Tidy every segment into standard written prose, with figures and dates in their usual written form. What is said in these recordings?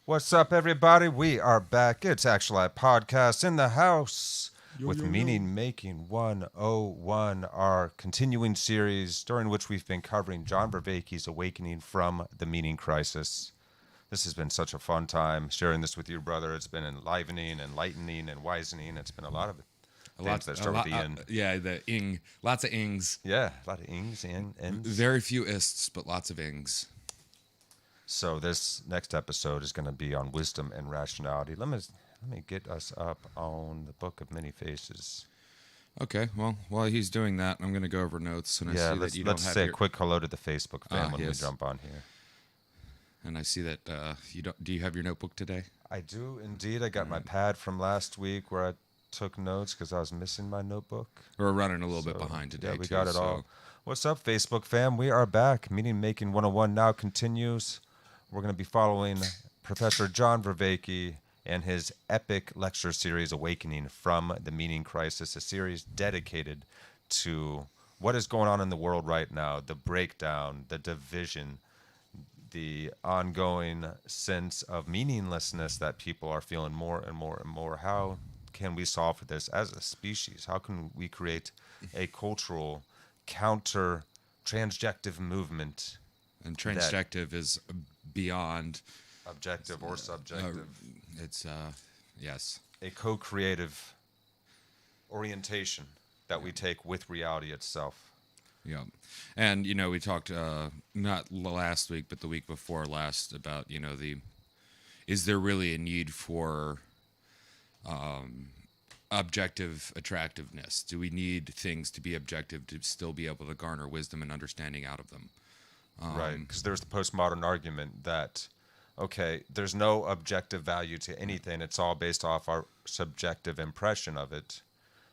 What's up, everybody? We are back. It's Actuali Podcast in the house Yo, with yo, yo. Meaning Making 101, our continuing series during which we've been covering John Vervaeke's Awakening from the Meaning Crisis. This has been such a fun time sharing this with you, brother. It's been enlivening, enlightening, and wisening. It's been a lot of names that A start with lot, the N. yeah, the ing, lots of ings. Yeah, a lot of ings and ends. Very few ists, but lots of ings. So this next episode is going to be on wisdom and rationality. Let me get us up on the Book of Many Faces. Okay, well, while he's doing that, I'm going to go over notes, and I Yeah, see that you don't let's have say a your. quick hello to the Facebook fam when we Yes, jump on here. and I see that you don't. Do you have your notebook today? I do indeed. I got my pad from last week where I took notes because I was missing my notebook. We're running a little bit So behind today yeah, we too. got it all. What's up, Facebook fam? We are back. Meaning Making 101 now continues. We're going to be following Professor John Vervaeke and his epic lecture series, Awakening from the Meaning Crisis, a series dedicated to what is going on in the world right now, the breakdown, the division, the ongoing sense of meaninglessness that people are feeling more and more and more. How can we solve for this as a species? How can we create a cultural counter transjective movement And that transjective is beyond. objective or Uh, subjective, it's yes. a co-creative orientation that we take with reality itself. Yeah. And, we talked not last week, but the week before last about, is there really a need for objective attractiveness? Do we need things to be objective to still be able to garner wisdom and understanding out of them? Right, because there's the postmodern argument that, okay, there's no objective value to anything. It's all based off our subjective impression of it.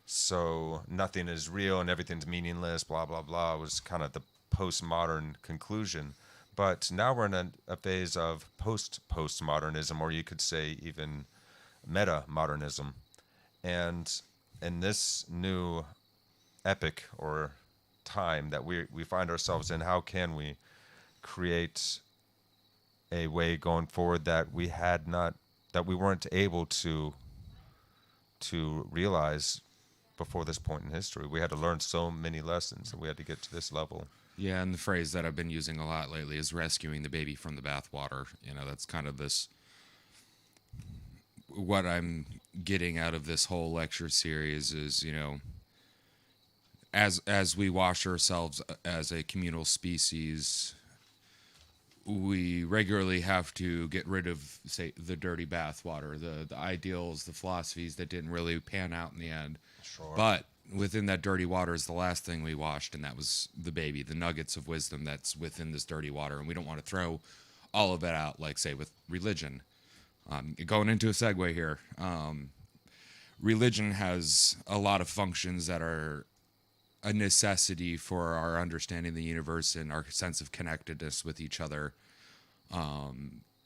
So nothing is real and everything's meaningless, blah, blah, blah, was kind of the postmodern conclusion. But now we're in a phase of postmodernism, or you could say even meta modernism. And in this new epic or time that we find ourselves in, how can we create a way going forward that we weren't able to realize before this point in history? We had to learn so many lessons and we had to get to this level. Yeah, and the phrase that I've been using a lot lately is rescuing the baby from the bathwater. That's kind of this what I'm getting out of this whole lecture series is, as we wash ourselves as a communal species, we regularly have to get rid of, say, the dirty bathwater, the ideals, the philosophies that didn't really pan out in the end. Sure. But within that dirty water is the last thing we washed, and that was the baby, the nuggets of wisdom that's within this dirty water. And we don't want to throw all of it out, like, say, with religion. Going into a segue here, religion has a lot of functions that are a necessity for our understanding the universe and our sense of connectedness with each other.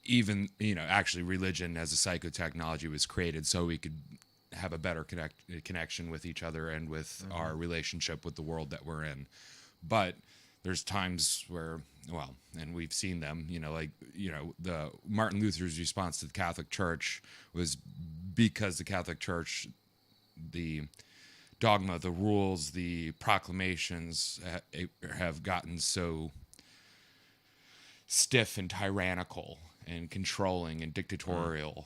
Even, actually religion as a psychotechnology was created so we could have a better connection with each other and with our relationship with the world that we're in. But there's times where, well, and we've seen them, the Martin Luther's response to the Catholic Church was because the Catholic Church, the dogma, the rules, the proclamations have gotten so stiff and tyrannical and controlling and dictatorial.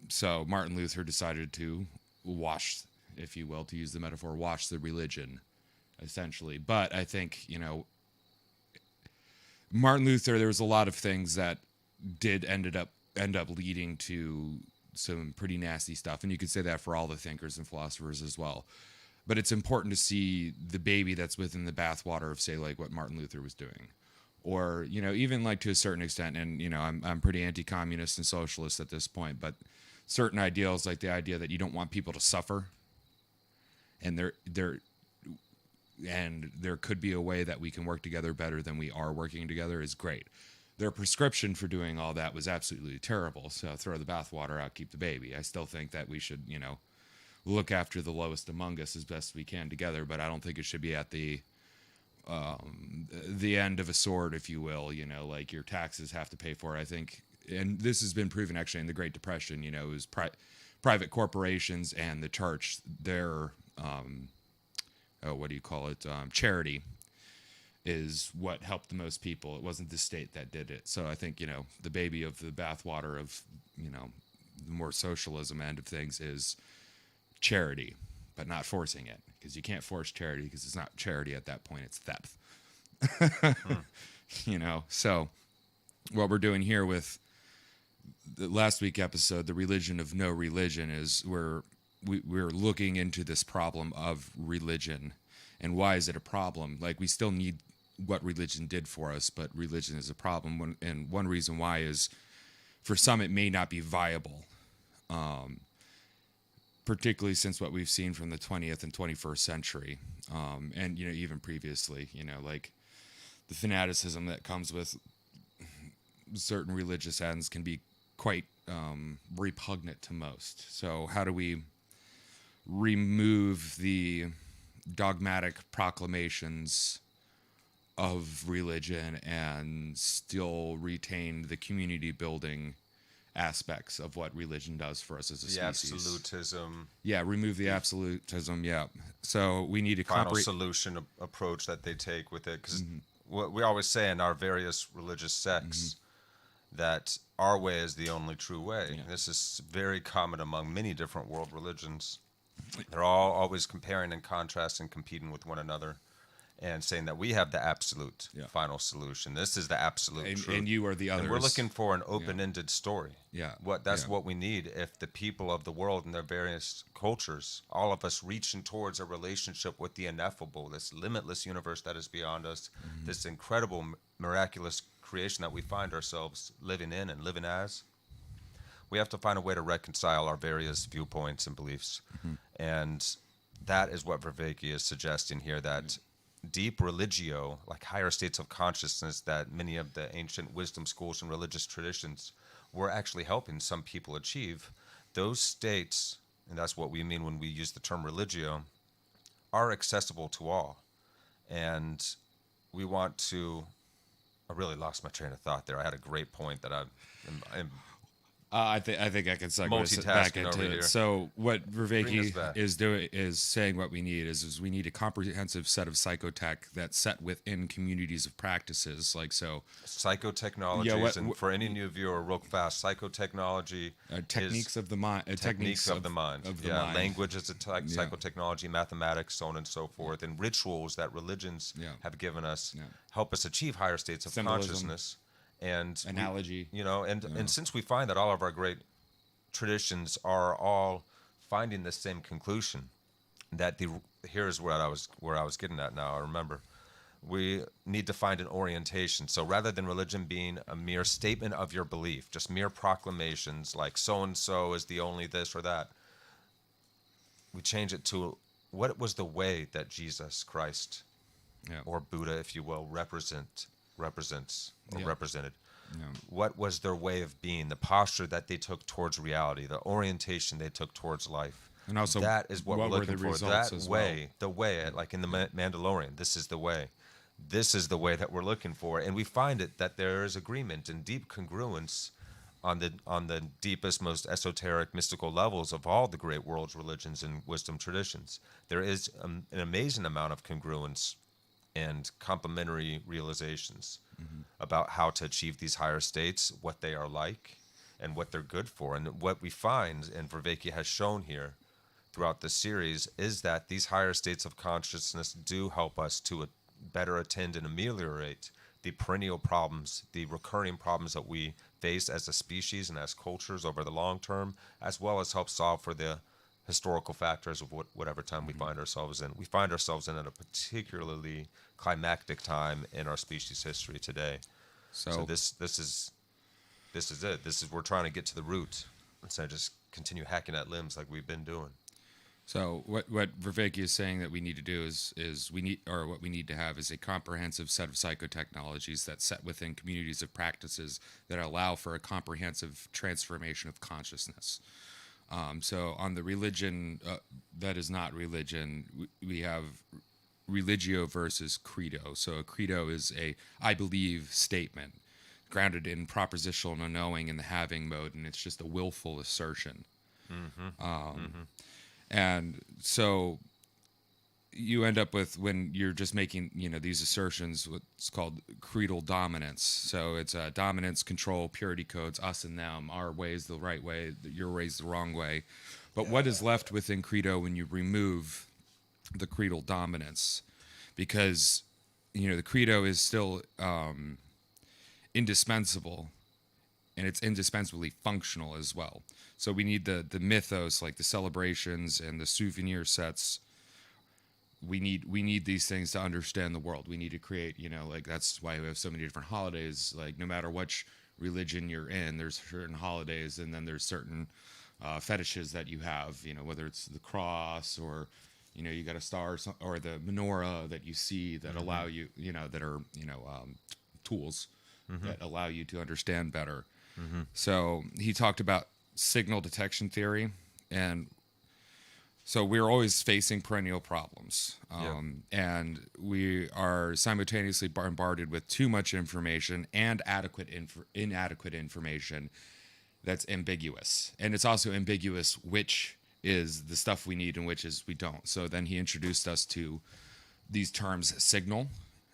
So Martin Luther decided to wash, if you will, to use the metaphor, wash the religion, essentially. But I think, Martin Luther, there was a lot of things that did end up leading to some pretty nasty stuff, and you could say that for all the thinkers and philosophers as well. But it's important to see the baby that's within the bathwater of, say, like what Martin Luther was doing, or even like to a certain extent. And I'm pretty anti-communist and socialist at this point, but certain ideals, like the idea that you don't want people to suffer, and there could be a way that we can work together better than we are working together, is great. Their prescription for doing all that was absolutely terrible. So throw the bathwater out, keep the baby. I still think that we should, look after the lowest among us as best we can together, but I don't think it should be at the end of a sword, if you will. Like your taxes have to pay for it. I think and this has been proven actually in the Great Depression. You know, it was private corporations and the church. Their what do you call it? Charity is what helped the most people. It wasn't the state that did it. So I think, you know, the baby of the bathwater of, you know, the more socialism end of things is charity, but not forcing it, because you can't force charity, because it's not charity at that point, it's theft. You know, so what we're doing here with the last week episode, the religion of no religion, is we're looking into this problem of religion and why is it a problem. Like, we still need what religion did for us, but religion is a problem. And one reason why is, for some, it may not be viable, particularly since what we've seen from the 20th and 21st century, and, you know, even previously, you know, like the fanaticism that comes with certain religious ends can be quite repugnant to most. So how do we remove the dogmatic proclamations of religion and still retain the community building aspects of what religion does for us as a species? Absolutism. Yeah, remove the absolutism. Yeah. So we need to Final solution approach that they take with it, because what we always say in our various religious sects, that our way is the only true way. Yeah. This is very common among many different world religions. They're all always comparing and contrasting, competing with one another, and saying that we have the absolute final solution. This is the absolute truth. And you are the others. And we're looking for an open-ended story. Yeah. That's what we need. If the people of the world and their various cultures, all of us reaching towards a relationship with the ineffable, this limitless universe that is beyond us, this incredible, miraculous creation that we find ourselves living in and living as, we have to find a way to reconcile our various viewpoints and beliefs. And that is what Vervaeke is suggesting here, that deep religio, like higher states of consciousness that many of the ancient wisdom schools and religious traditions were actually helping some people achieve, those states, and that's what we mean when we use the term religio, are accessible to all. And we want to... I really lost my train of thought there. I had a great point that I'm I think I can segue back into it. So what Vervaeke is doing is saying what we need is we need a comprehensive set of psychotech that's set within communities of practices. Like, so psychotechnologies, and for any new viewer, real fast, psychotechnology techniques of the mind, techniques of the mind. Language is a psychotechnology, mathematics, so on and so forth, and rituals that religions have given us help us achieve higher states of consciousness. And analogy, and since we find that all of our great traditions are all finding the same conclusion, that here's where I was getting at now. I remember we need to find an orientation. So rather than religion being a mere statement of your belief, just mere proclamations like so and so is the only this or that, we change it to what was the way that Jesus Christ or Buddha, if you will, represents or represented. What was their way of being, the posture that they took towards reality, the orientation they took towards life. And also, that is what we're looking for. That way, the way, like in the Mandalorian, this is the way. This is the way that we're looking for. And we find it that there is agreement and deep congruence on the deepest, most esoteric, mystical levels of all the great world's religions and wisdom traditions. There is an amazing amount of congruence and complementary realizations about how to achieve these higher states, what they are like, and what they're good for. And what we find, and Vervaeke has shown here throughout the series, is that these higher states of consciousness do help us to better attend and ameliorate the perennial problems, the recurring problems that we face as a species and as cultures over the long term, as well as help solve for the historical factors of whatever time we find ourselves in. We find ourselves in at a particularly climactic time in our species history today. So this is it. We're trying to get to the root instead of just continue hacking at limbs like we've been doing. So what Vervaeke is saying that we need to do is what we need to have is a comprehensive set of psychotechnologies that's set within communities of practices that allow for a comprehensive transformation of consciousness. So on the religion that is not religion, we have religio versus credo. So a credo is a I believe statement. grounded in propositional knowing in the having mode, and it's just a willful assertion. And so you end up with, when you're just making, these assertions, what's called creedal dominance. So it's dominance, control, purity codes, us and them, our way is the right way, your way is the wrong way. But what is left within credo when you remove the creedal dominance? Because, the credo is still indispensable, and it's indispensably functional as well. So we need the mythos, like the celebrations and the souvenir sets. We need these things to understand the world. We need to create, like, that's why we have so many different holidays. Like, no matter which religion you're in, there's certain holidays, and then there's certain fetishes that you have, whether it's the cross, or you got a star, or the menorah that you see that allow you, that are tools that allow you to understand better. So he talked about signal detection theory, and so we're always facing perennial problems, and we are simultaneously bombarded with too much information and inadequate information that's ambiguous. And it's also ambiguous which is the stuff we need and which is we don't. So then he introduced us to these terms: signal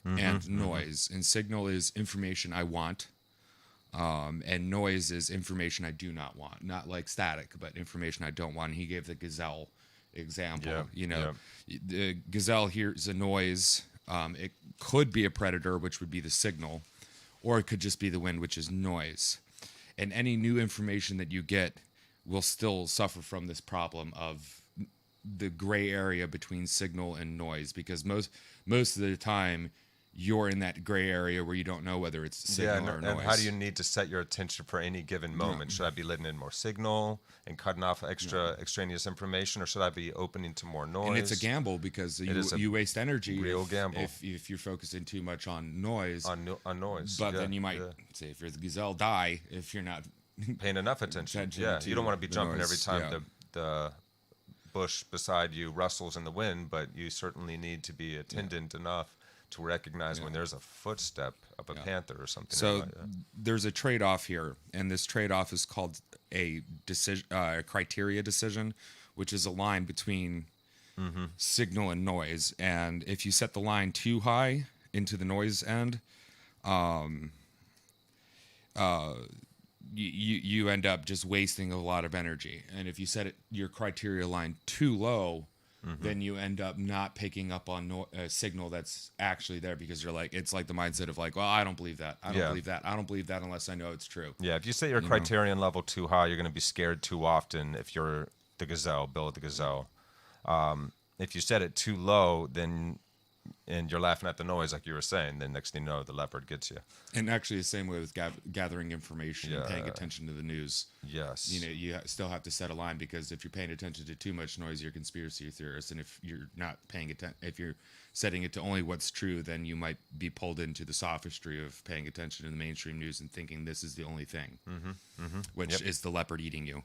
and noise. And signal is information I want, and noise is information I do not want. Not like static, but information I don't want. And he gave the gazelle example. The gazelle hears a noise. It could be a predator, which would be the signal, or it could just be the wind, which is noise. And any new information that you get will still suffer from this problem of the gray area between signal and noise, because most of the time you're in that gray area where you don't know whether it's signal or noise. And how do you need to set your attention for any given moment? Should I be letting in more signal and cutting off extraneous information, or should I be opening to more noise? And it's a gamble, because you waste energy. Real gamble. If you're focusing too much on noise. On noise. But then you might say, if you're the gazelle, die if you're not paying enough attention. You don't want to be jumping every time the bush beside you rustles in the wind, but you certainly need to be attendant enough to recognize when there's a footstep of a panther or something. So like that. There's a trade-off here, and this trade-off is called a criteria decision, which is a line between signal and noise. And if you set the line too high into the noise end, you end up just wasting a lot of energy. And if you set your criteria line too low, then you end up not picking up on a signal that's actually there, because you're like, it's like the mindset of like, well, I don't believe that. I don't believe that. I don't believe that unless I know it's true. Yeah, if you set your criterion level too high, you're going to be scared too often if you're the gazelle, Bill the gazelle. If you set it too low, and you're laughing at the noise, like you were saying, then next thing you know, the leopard gets you. And actually the same way with gathering information and paying attention to the news. Yes. You still have to set a line, because if you're paying attention to too much noise, you're a conspiracy theorist. And if you're not paying attention, if you're setting it to only what's true, then you might be pulled into the sophistry of paying attention to the mainstream news and thinking this is the only thing, which is the leopard eating you.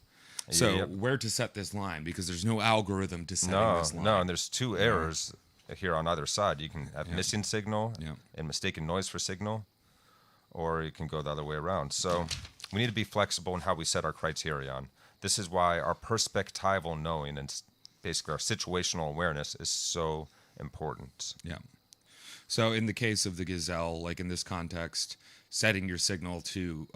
So where to set this line? Because there's no algorithm to set this line. No, and there's two errors here on either side. You can have missing signal and mistaken noise for signal, or you can go the other way around. So we need to be flexible in how we set our criterion. This is why our perspectival knowing and basically our situational awareness is so important. Yeah. So in the case of the gazelle, like in this context, setting your signal too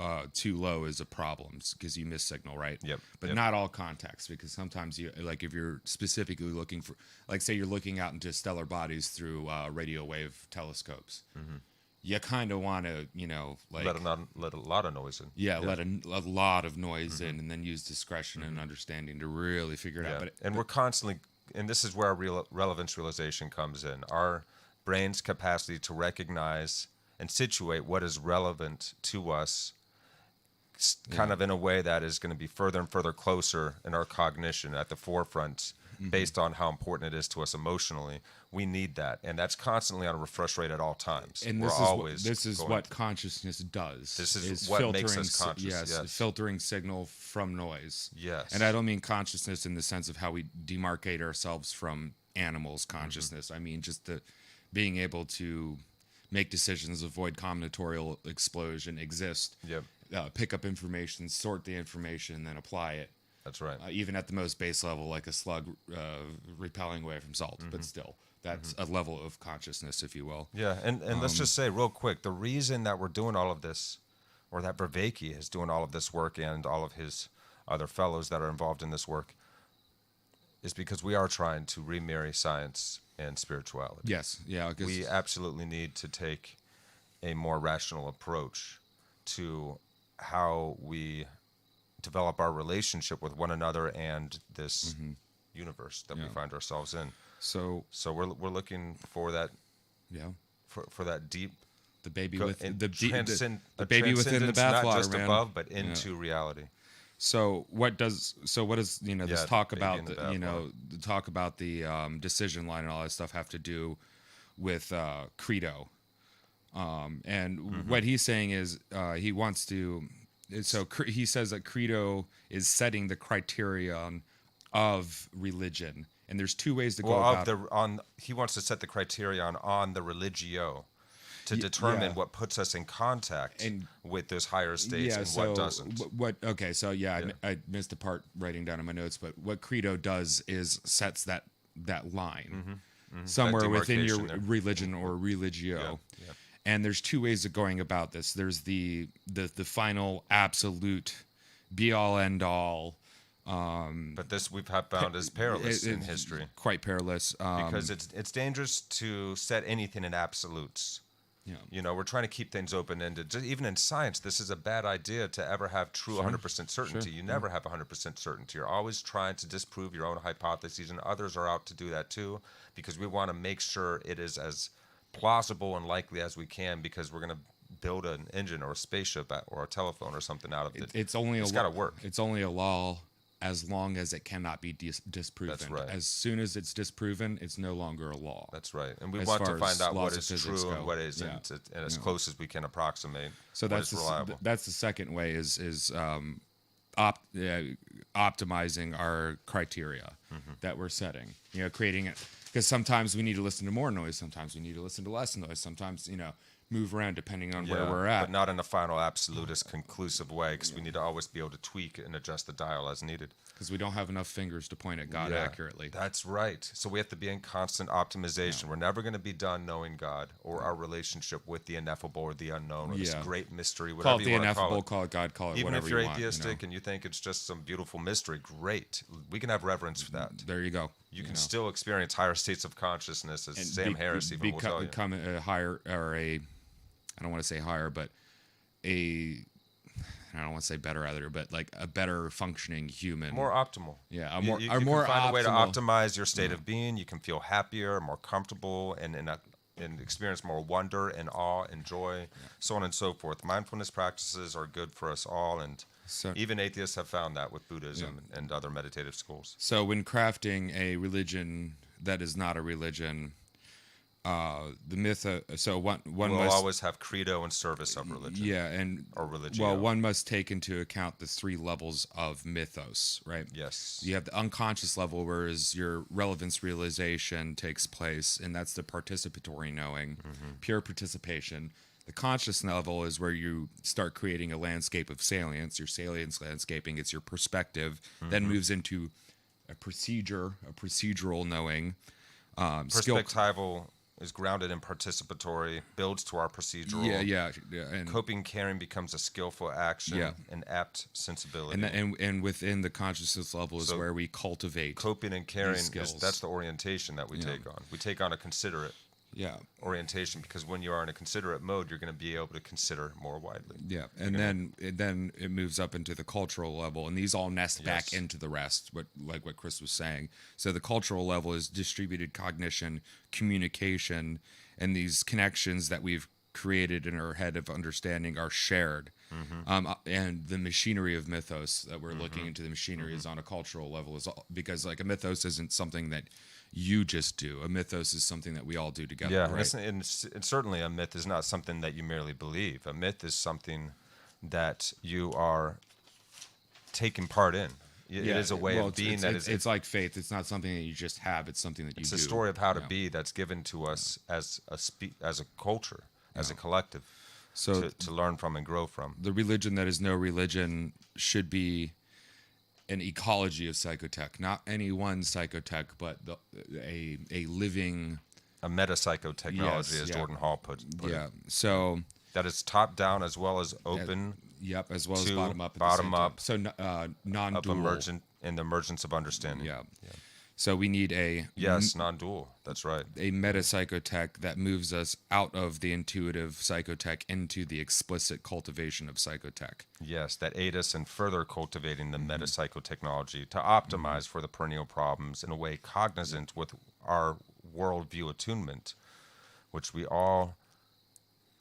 low is a problem, because you miss signal, right? But not all contexts, because sometimes you, like if you're specifically looking for, like say you're looking out into stellar bodies through radio wave telescopes, you kind of want to, like let a lot of noise in. Let a lot of noise in, and then use discretion and understanding to really figure it out. But we're constantly, and this is where our relevance realization comes in. Our brain's capacity to recognize and situate what is relevant to us kind of in a way that is going to be further and further closer in our cognition at the forefront based on how important it is to us emotionally. We need that, and that's constantly on a refresh rate at all times. And this is what consciousness does. This is what makes us conscious. Yes, filtering signal from noise. Yes. And I don't mean consciousness in the sense of how we demarcate ourselves from animals' consciousness. I mean just the being able to make decisions, avoid combinatorial explosion, exist, Yep. pick up information, sort the information, and then apply it. That's right. Even at the most base level, like a slug repelling away from salt, but still, that's a level of consciousness, if you will. Yeah, and let's just say real quick, the reason that we're doing all of this, or that Vervaeke is doing all of this work and all of his other fellows that are involved in this work, is because we are trying to remarry science and spirituality. Yes, yeah, because We absolutely need to take a more rational approach to how we develop our relationship with one another and this universe that we find ourselves in. so So we're looking for that yeah, for that deep the baby go- with and the transcend- the a baby within the transcendence, not bathwater, just man. above, but into reality. So what does this Yeah, talk baby about in the the talk about the decision line and all that stuff have to do with credo, and what he's saying is he wants to. So he says that credo is setting the criterion of religion, and there's two ways to go Well, about. he wants to set the criterion on the religio to determine yeah. what puts us in contact And- with those higher states and so what doesn't. what? Okay, so I missed a part writing down in my notes, but what credo does is sets that line somewhere within your demarcation there. religion or religio. Yeah. And there's two ways of going about this. There's the final absolute be all end all. But this we've found is perilous in history Quite perilous. because it's dangerous to set anything in absolutes. Yeah. You know, we're trying to keep things open-ended. Even in science, this is a bad idea to ever have true 100% certainty. You never have 100% certainty. You're always trying to disprove your own hypotheses, and others are out to do that too, because we want to make sure it is as plausible and likely as we can, because we're going to build an engine or a spaceship or a telephone or something out of it. It's got to work. It's only a law as long as it cannot be disproven. That's right. As soon as it's disproven, it's no longer a law. That's right. And we As want to far find as out laws what of is physics true go. and what isn't, Yeah. and as close as we can approximate So what that's is reliable. that's the second way is optimizing our criteria that we're setting. Creating it, because sometimes we need to listen to more noise, sometimes we need to listen to less noise, sometimes move around depending on where we're at. But not in a final, absolutist, conclusive way, because we need to always be able to tweak and adjust the dial as needed. Because we don't have enough fingers to point at God Yeah, accurately. That's right. So we have to be in constant optimization. We're never going to be done knowing God or our relationship with the ineffable or the unknown or this great mystery, whatever Call it you the want to ineffable, call it. call it God, call it Even whatever if you're you want. atheistic and you think it's just some beautiful mystery, great. We can have reverence for that. There you go. You can still experience higher states of consciousness, as Sam Harris even will tell you. Become a higher, or I don't want to say higher, but I don't want to say better either, but like a better functioning human. More optimal. Yeah, You can find a way to optimize your state of being. You can feel happier, more comfortable, and experience more wonder and awe and joy, so on and so forth. Mindfulness practices are good for us all, and even atheists have found that with Buddhism and other meditative schools. So when crafting a religion that is not a religion, the myth. So one We'll must always have credo and service of religion. Yeah, and or religio. Well, one must take into account the three levels of mythos, right? Yes. You have the unconscious level, whereas your relevance realization takes place, and that's the participatory knowing, pure participation. The conscious level is where you start creating a landscape of salience. Your salience landscaping, it's your perspective, then moves into a procedural knowing. Perspectival is grounded in participatory, builds to our procedural. Yeah. And coping caring becomes a skillful action and apt sensibility. and within the consciousness level is where we cultivate coping and caring skills. that's the orientation that we take on. We take on a considerate orientation, because when you are in a considerate mode, you're going to be able to consider more widely. Yeah, and then it moves up into the cultural level, and these all nest back into the rest. What Chris was saying. So the cultural level is distributed cognition, communication, and these connections that we've created in our head of understanding are shared. And the machinery of mythos that we're looking into, the machinery is on a cultural level, because like a mythos isn't something that you just do. A mythos is something that we all do together. Yeah, right? and certainly a myth is not something that you merely believe. A myth is something that you are taking part in. It is a way of being it's like faith. It's not something that you just have. It's something that you do. It's a story of how to be that's given to us as a culture, as a collective So to learn from and grow from. the religion that is no religion should be an ecology of psychotech, not any one psychotech, but a living. A meta-psychotechnology, Yes, as yeah. Jordan Hall put Yeah. it. So That is top down as well as open, yep, as well as to bottom up. At bottom the same up, time. So of non-dual. emergent in the emergence of understanding. Yeah. So we need Yes, non-dual. That's right. a meta-psychotech that moves us out of the intuitive psychotech into the explicit cultivation of psychotech. Yes, that aid us in further cultivating the meta-psychotechnology to optimize for the perennial problems in a way cognizant with our worldview attunement, which we all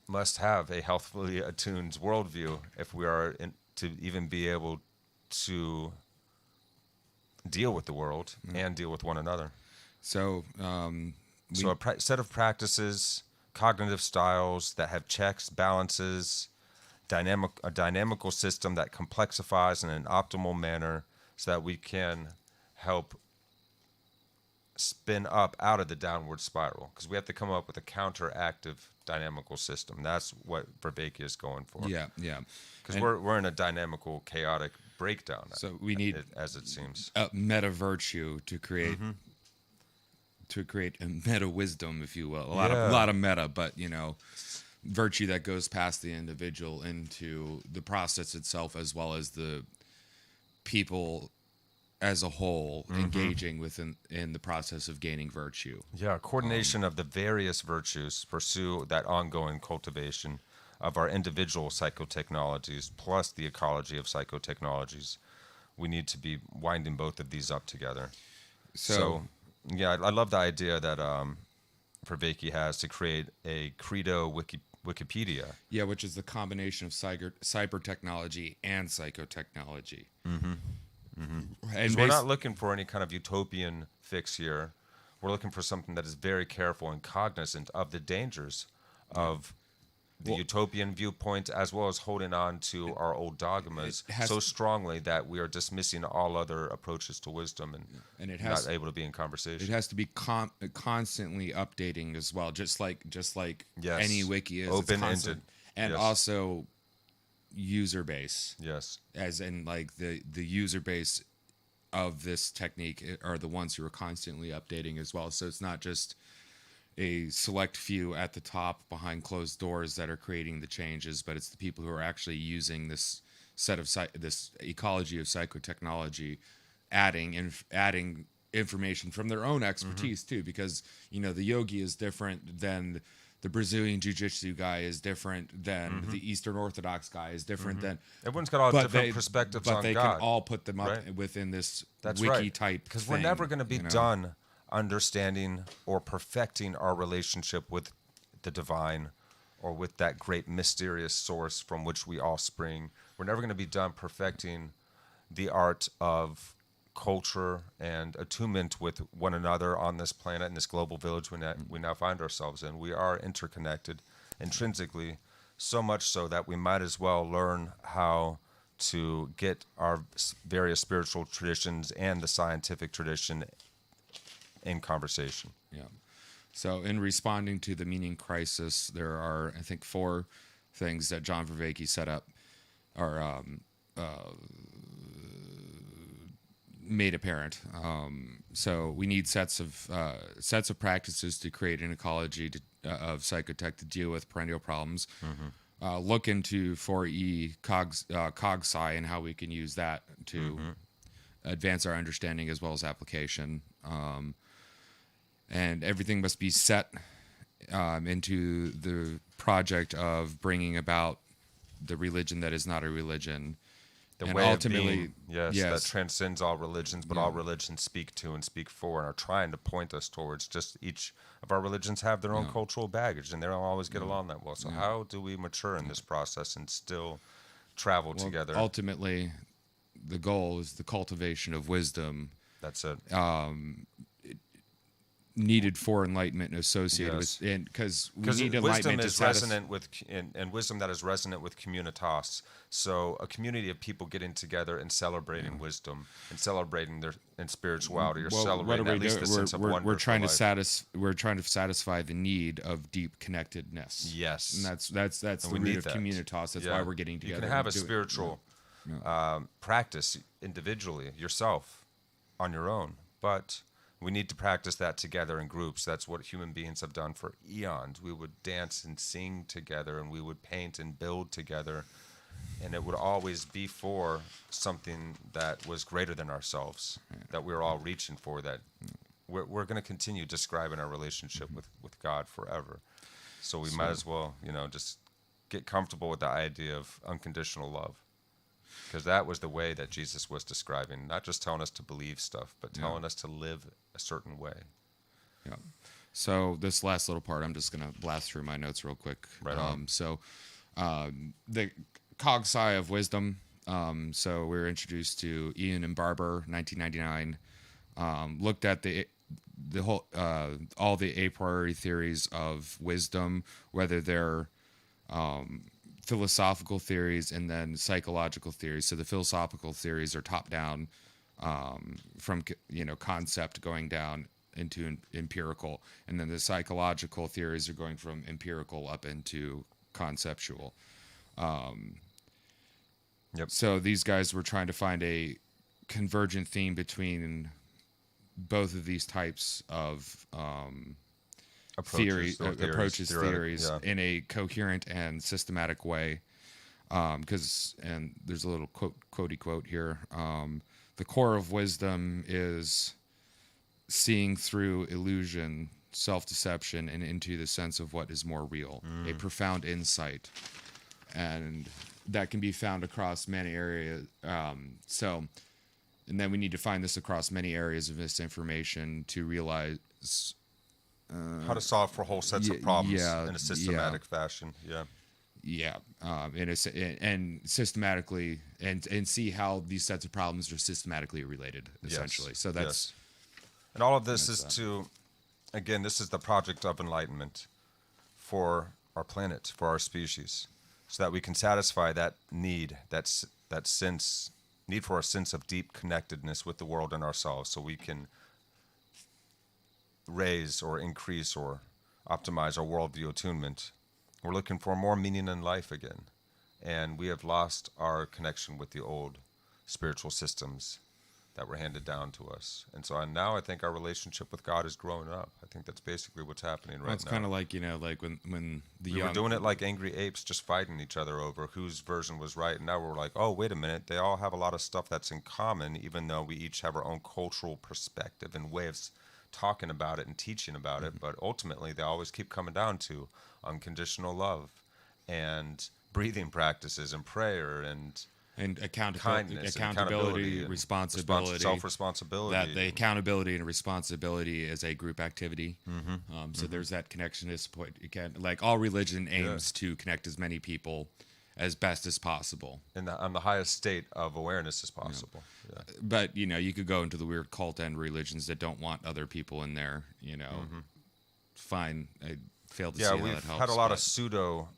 must have a healthfully attuned worldview if we are to even be able to deal with the world and deal with one another. So So a set of practices, cognitive styles that have checks, balances, a dynamical system that complexifies in an optimal manner so that we can help spin up out of the downward spiral, because we have to come up with a counteractive dynamical system. That's what Vervaeke is going for. yeah. Because we're in a dynamical, chaotic breakdown. So we need as it seems, a meta virtue to create a meta wisdom, if you will. A lot of meta, but virtue that goes past the individual into the process itself, as well as the people as a whole engaging in the process of gaining virtue. Yeah, coordination of the various virtues pursue that ongoing cultivation of our individual psychotechnologies plus the ecology of psychotechnologies. We need to be winding both of these up together. So yeah, I love the idea that Vervaeke has to create a credo Wikipedia. Yeah, which is the combination of cyber technology and psychotechnology. And We're not looking for any kind of utopian fix here. We're looking for something that is very careful and cognizant of the dangers of the utopian viewpoint, as well as holding on to our old dogmas so strongly that we are dismissing all other approaches to wisdom and not able to be in conversation. It has to be constantly updating as well, just like Yes. any wiki is. Open-ended. And Yes. also user base. Yes. As in, like, the user base of this technique are the ones who are constantly updating as well. So it's not just a select few at the top behind closed doors that are creating the changes, but it's the people who are actually using this set of this ecology of psychotechnology, adding information from their own expertise too, because the yogi is different than the Brazilian jiu-jitsu guy, is different than the Eastern Orthodox guy, is different than Everyone's got all different perspectives on but they God. can all put them up right? within this That's wiki right. type, because we're never going to be done understanding or perfecting our relationship with the divine or with that great mysterious source from which we all spring. We're never going to be done perfecting the art of culture and attunement with one another on this planet, in this global village we now find ourselves in. We are interconnected intrinsically, so much so that we might as well learn how to get our various spiritual traditions and the scientific tradition in conversation. Yeah. So in responding to the meaning crisis, there are, I think, 4 things that John Vervaeke set up or made apparent. So we need sets of practices to create an ecology of psychotech to deal with perennial problems. Look into 4E CogSci and how we can use that to advance our understanding as well as application. And everything must be set into the project of bringing about the religion that is not a religion. The and way ultimately, of being, that transcends all religions, but all religions speak to and speak for and are trying to point us towards. Just each of our religions have their own cultural baggage, and they don't always get along that well. So how do we mature in this process and still travel together? Ultimately, the goal is the cultivation of wisdom. That's it. needed for enlightenment associated Yes. with, and because we Because need wisdom enlightenment to is resonant with, and wisdom that is resonant with communitas. So a community of people getting together and celebrating wisdom and celebrating their and spirituality, or Well, what are celebrating we at least doing? the sense of wonder We're for trying to life. we're trying to satisfy the need of deep connectedness. Yes. And that's the we root need of that. communitas. That's why we're getting You together. can have and a spiritual practice individually, yourself, on your own, but we need to practice that together in groups. That's what human beings have done for eons. We would dance and sing together, and we would paint and build together, and it would always be for something that was greater than ourselves, that we were all reaching for, that we're going to continue describing our relationship with God forever. So we might as well, just get comfortable with the idea of unconditional love. Because that was the way that Jesus was describing, not just telling us to believe stuff, but telling us to live a certain way. Yeah. So this last little part, I'm just going to blast through my notes real quick. Right on. The Cogsci of Wisdom. So we were introduced to Ian and Barber, 1999. Looked at the whole all the a priori theories of wisdom, whether they're philosophical theories and then psychological theories. So the philosophical theories are top down, from concept going down into empirical, and then the psychological theories are going from empirical up into conceptual. Yep. So these guys were trying to find a convergent theme between both of these types of theories, yeah. in a coherent and systematic way. Because, and there's a little quotey quote here. The core of wisdom is seeing through illusion, self-deception, and into the sense of what is more real. A profound insight, and that can be found across many areas. And then we need to find this across many areas of misinformation to realize how to solve for whole sets of problems in a systematic fashion. And systematically, and see how these sets of problems are systematically related, essentially. Yes. So that's Yes. And all of this is again, this is the project of enlightenment for our planet, for our species, so that we can satisfy that need, that need for a sense of deep connectedness with the world and ourselves, so we can raise or increase or optimize our worldview attunement. We're looking for more meaning in life again, and we have lost our connection with the old spiritual systems that were handed down to us. And so now I think our relationship with God is growing up. I think that's basically what's happening right now. it's kind of like like when the We young were doing it like angry apes, just fighting each other over whose version was right. And now we're like, oh, wait a minute. They all have a lot of stuff that's in common, even though we each have our own cultural perspective and way of talking about it and teaching about it. But ultimately, they always keep coming down to unconditional love and breathing practices and prayer and kindness, accountability, responsibility, self-responsibility. That the accountability and responsibility is a group activity. So there's that connection. Again, like all religion aims to connect as many people as best as possible, on the highest state of awareness as possible. But you could go into the weird cult end religions that don't want other people in there. Fine. I failed to see how that helps. We've had a lot of pseudo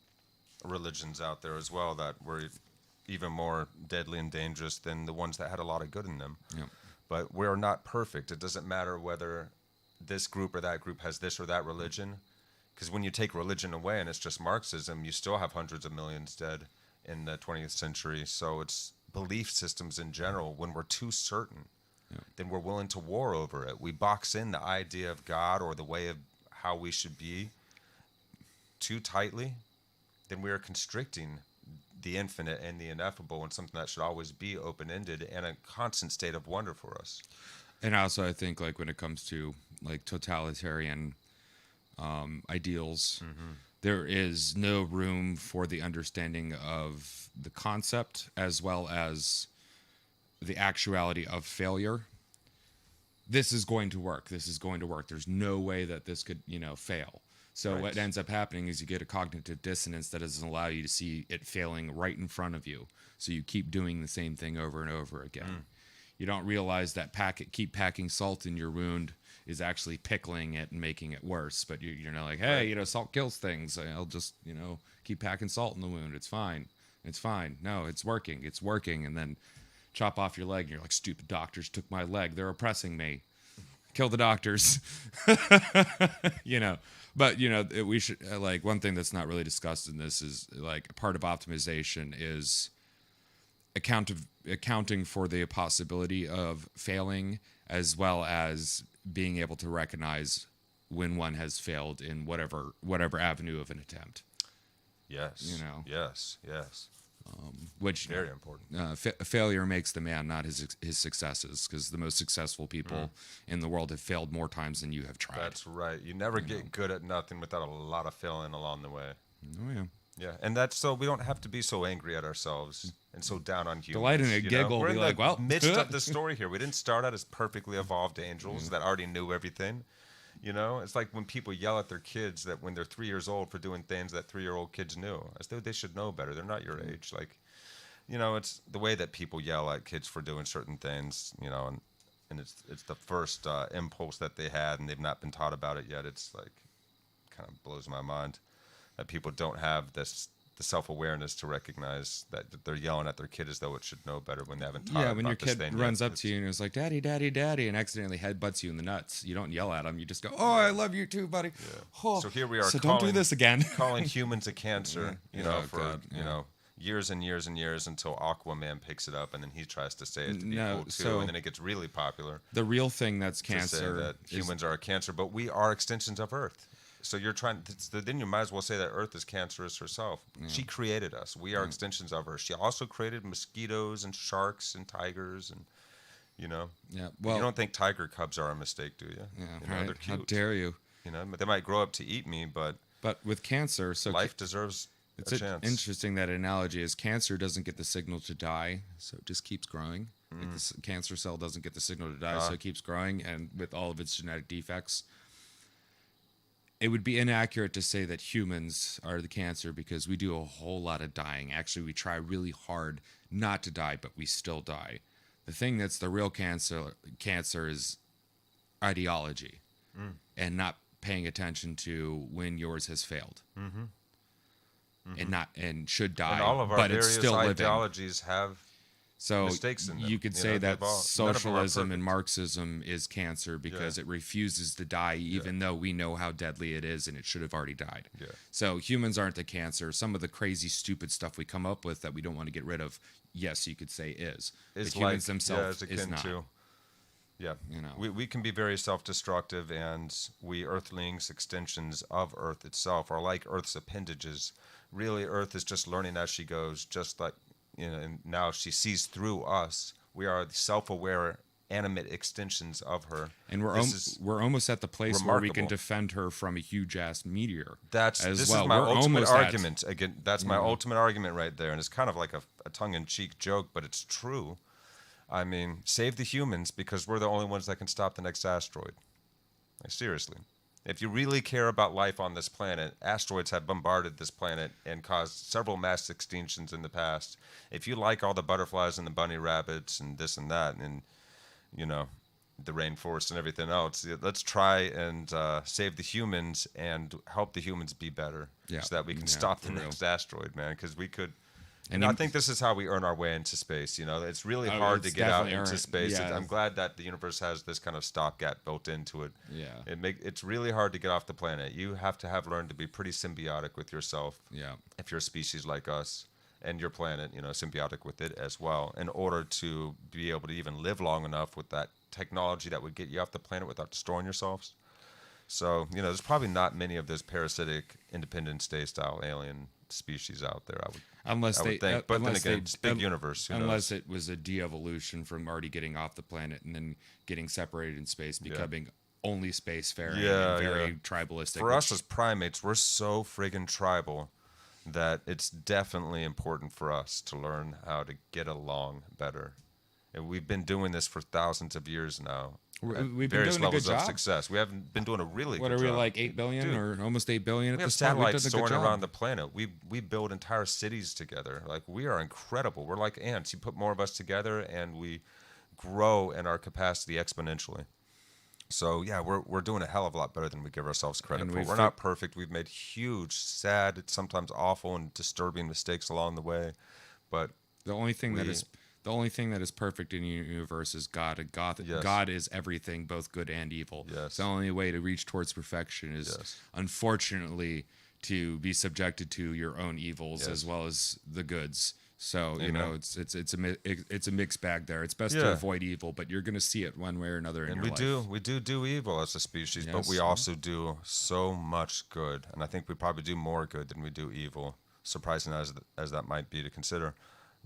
religions out there as well that were even more deadly and dangerous than the ones that had a lot of good in them. But we're not perfect. It doesn't matter whether this group or that group has this or that religion, because when you take religion away and it's just Marxism, you still have hundreds of millions dead in the 20th century. So it's belief systems in general. When we're too certain, then we're willing to war over it. We box in the idea of God or the way of how we should be too tightly, then we are constricting the infinite and the ineffable, and something that should always be open-ended and a constant state of wonder for us. And also, I think like when it comes to like totalitarian ideals, there is no room for the understanding of the concept as well as the actuality of failure. This is going to work. This is going to work. There's no way that this could, fail. So what ends up happening is you get a cognitive dissonance that doesn't allow you to see it failing right in front of you. So you keep doing the same thing over and over again. you don't realize that keep packing salt in your wound is actually pickling it and making it worse. But you're not like, hey, salt kills things. I'll just, keep packing salt in the wound. It's fine. It's fine. No, it's working. It's working. And then chop off your leg and you're like, stupid doctors took my leg. They're oppressing me. Kill the doctors. But we should like, one thing that's not really discussed in this is like part of optimization is accounting for the possibility of failing, as well as being able to recognize when one has failed in whatever avenue of an attempt. Yes. Yes. Which very important. Failure makes the man, not his successes, because the most successful people in the world have failed more times than you have tried. That's right. You never get good at nothing without a lot of failing along the way. Oh yeah. Yeah, and that's so we don't have to be so angry at ourselves and so down on humans. Delight in a giggle, We're be in like, the well, midst of the story here. We didn't start out as perfectly evolved angels that already knew everything. It's like when people yell at their kids that when they're 3 years old for doing things that 3-year-old kids knew. As though they should know better. They're not your age. Like, it's the way that people yell at kids for doing certain things, and it's the first impulse that they had, and they've not been taught about it yet. It's like, kind of blows my mind that people don't have the self-awareness to recognize that they're yelling at their kid as though it should know better when they haven't taught it. Yeah, when your kid runs yet. up to you and is like, "Daddy, daddy, daddy," and accidentally headbutts you in the nuts, you don't yell at him. You just go, "Oh, I love you too, buddy." Yeah. Oh, so here we are. So don't do this again. Calling humans a cancer, God, years and years and years until Aquaman picks it up, and then he tries to say it to be cool too, so and then it gets really popular. The real thing that's To say cancer that humans are a cancer, but we are extensions of Earth. So you're trying. Then you might as well say that Earth is cancerous herself. Yeah. She created us. We are extensions of her. She also created mosquitoes and sharks and tigers, and Yeah. Well, you don't think tiger cubs are a mistake, do you? Yeah. Right. They're cute. How dare you? They might grow up to eat me, but with cancer, so life deserves a chance. Interesting that analogy is cancer doesn't get the signal to die, so it just keeps growing. Like the cancer cell doesn't get the signal to die, so it keeps growing, and with all of its genetic defects. It would be inaccurate to say that humans are the cancer because we do a whole lot of dying. Actually, we try really hard not to die, but we still die. The thing that's the real cancer is ideology and not paying attention to when yours has failed. And should die, and all of our but various it's still ideologies have so mistakes in them. You could say that socialism and perfect. Marxism is cancer because it refuses to die, even though we know how deadly it is and it should have already died. Yeah. So humans aren't the cancer. Some of the crazy, stupid stuff we come up with that we don't want to get rid of, yes, you could say is. It's but humans themselves it's is akin not. to. Yeah, we can be very self-destructive, and we Earthlings, extensions of Earth itself, are like Earth's appendages. Really, Earth is just learning as she goes, just like, and now she sees through us. We are the self-aware, animate extensions of her. And we're almost at the place where we can defend her from a huge-ass meteor. This is my ultimate argument. Again, that's my ultimate argument right there, and it's kind of like a tongue-in-cheek joke, but it's true. I mean, save the humans because we're the only ones that can stop the next asteroid. Like, seriously. If you really care about life on this planet, asteroids have bombarded this planet and caused several mass extinctions in the past. If you like all the butterflies and the bunny rabbits and this and that and, the rainforest and everything else, let's try and save the humans and help the humans be better so that we can stop the next asteroid, man, because we could... And I think this is how we earn our way into space. It's really hard to get out into space. Yeah. I'm glad that the universe has this kind of stopgap built into it. Yeah. It's really hard to get off the planet. You have to have learned to be pretty symbiotic with yourself. Yeah. If you're a species like us and your planet, symbiotic with it as well, in order to be able to even live long enough with that technology that would get you off the planet without destroying yourselves. So, there's probably not many of those parasitic Independence Day style alien species out there, I would think. But then again, it's a big universe. Unless it was a de-evolution from already getting off the planet and then getting separated in space, becoming only spacefaring and very tribalistic. For us as primates, we're so friggin' tribal that it's definitely important for us to learn how to get along better. And we've been doing this for thousands of years now. We've been various doing a good levels of job. success. We haven't been doing a really what good are we job. like 8 billion or almost 8 billion at We have this point? satellites soaring around the planet. We build entire cities together. Like, we are incredible. We're like ants. You put more of us together and we grow in our capacity exponentially. So yeah, we're doing a hell of a lot better than we give ourselves credit And for. We're not perfect. We've made huge, sad, sometimes awful and disturbing mistakes along the way, but the only thing that we is the only thing that is perfect in the universe is God. And yes, God is everything, both good and evil. yes, So the only way to reach towards perfection is, yes, unfortunately, to be subjected to your own evils as yes. well as the goods. So you know, Amen. it's a mixed bag there. It's best to Yeah. avoid evil, but you're going to see it one way or another in And your we life. do evil as a species, but we Yes. also do so much good. And I think we probably do more good than we do evil, surprising as that might be to consider.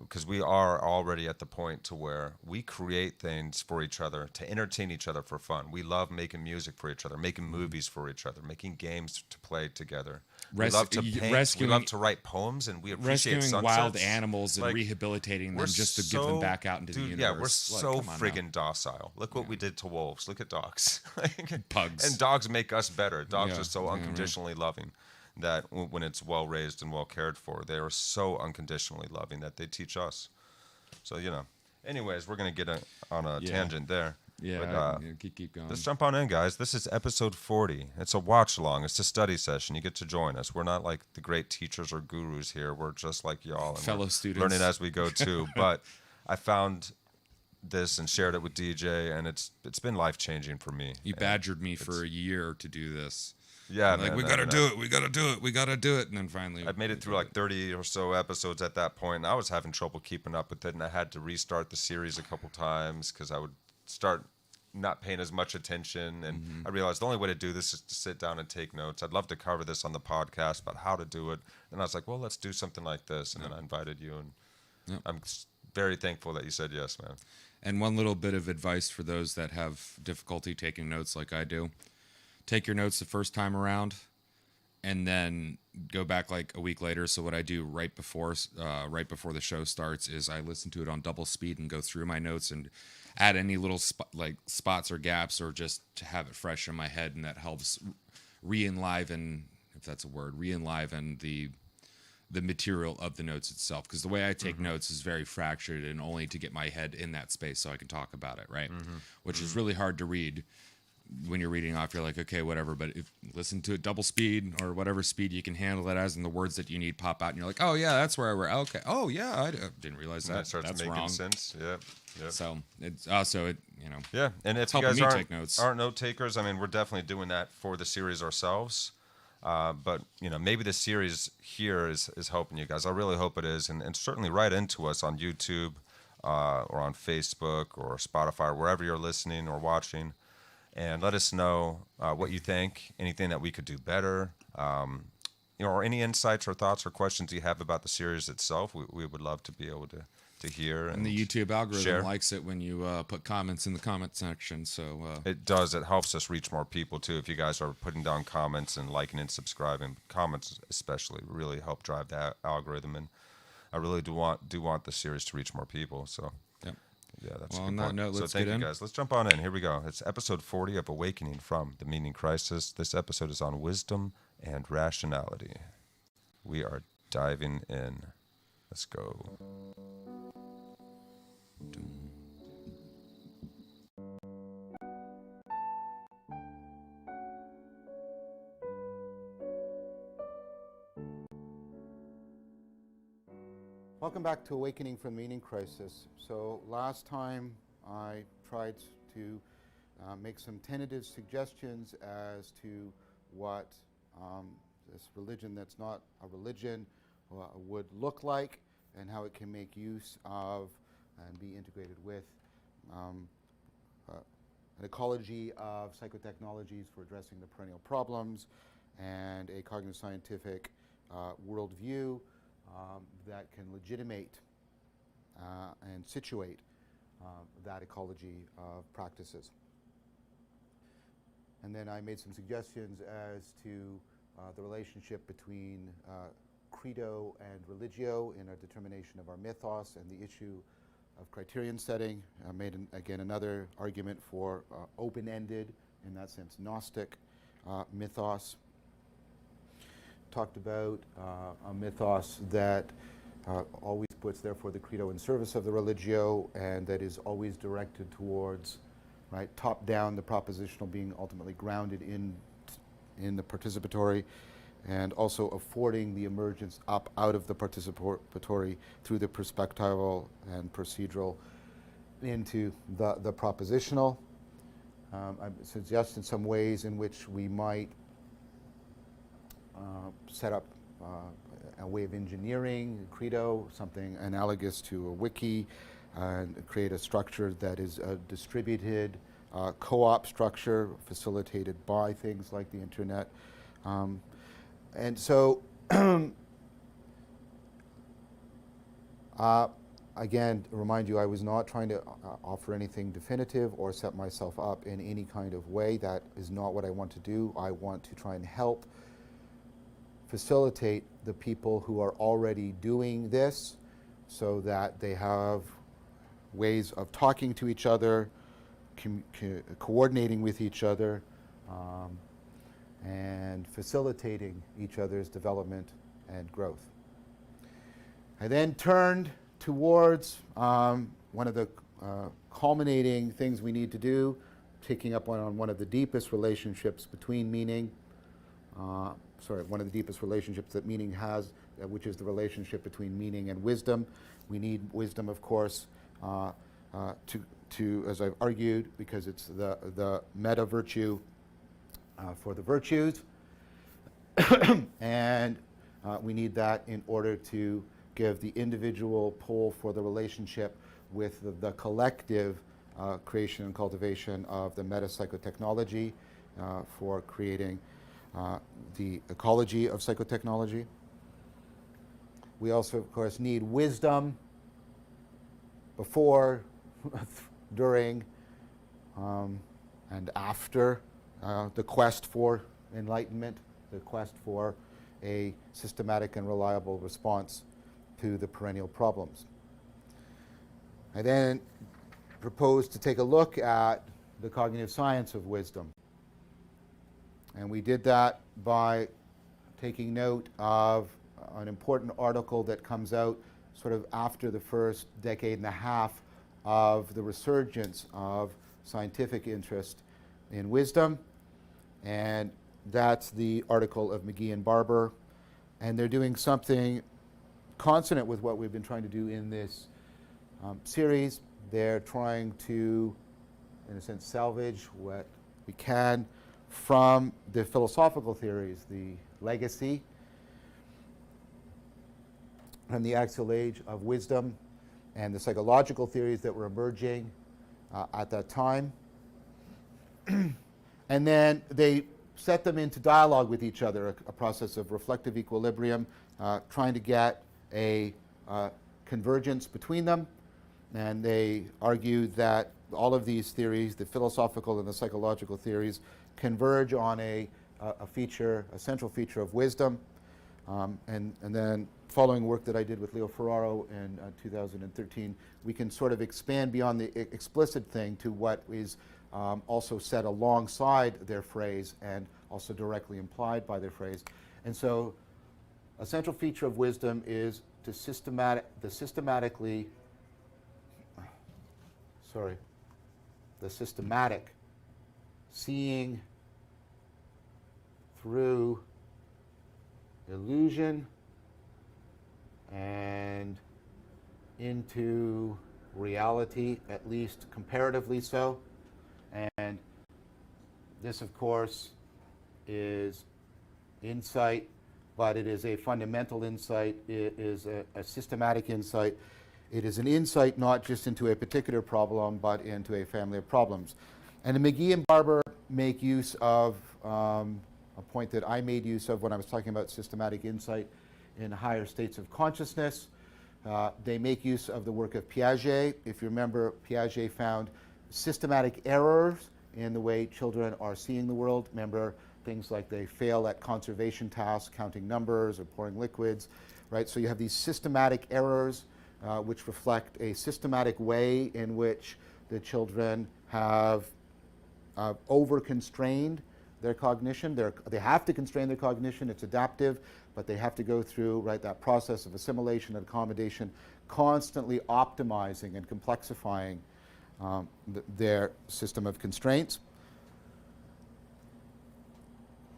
Because we are already at the point to where we create things for each other to entertain each other for fun. We love making music for each other, making movies for each other, making games to play together. We love to paint. We love to write poems, and we appreciate rescuing sunsets. wild animals and Like, rehabilitating we're them just to give them back out into the dude, universe. yeah, we're Like, so come on now. friggin' docile. Look what we did to wolves. Look at dogs. Like, Pugs. and dogs make us better. Dogs Yeah, are so yeah, right. unconditionally loving that when it's well raised and well cared for, they are so unconditionally loving that they teach us. So, anyways, we're going to get on a Yeah. tangent there. Yeah, But keep going. let's jump on in, guys. This is episode 40. It's a watch along. It's a study session. You get to join us. We're not like the great teachers or gurus here. We're just like y'all. And Fellow we're students. learning as we go too. But I found this and shared it with DJ, and it's been life-changing for me. You And badgered me for a year to do this. yeah, Like, man, we gotta do it. We gotta do it. We gotta do it. And then finally, I've made it through like 30 or so episodes at that point, and I was having trouble keeping up with it, and I had to restart the series a couple times because I would start not paying as much attention, and I realized the only way to do this is to sit down and take notes. I'd love to cover this on the podcast about how to do it, and I was like, well, let's do something like this, and then I invited you, and Yep. I'm very thankful that you said yes, man. And one little bit of advice for those that have difficulty taking notes like I do. Take your notes the first time around and then go back like a week later. So what I do right before the show starts is I listen to it on double speed and go through my notes and add any little spots or gaps or just to have it fresh in my head, and that helps re-enliven, if that's a word, re-enliven the material of the notes itself, because the way I take notes is very fractured and only to get my head in that space so I can talk about it, right? Which is really hard to read. When you're reading off, you're like, okay, whatever, but if listen to it double speed or whatever speed you can handle it as, and the words that you need pop out, and you're like, oh yeah, that's where I were. Okay, oh yeah, I didn't realize And that. that starts That's making wrong. sense. Yep. So it's also Yeah, and if you helping guys me aren't, take notes. aren't note takers, I mean, we're definitely doing that for the series ourselves. But maybe the series here is helping you guys. I really hope it is, and certainly write into us on YouTube or on Facebook or Spotify or wherever you're listening or watching, and let us know what you think, anything that we could do better, or any insights or thoughts or questions you have about the series itself. We would love to be able to hear. And the YouTube algorithm share. likes it when you put comments in the comment section. So It does. It helps us reach more people too. If you guys are putting down comments and liking and subscribing, comments especially really help drive that algorithm. And I really do want the series to reach more people. So Yep. yeah, that's Well, a on good that point. note, So let's thank get you in. guys. Let's jump on in. Here we go. It's episode 40 of Awakening from the Meaning Crisis. This episode is on wisdom and rationality. We are diving in. Let's go. Welcome back to Awakening from Meaning Crisis. So last time I tried to make some tentative suggestions as to what this religion that's not a religion would look like, and how it can make use of and be integrated with an ecology of psychotechnologies for addressing the perennial problems, and a cognitive scientific worldview that can legitimate and situate that ecology of practices. And then I made some suggestions as to the relationship between credo and religio in our determination of our mythos, and the issue of criterion setting. I made, again, another argument for open-ended, in that sense, Gnostic mythos. Talked about a mythos that always puts, therefore, the credo in service of the religio, and that is always directed towards, right, top down, the propositional being ultimately grounded in the participatory, and also affording the emergence up out of the participatory through the perspectival and procedural into the propositional. I suggest in some ways in which we might set up a way of engineering credo, something analogous to a wiki, and create a structure that is a distributed co-op structure facilitated by things like the internet. And so, again, to remind you, I was not trying to offer anything definitive or set myself up in any kind of way. That is not what I want to do. I want to try and help facilitate the people who are already doing this so that they have ways of talking to each other, coordinating with each other, and facilitating each other's development and growth. I then turned towards one of the culminating things we need to do, picking up on one of the deepest relationships between meaning, one of the deepest relationships that meaning has, which is the relationship between meaning and wisdom. We need wisdom, of course, to, as I've argued, because it's the meta virtue for the virtues, and we need that in order to give the individual pull for the relationship with the collective creation and cultivation of the meta psychotechnology for creating the ecology of psychotechnology. We also, of course, need wisdom before, during, and after the quest for enlightenment, the quest for a systematic and reliable response to the perennial problems. I then proposed to take a look at the cognitive science of wisdom. And we did that by taking note of an important article that comes out sort of after the first decade and a half of the resurgence of scientific interest in wisdom. And that's the article of McGee and Barber. And they're doing something consonant with what we've been trying to do in this series. They're trying to, in a sense, salvage what we can from the philosophical theories, the legacy and the axial age of wisdom, and the psychological theories that were emerging at that time. And then they set them into dialogue with each other, a process of reflective equilibrium, trying to get a convergence between them. And they argued that all of these theories, the philosophical and the psychological theories, converge on a central feature of wisdom. And then following work that I did with Leo Ferraro in 2013, we can sort of expand beyond the explicit thing to what is also said alongside their phrase and also directly implied by their phrase. And so a central feature of wisdom is the systematic seeing through illusion and into reality, at least comparatively so. And this, of course, is insight, but it is a fundamental insight. It is a systematic insight. It is an insight not just into a particular problem, but into a family of problems. And McGee and Barber make use of a point that I made use of when I was talking about systematic insight in higher states of consciousness. They make use of the work of Piaget. If you remember, Piaget found systematic errors in the way children are seeing the world. Remember things like they fail at conservation tasks, counting numbers or pouring liquids, right? So you have these systematic errors which reflect a systematic way in which the children have over-constrained their cognition. They have to constrain their cognition. It's adaptive, but they have to go through, right, that process of assimilation and accommodation constantly optimizing and complexifying their system of constraints.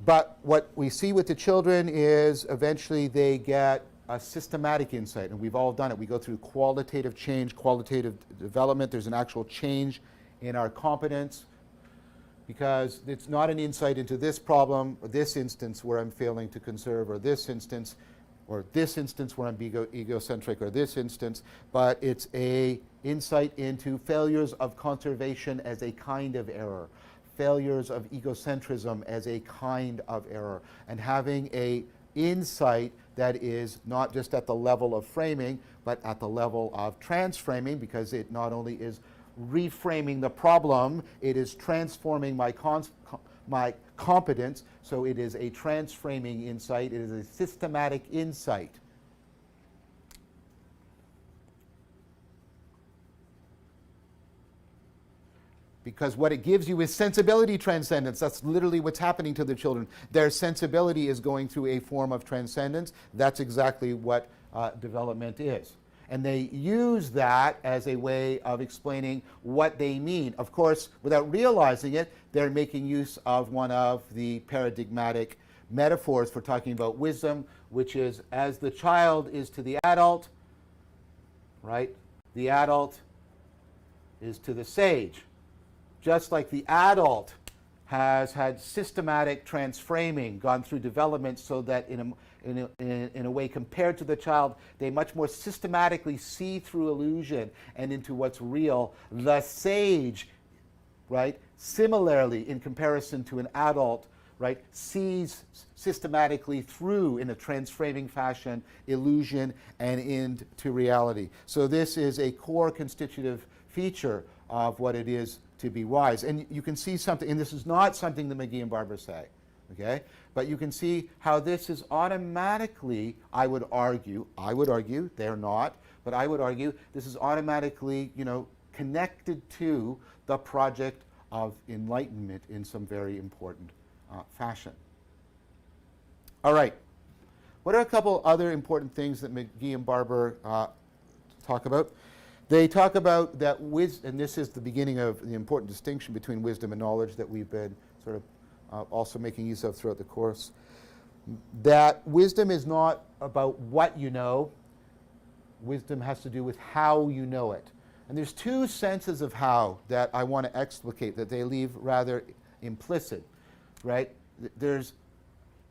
But what we see with the children is eventually they get a systematic insight, and we've all done it. We go through qualitative change, qualitative development. There's an actual change in our competence, because it's not an insight into this problem, or this instance where I'm failing to conserve, or this instance where I'm egocentric, or this instance, but it's a insight into failures of conservation as a kind of error, failures of egocentrism as a kind of error, and having a insight that is not just at the level of framing, but at the level of transframing, because it not only is reframing the problem, it is transforming my competence. So it is a transframing insight. It is a systematic insight. Because what it gives you is sensibility transcendence. That's literally what's happening to the children. Their sensibility is going through a form of transcendence. That's exactly what development is. And they use that as a way of explaining what they mean. Of course, without realizing it, they're making use of one of the paradigmatic metaphors for talking about wisdom, which is as the child is to the adult, right? The adult is to the sage. Just like the adult has had systematic transframing, gone through development so that in a way compared to the child, they much more systematically see through illusion and into what's real. The sage, right, similarly in comparison to an adult, right, sees systematically through, in a transframing fashion, illusion and into reality. So this is a core constitutive feature of what it is to be wise. And you can see something, and this is not something that McGee and Barber say, okay? But you can see how this is automatically, I would argue, they're not, but I would argue this is automatically, connected to the project of enlightenment in some very important fashion. All right. What are a couple other important things that McGee and Barber talk about? They talk about that wisdom, and this is the beginning of the important distinction between wisdom and knowledge that we've been sort of also making use of throughout the course, that wisdom is not about what you know. Wisdom has to do with how you know it. And there's two senses of how that I want to explicate, that they leave rather implicit, right? There's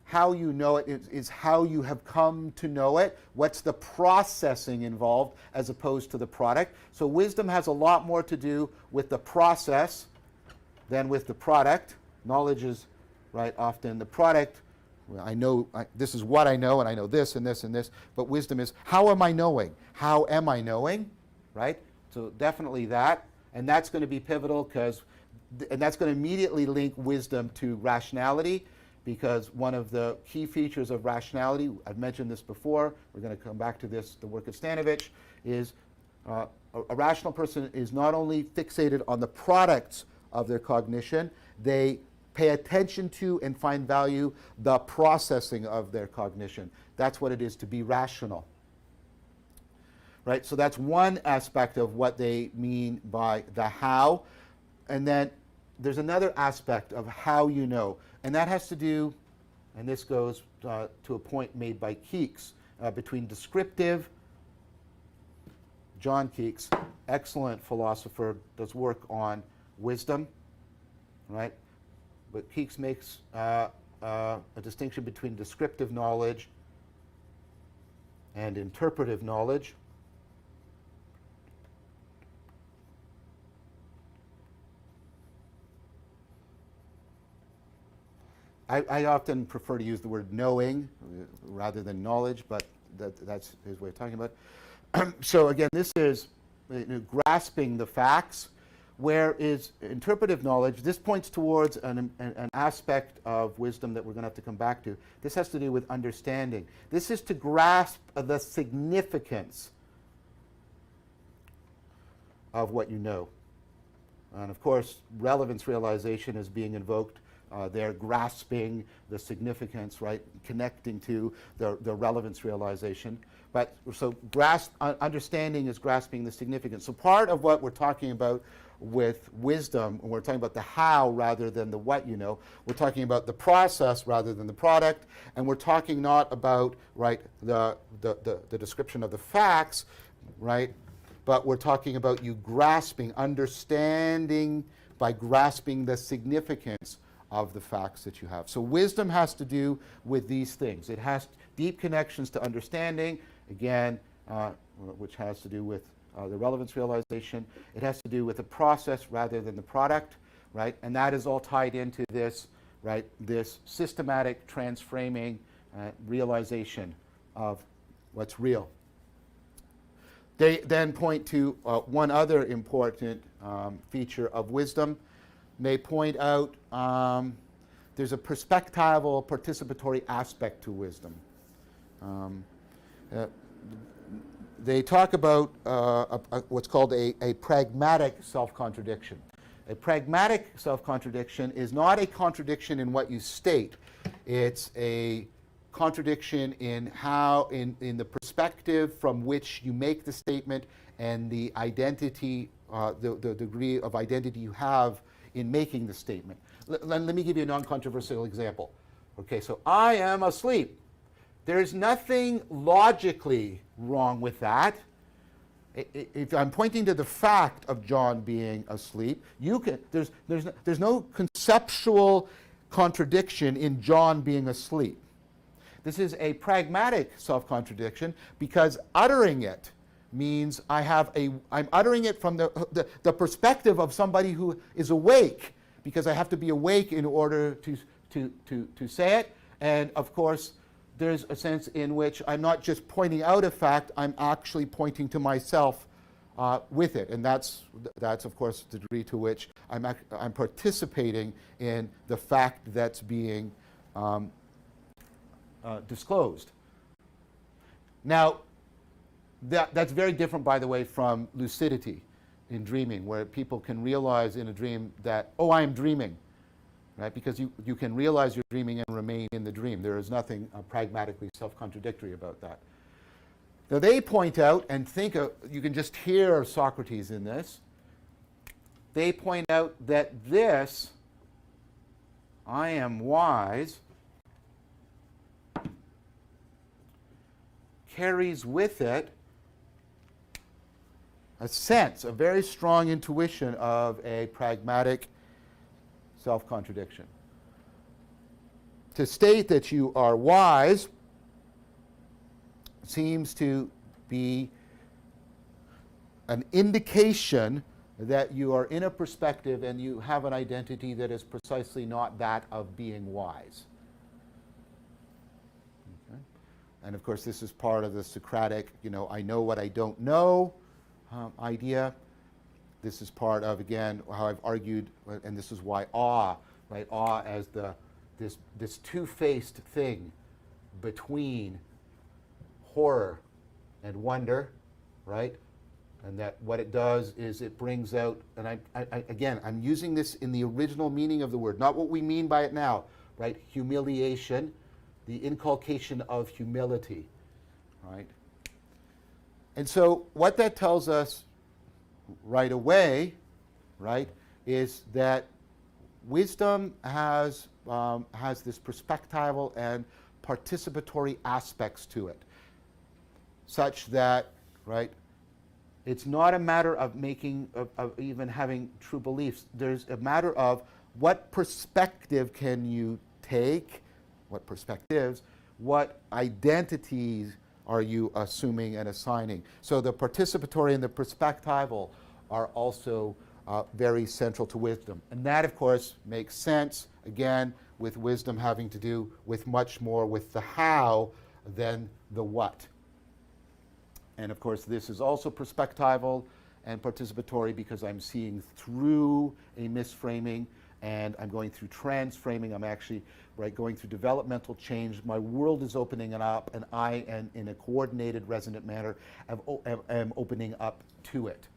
how you know it is how you have come to know it. What's the processing involved as opposed to the product? So wisdom has a lot more to do with the process than with the product. Knowledge is, right, often the product. Well, this is what I know, and I know this and this and this. But wisdom is, how am I knowing? How am I knowing, right? So definitely that. And that's going to be pivotal and that's going to immediately link wisdom to rationality. Because one of the key features of rationality, I've mentioned this before, we're going to come back to this, the work of Stanovich, is a rational person is not only fixated on the products of their cognition, they pay attention to and find value the processing of their cognition. That's what it is to be rational. Right? So that's one aspect of what they mean by the how. And then there's another aspect of how you know. And that has to do, and this goes to a point made by Keeks, between descriptive, John Keeks, excellent philosopher, does work on wisdom, right? But Keeks makes a distinction between descriptive knowledge and interpretive knowledge. I often prefer to use the word knowing rather than knowledge, but that's his way of talking about it. So again, this is grasping the facts, where is interpretive knowledge. This points towards an aspect of wisdom that we're going to have to come back to. This has to do with understanding. This is to grasp the significance of what you know. And of course, relevance realization is being invoked they're grasping the significance, right? Connecting to the relevance realization. But so understanding is grasping the significance. So part of what we're talking about with wisdom, when we're talking about the how rather than the what, we're talking about the process rather than the product, and we're talking not about, right, the description of the facts, right, but we're talking about you grasping, understanding by grasping the significance of the facts that you have. So wisdom has to do with these things. It has deep connections to understanding, again, which has to do with the relevance realization. It has to do with the process rather than the product, right? And that is all tied into this, right? This systematic transframing realization of what's real. They then point to one other important feature of wisdom. They point out there's a perspectival, participatory aspect to wisdom. They talk about what's called a pragmatic self-contradiction. A pragmatic self-contradiction is not a contradiction in what you state. It's a contradiction in how, in the perspective from which you make the statement and the identity, the degree of identity you have in making the statement. Let me give you a non-controversial example. Okay, so I am asleep. There's nothing logically wrong with that. If I'm pointing to the fact of John being asleep, there's no conceptual contradiction in John being asleep. This is a pragmatic self-contradiction because uttering it means I'm uttering it from the perspective of somebody who is awake, because I have to be awake in order to say it. And of course, there's a sense in which I'm not just pointing out a fact, I'm actually pointing to myself with it. And that's of course the degree to which I'm participating in the fact that's being disclosed. Now, that's very different, by the way, from lucidity in dreaming, where people can realize in a dream that, oh, I am dreaming, right? Because you can realize you're dreaming and remain in the dream. There is nothing pragmatically self-contradictory about that. Now, they point out, and you can just hear Socrates in this, they point out that this, I am wise, carries with it a sense, a very strong intuition of a pragmatic self-contradiction. To state that you are wise seems to be an indication that you are in a perspective and you have an identity that is precisely not that of being wise. Okay? And of course, this is part of the Socratic, I know what I don't know idea. This is part of, again, how I've argued, and this is why awe, right? Awe as this two-faced thing between horror and wonder, right? And that what it does is it brings out, and I'm using this in the original meaning of the word, not what we mean by it now, right? Humiliation, the inculcation of humility, right? And so what that tells us right away, right, is that wisdom has this perspectival and participatory aspects to it, such that, right, it's not a matter of of even having true beliefs. There's a matter of what perspective can you take, what perspectives, what identities are you assuming and assigning. So the participatory and the perspectival are also very central to wisdom. And that, of course, makes sense, again, with wisdom having to do with much more with the how than the what. And of course, this is also perspectival and participatory because I'm seeing through a misframing and I'm going through transframing. I'm actually going through developmental change. My world is opening up, and I, am, in a coordinated, resonant manner, am opening up to it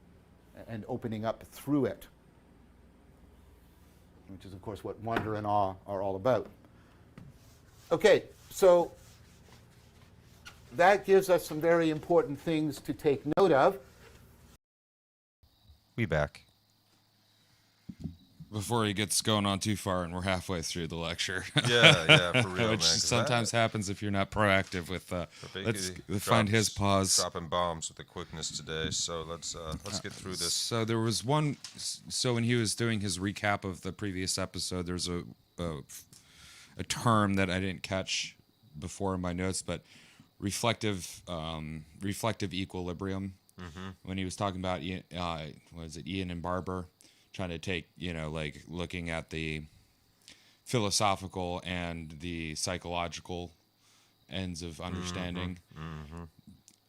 and opening up through it. which is, of course, what wonder and awe are all about. Okay, so that gives us some very important things to take note of. We back. Before he gets going on too far, and we're halfway through the lecture. Yeah, for real, Which man. 'cause sometimes happens if you're not proactive with. Vervaeke Let's find his pause. Dropping bombs with the quickness today. So let's get through this. So there was one. So when he was doing his recap of the previous episode, there's a term that I didn't catch before in my notes, but reflective equilibrium. Mm-hmm. When he was talking about Ian and Barber, trying to take, like looking at the philosophical and the psychological ends of understanding,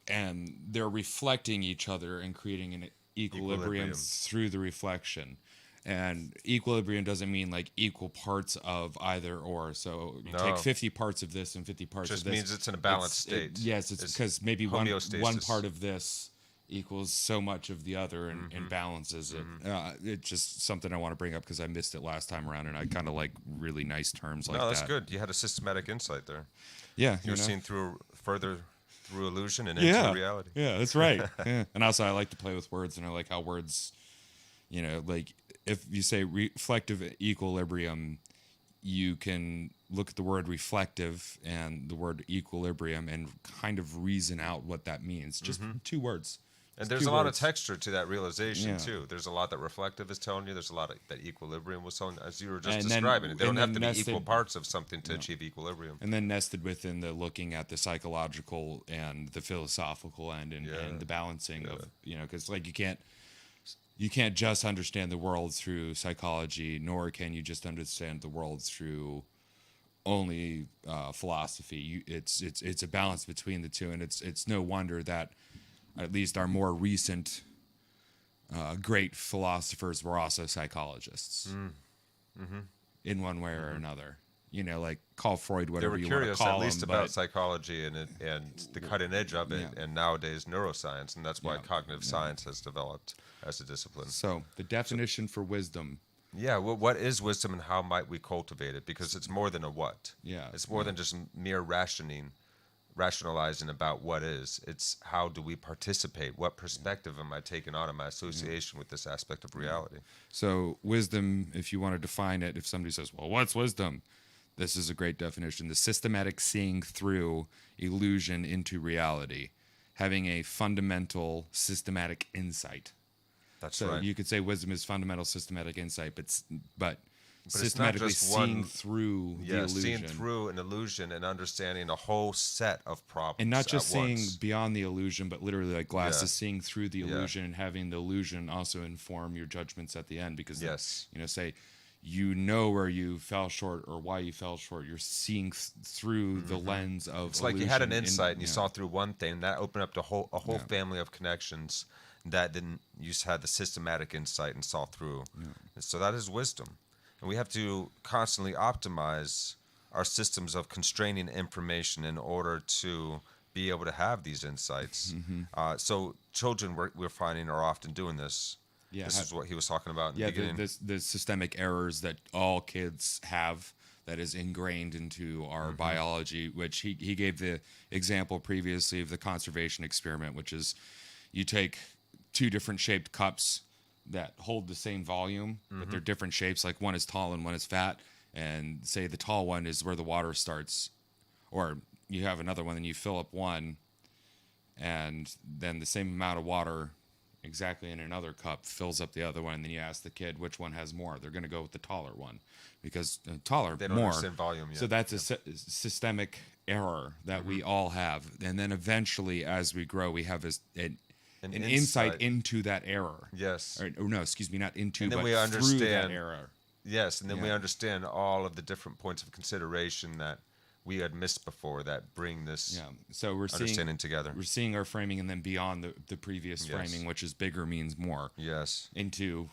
and they're reflecting each other and creating an equilibrium through the reflection. And equilibrium doesn't mean like equal parts of either or. So you take 50 parts of this and 50 parts of this. Just means it's in a balanced state. Yes, it's because maybe one part of this equals so much of the other and balances it. It's just something I want to bring up because I missed it last time around, and I kind of like really nice terms like that. No, that's good. You had a systematic insight there. Yeah. You're seeing further through illusion and into reality. Yeah, that's right. Yeah. And also I like to play with words, and I like how words, like if you say reflective equilibrium, you can look at the word reflective and the word equilibrium and kind of reason out what that means. Just 2 words. And there's a lot of texture to that realization, too. There's a lot that reflective is telling you. There's a lot that equilibrium was telling, as you were just describing. They don't have to be equal parts of something to achieve equilibrium. And then nested within the looking at the psychological and the philosophical end and the balancing of, because like you can't just understand the world through psychology, nor can you just understand the world through only philosophy. It's a balance between the two, and it's no wonder that at least our more recent great philosophers were also psychologists in one way or another. Like call Freud whatever you want to call him. They were curious at least about psychology and the cutting edge of it, and nowadays neuroscience, and that's why cognitive science has developed as a discipline. So the definition for wisdom. Yeah, well, what is wisdom and how might we cultivate it? Because it's more than a what. Yeah. It's more than just mere rationalizing about what is. It's how do we participate? What perspective am I taking on in my association with this aspect of reality? So wisdom, if you want to define it, if somebody says, well, what's wisdom? This is a great definition. The systematic seeing through illusion into reality, having a fundamental systematic insight. That's so right. You could say wisdom is fundamental systematic insight, but systematically seeing through the illusion. Seeing through an illusion and understanding a whole set of problems. And not just seeing beyond the illusion, but literally like glasses, seeing through the illusion and having the illusion also inform your judgments at the end. Because, say, where you fell short or why you fell short. You're seeing through the lens of It's like you had an insight and you saw through one thing, and that opened up a whole family of connections that didn't. You just had the systematic insight and saw through. So that is wisdom. And we have to constantly optimize our systems of constraining information in order to be able to have these insights. So children, we're finding, are often doing this. Yeah, this is what he was talking about in the beginning. The systemic errors that all kids have that is ingrained into our biology, which he gave the example previously of the conservation experiment, which is you take 2 different shaped cups that hold the same volume, but they're different shapes. Like one is tall and one is fat, and say the tall one is where the water starts, or you have another one and you fill up one, and then the same amount of water exactly in another cup fills up the other one, and then you ask the kid which one has more. They're going to go with the taller one because taller, they don't more. Understand volume yet. So that's a systemic error that we all have, and then eventually, as we grow, we have an insight into that error. Yes. Or no, excuse me, not into, and then but we understand, through that error. Yes, and then we understand all of the different points of consideration that we had missed before that bring this so we're understanding together. We're seeing our framing, and then beyond the previous framing, which is bigger means more. Yes. Into,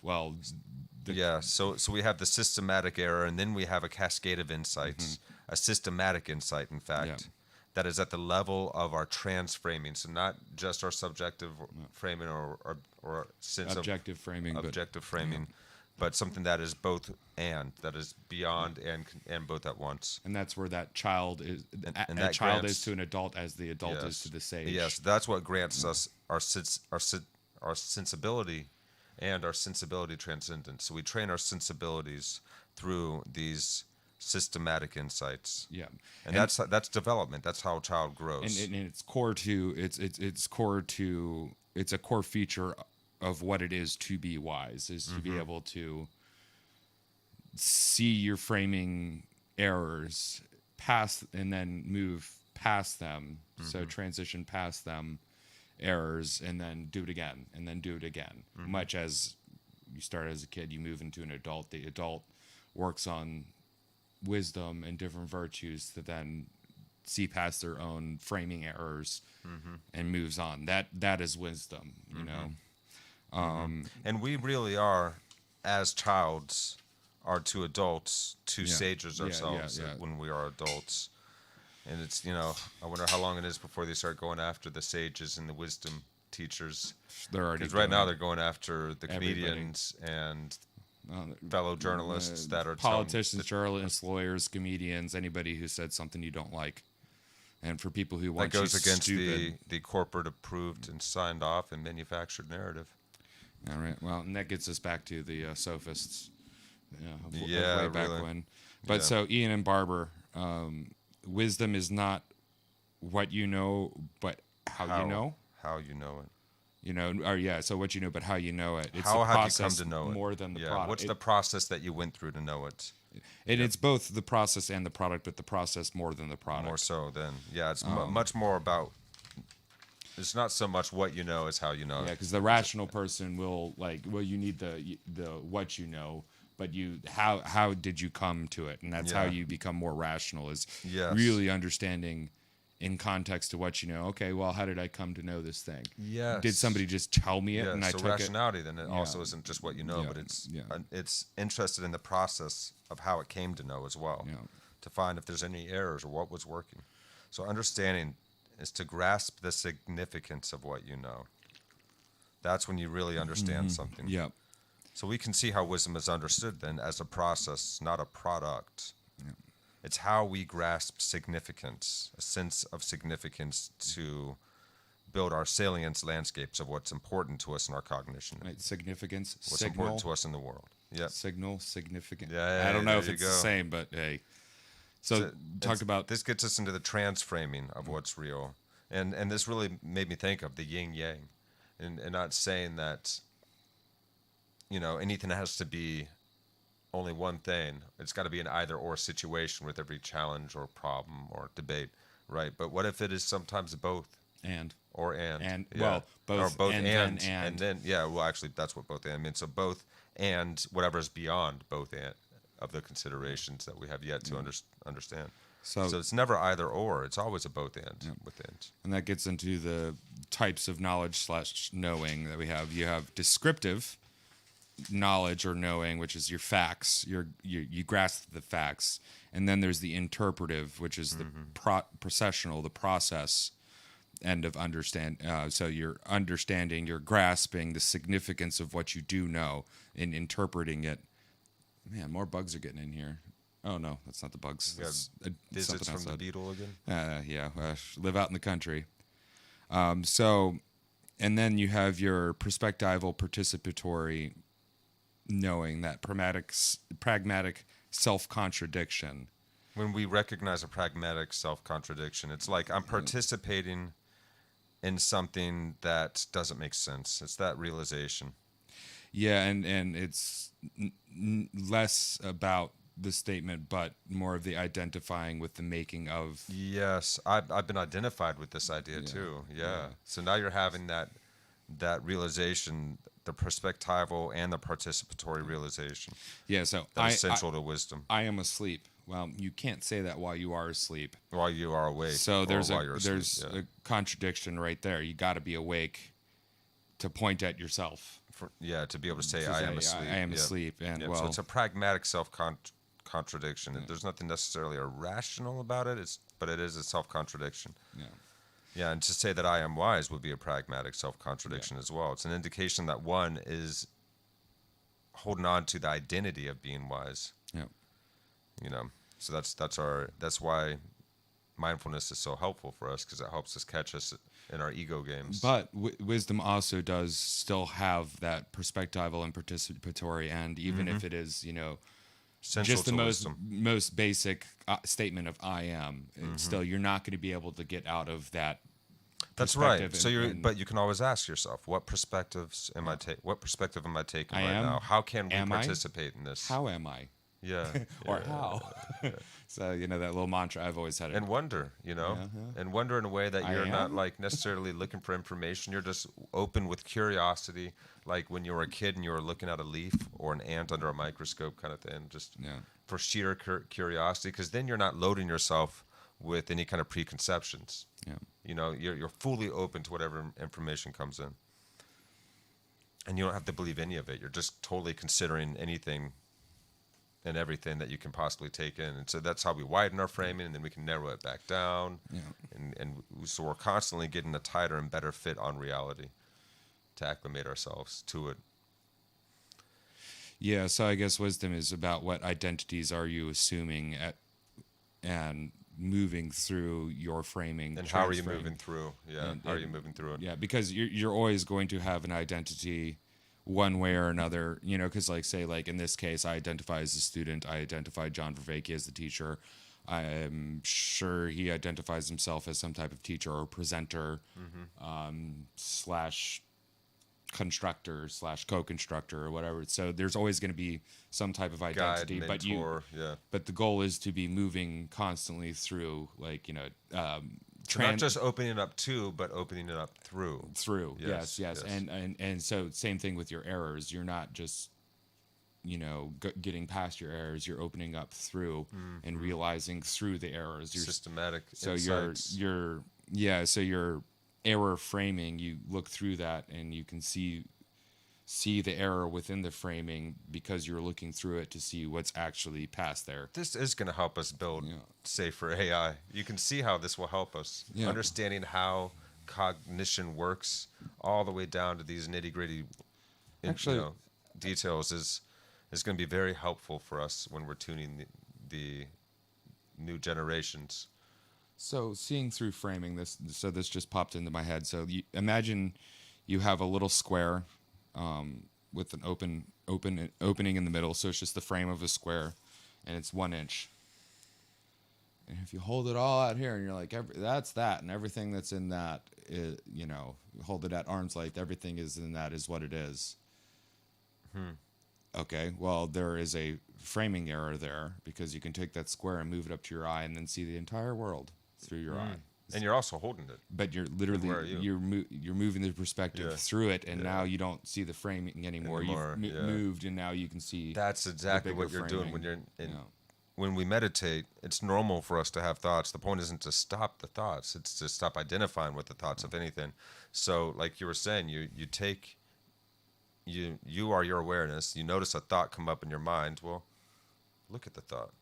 so we have the systematic error, and then we have a cascade of insights, a systematic insight, in fact. That is at the level of our trans framing, so not just our subjective framing or sense objective of framing, objective framing, but something that is both and that is beyond and both at once. And that's where that child is. And A that child grants- is to an adult as the adult is Yes. to the sage. Yes, that's what grants us our sensibility and our sensibility transcendence. So we train our sensibilities through these systematic insights. Yeah. And that's development. That's how a child grows. And it's core to it's a core feature of what it is to be wise, is to be able to see your framing errors past and then move past them. So transition past them errors and then do it again and then do it again. Much as you start as a kid, you move into an adult, the adult works on wisdom and different virtues to then see past their own framing errors and moves on. That is wisdom, you know. And we really are, as childs, are to adults, to sages Yeah, ourselves yeah. when we are adults. And it's, I wonder how long it is before they start going after the sages and the wisdom teachers. They're already Because right doing now it. they're going after the Everybody. comedians and fellow journalists that are politicians, journalists, lawyers, comedians, anybody who said something you don't like. And for people who that want goes you against stupid, the corporate approved and signed off and manufactured narrative. all right. Well, and that gets us back to the sophists. Of Yeah, way back really. when. But Yeah. so Ian and Barber, wisdom is not what you know, but how you know. How you know it. So what you know, but how you know it. It's How the have you process come to know it? more than the yeah. product. What's the process that you went through to know it? And it's both the process and the product, but the process more than the product. More so than, it's much more about, it's not so much what you know as how you know Yeah, it. because the rational person will you need the what you know, but how did you come to it, and that's how Yeah. you become more rational. Is Yes. really understanding in context to what you know. Okay, well, how did I come to know this thing? Yes. Did somebody just tell me it Yeah, and I so took it? rationality then it also isn't just what you know, Yeah, but it's yeah. it's interested in the process of how it came to know as well, Yeah. to find if there's any errors or what was working. So understanding is to grasp the significance of what you know. That's when you really understand something. Yeah. So we can see how wisdom is understood then as a process, not a product. It's how we grasp significance, a sense of significance to build our salience landscapes of what's important to us in our cognition, Right, significance, what's signal, important to us in the world. Yeah. signal, significant. Yeah, I don't know there if you it's the go. same, but hey. So talked It's- about this gets us into the transframing of what's real, and this really made me think of the yin yang, and not saying that anything has to be only one thing. It's got to be an either or situation with every challenge or problem or debate, right? But what if it is sometimes both and or and And, well, both or both and then well actually that's what both and means. So both and whatever is beyond both and of the considerations that we have yet to understand. So- So it's never either or. It's always a both and with ends. And that gets into the types of knowledge / knowing that we have. You have descriptive knowledge or knowing, which is your facts. You grasp the facts, and then there's the interpretive, which is the processional, the process end of understand. So you're understanding, you're grasping the significance of what you do know and interpreting it. Man, more bugs are getting in here. Oh no, that's not the bugs. We have That's visits something from the outside. beetle again. Live out in the country. And then you have your perspectival participatory knowing, that pragmatic self-contradiction. When we recognize a pragmatic self-contradiction, it's like I'm participating in something that doesn't make sense. It's that realization. Yeah, and it's less about the statement, but more of the identifying with the making of. Yes, I've been identified with this idea too. Yeah. So now you're having that realization, the perspectival and the participatory realization. Yeah, so That's essential to wisdom I am asleep. Well, you can't say that while you are asleep. while you are awake. So or there's while you're asleep, yeah. a contradiction right there. You got to be awake to point at yourself. To be able to say To I say, am asleep. I am Yeah. asleep, and Yeah, well, so it's a pragmatic self-contradiction. There's nothing necessarily irrational about it. But it is a self-contradiction. yeah. Yeah, and to say that I am wise would be a pragmatic self-contradiction as well. It's an indication that one is holding on to the identity of being wise. Yeah. So that's why mindfulness is so helpful for us, because it helps us catch us in our ego games. But wisdom also does still have that perspectival and participatory end, even if it is, Central just the to most wisdom. most basic statement of I am. Still, you're not going to be able to get out of that. That's right. perspective But you can always ask yourself, what perspectives am I what perspective am I taking I right am? now? How can we Am I? participate in this? How am I? Yeah. Or yeah. how? So that little mantra I've always had. And wonder, and wonder in a way that I you're not am? like necessarily looking for information. You're just open with curiosity, like when you were a kid and you were looking at a leaf or an ant under a microscope, kind of thing, just for sheer curiosity. Because then you're not loading yourself with any kind of preconceptions. Yeah. You're fully open to whatever information comes in, and you don't have to believe any of it. You're just totally considering anything and everything that you can possibly take in. And so that's how we widen our framing, and then we can narrow it back down. Yeah. And so we're constantly getting a tighter and better fit on reality to acclimate ourselves to it. Yeah, so I guess wisdom is about what identities are you assuming and moving through your framing. And how are you transferring. moving through? Yeah, And- how are you and- moving through it? Yeah, because you're always going to have an identity one way or another, because say in this case, I identify as a student, I identify John Vervaeke as the teacher. I'm sure he identifies himself as some type of teacher or presenter, slash constructor slash co-constructor or whatever. So there's always going to be some type of identity, Guide, but mentor, but the goal is to be moving constantly through not just opening it up to, but opening it up through. Yes. Yes. And so same thing with your errors. You're not just getting past your errors. You're opening up through and realizing through the errors. You're Systematic so insights. so your error framing, you look through that and you can see the error within the framing because you're looking through it to see what's actually past there. This is going to help us build safer AI. You can see how this will help us. Yeah. Understanding how cognition works all the way down to these nitty-gritty details is going to be very helpful for us when we're tuning the new generations. So seeing through framing this just popped into my head. So imagine you have a little square with an opening in the middle. So it's just the frame of a square, and it's 1 inch. And if you hold it all out here, and you're like, that's that, and everything that's in that, hold it at arm's length. Everything is in that is what it is. Okay, well, there is a framing error there because you can take that square and move it up to your eye and then see the entire world through your eye. And you're also holding it. But you're literally Where are you? you're moving the perspective through it, and Yeah. now you don't see the framing anymore. You've moved, and now you can see. That's exactly what bigger you're doing framing. when you're in. Yeah. When we meditate, it's normal for us to have thoughts. The point isn't to stop the thoughts; it's to stop identifying with the thoughts of anything. So, like you were saying, you are your awareness. You notice a thought come up in your mind. Well, look at the thought,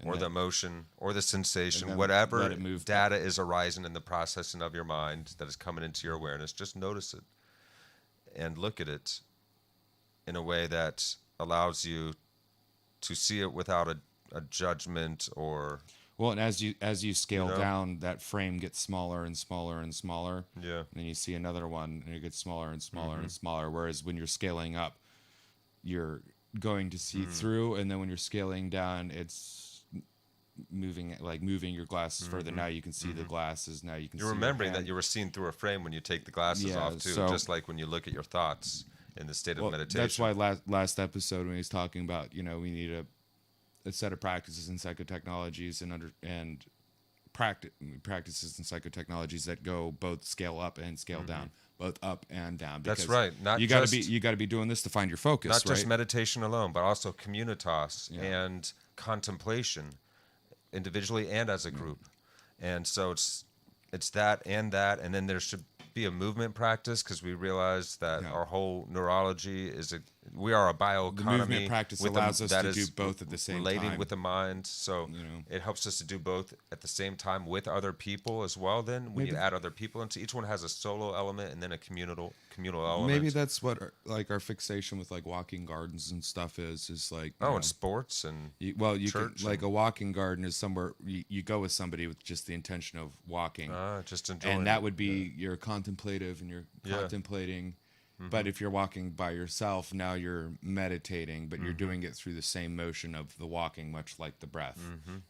or the emotion, or the sensation, then whatever let it move. data is arising in the processing of your mind that is coming into your awareness. Just notice it, and look at it in a way that allows you to see it without a judgment or Well, and as you scale You know? down, that frame gets smaller and smaller and smaller. yeah. And then you see another one, and it gets smaller and smaller and smaller. Whereas when you're scaling up, you're going to see through, and then when you're scaling down, it's moving your glasses further. Now you can see the glasses. Now you can. You're see remembering your that hand. you were seeing through a frame when you take the glasses Yeah, off too, so- just like when you look at your thoughts in the state of Well, meditation. that's why last episode when he was talking about we need a set of practices and psychotechnologies and practices and psychotechnologies that go both scale up and scale down, both up and down. That's because right. Not you got just- to be doing this to find your focus, not right? just meditation alone, but also communitas Yeah. and contemplation, individually and as a group. And so it's that, and then there should be a movement practice because we realize that Yeah. our whole neurology is we are a The bioeconomy. movement practice with allows us that to do is both at the same relating time. with the mind. So You know. it helps us to do both at the same time with other people as well. Then when you Maybe- add other people into each one has a solo element and then a communal element. Maybe that's what like our fixation with like walking gardens and stuff is like. You know, and sports and you church could like and- a walking garden is somewhere you go with somebody with just the intention of walking, just enjoying. and that it. would be you're contemplative and you're Yeah. contemplating. But if you're walking by yourself, now you're meditating, but you're doing it through the same motion of the walking, much like the breath.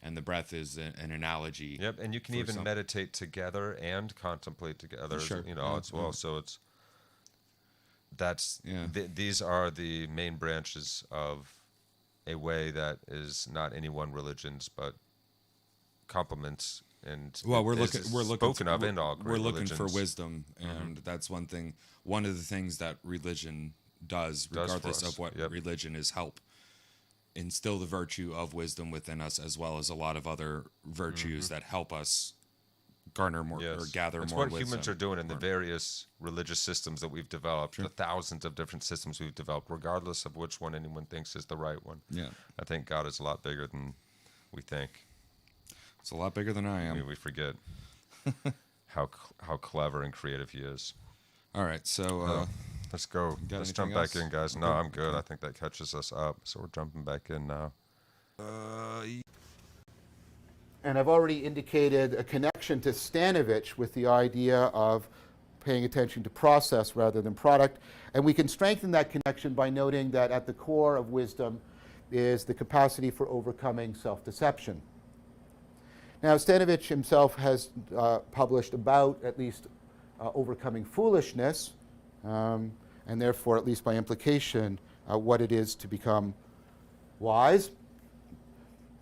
And the breath is an analogy. Yep, and you can for even some- meditate together and contemplate together. Sure. You know, Yeah, as well. yeah. So it's that's Yeah. these are the main branches of a way that is not any one religion's, but complements and Well, we're is looking spoken of in all we're great looking for religions. wisdom, and that's one thing. One of the things that religion does, for regardless us, of what yep. religion is, help instill the virtue of wisdom within us, as well as a lot of other virtues that help us garner more or gather it's more what wisdom. humans are doing in the various religious systems that we've developed, the thousands of different systems we've developed, regardless of which one anyone thinks is the right one. Yeah, I think God is a lot bigger than we think. it's a lot bigger than I I am. mean, we forget how clever and creative he is. All right, so Let's go. got Let's jump anything back in, else? guys. No, I'm good. I think that catches us up. So we're jumping back in now. And I've already indicated a connection to Stanovich with the idea of paying attention to process rather than product. And we can strengthen that connection by noting that at the core of wisdom is the capacity for overcoming self-deception. Now, Stanovich himself has published about, at least, overcoming foolishness, and therefore, at least by implication, what it is to become wise.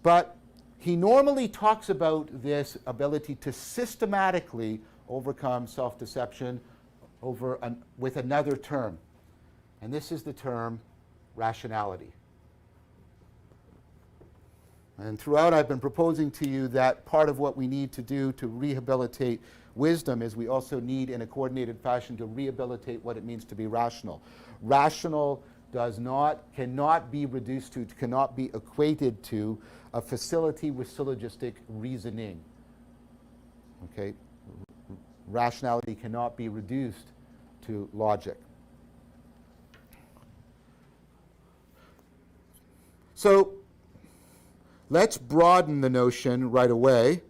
But he normally talks about this ability to systematically overcome self-deception with another term. And this is the term rationality. And throughout, I've been proposing to you that part of what we need to do to rehabilitate wisdom is we also need, in a coordinated fashion, to rehabilitate what it means to be rational. Rational cannot be reduced to, cannot be equated to a facility with syllogistic reasoning. Okay? Rationality cannot be reduced to logic. So, let's broaden the notion right away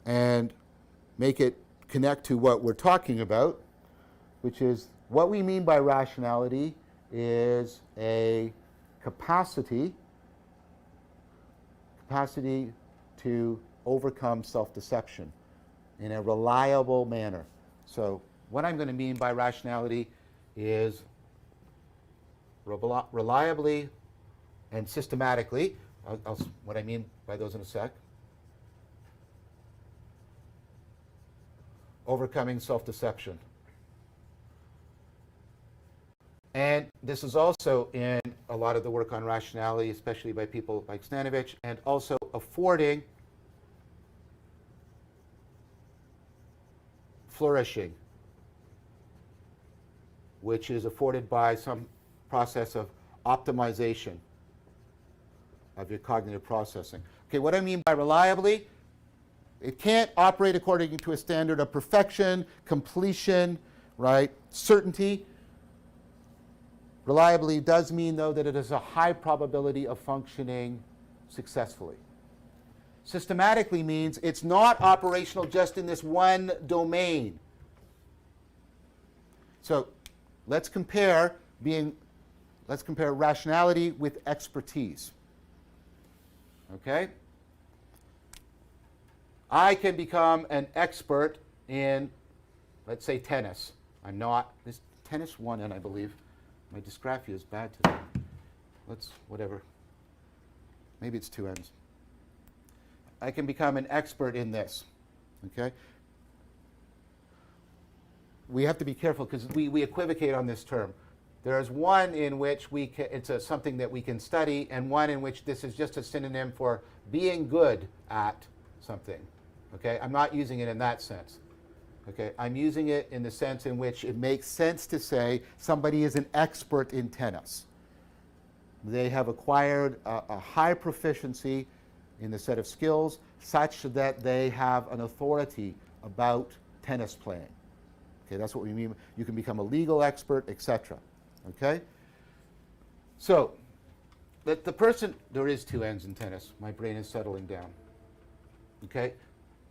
and make it connect to what we're talking about, which is what we mean by rationality is a capacity to overcome self-deception in a reliable manner. So what I'm going to mean by rationality is reliably and systematically. What I mean by those in a sec. Overcoming self-deception. And this is also in a lot of the work on rationality, especially by people like Stanovich, and also affording flourishing, which is afforded by some process of optimization of your cognitive processing. Okay, what I mean by reliably, it can't operate according to a standard of perfection, completion, right, certainty. Reliably does mean, though, that it has a high probability of functioning successfully. Systematically means it's not operational just in this one domain. So let's compare rationality with expertise. Okay? I can become an expert in, let's say, tennis. I'm not. This tennis won in, I believe. My dysgraphia is bad today. Whatever. Maybe it's two ends. I can become an expert in this. Okay? We have to be careful because we equivocate on this term. There is one in which it's something that we can study, and one in which this is just a synonym for being good at something. Okay? I'm not using it in that sense. Okay? I'm using it in the sense in which it makes sense to say somebody is an expert in tennis. They have acquired a high proficiency in the set of skills such that they have an authority about tennis playing. Okay, that's what we mean. You can become a legal expert, etc. Okay? So, the person, there is two ends in tennis. My brain is settling down. Okay?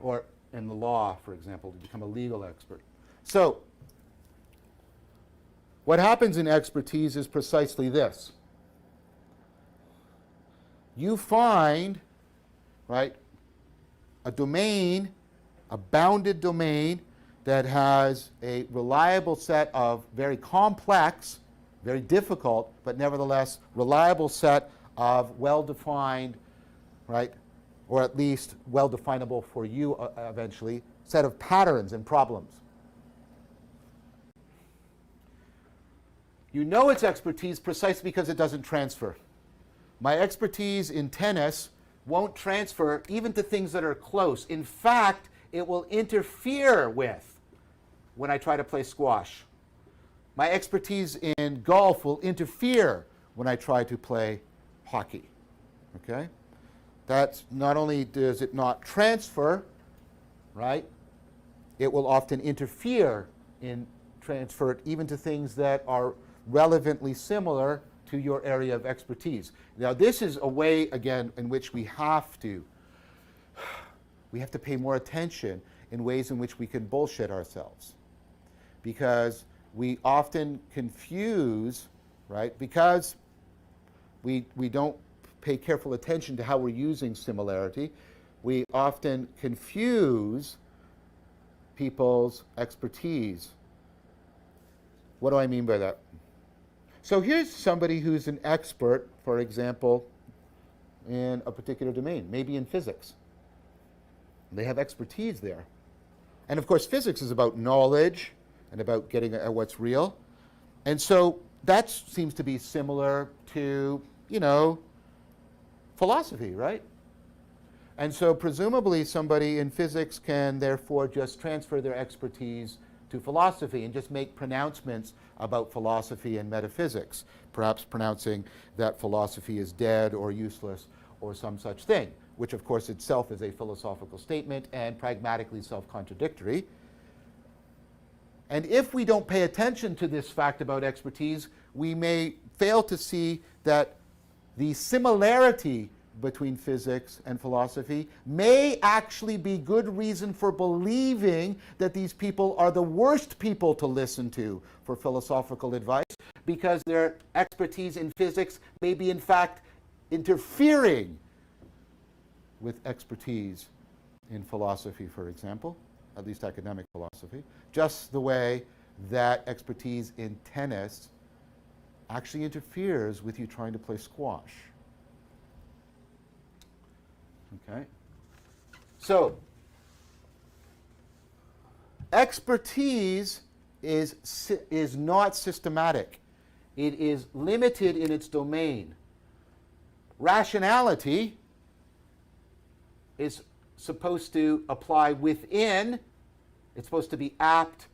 Or in the law, for example, to become a legal expert. So, what happens in expertise is precisely this. You find, right, a domain, a bounded domain that has a reliable set of very complex, very difficult, but nevertheless reliable set of well-defined, right, or at least well-definable for you eventually, set of patterns and problems. You know it's expertise precisely because it doesn't transfer. My expertise in tennis won't transfer even to things that are close. In fact, it will interfere with when I try to play squash. My expertise in golf will interfere when I try to play hockey. Okay? That's not only does it not transfer, right? It will often interfere in transfer it even to things that are relevantly similar to your area of expertise. Now, this is a way, again, in which we have to pay more attention in ways in which we can bullshit ourselves. Because we often confuse, right, because we don't pay careful attention to how we're using similarity, we often confuse people's expertise. What do I mean by that? So here's somebody who's an expert, for example, in a particular domain, maybe in physics. They have expertise there. And of course, physics is about knowledge and about getting at what's real. And so that seems to be similar to, philosophy, right? And so presumably somebody in physics can therefore just transfer their expertise to philosophy and just make pronouncements about philosophy and metaphysics, perhaps pronouncing that philosophy is dead or useless or some such thing, which of course itself is a philosophical statement and pragmatically self-contradictory. And if we don't pay attention to this fact about expertise, we may fail to see that the similarity between physics and philosophy may actually be good reason for believing that these people are the worst people to listen to for philosophical advice, because their expertise in physics may be in fact interfering with expertise in philosophy, for example, at least academic philosophy, just the way that expertise in tennis actually interferes with you trying to play squash. Okay? So, expertise is not systematic. It is limited in its domain. Rationality is supposed to apply within, it's supposed to be apt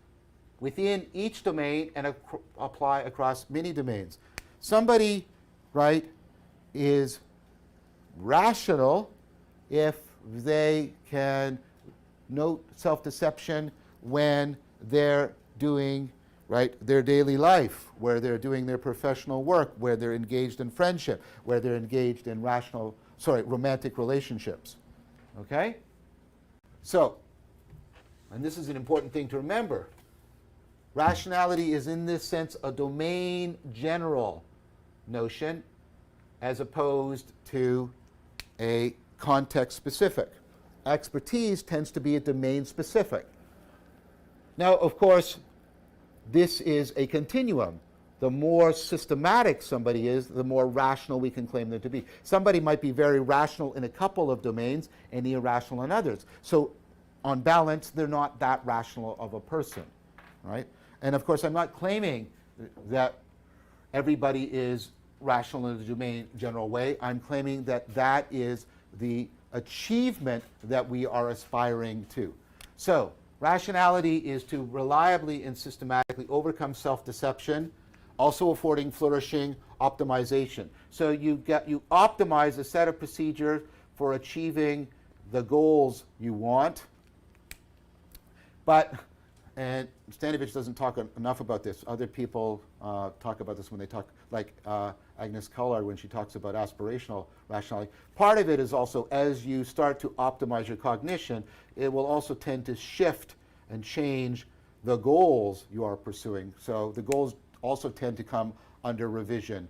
within each domain and apply across many domains. Somebody, right, is rational if they can note self-deception when they're doing, right, their daily life, where they're doing their professional work, where they're engaged in friendship, where they're engaged in romantic relationships. Okay? So, and this is an important thing to remember, rationality is in this sense a domain general notion as opposed to a context specific. Expertise tends to be a domain specific. Now, of course, this is a continuum. The more systematic somebody is, the more rational we can claim them to be. Somebody might be very rational in a couple of domains and irrational in others. So, on balance, they're not that rational of a person, right? And of course, I'm not claiming that everybody is rational in the domain general way. I'm claiming that that is the achievement that we are aspiring to. So, rationality is to reliably and systematically overcome self-deception also affording flourishing optimization. So you optimize a set of procedures for achieving the goals you want. But, and Stanovich doesn't talk enough about this. Other people talk about this when they talk, like Agnes Collard when she talks about aspirational rationality. Part of it is also, as you start to optimize your cognition, it will also tend to shift and change the goals you are pursuing. So the goals also tend to come under revision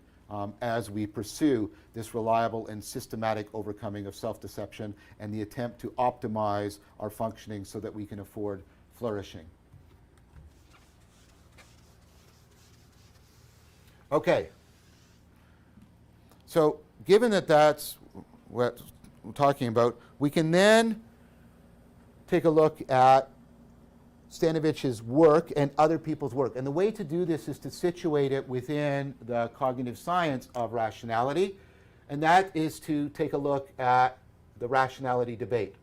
as we pursue this reliable and systematic overcoming of self-deception and the attempt to optimize our functioning so that we can afford flourishing. Okay. So given that that's what we're talking about, we can then take a look at Stanovich's work and other people's work. And the way to do this is to situate it within the cognitive science of rationality, and that is to take a look at the rationality debate.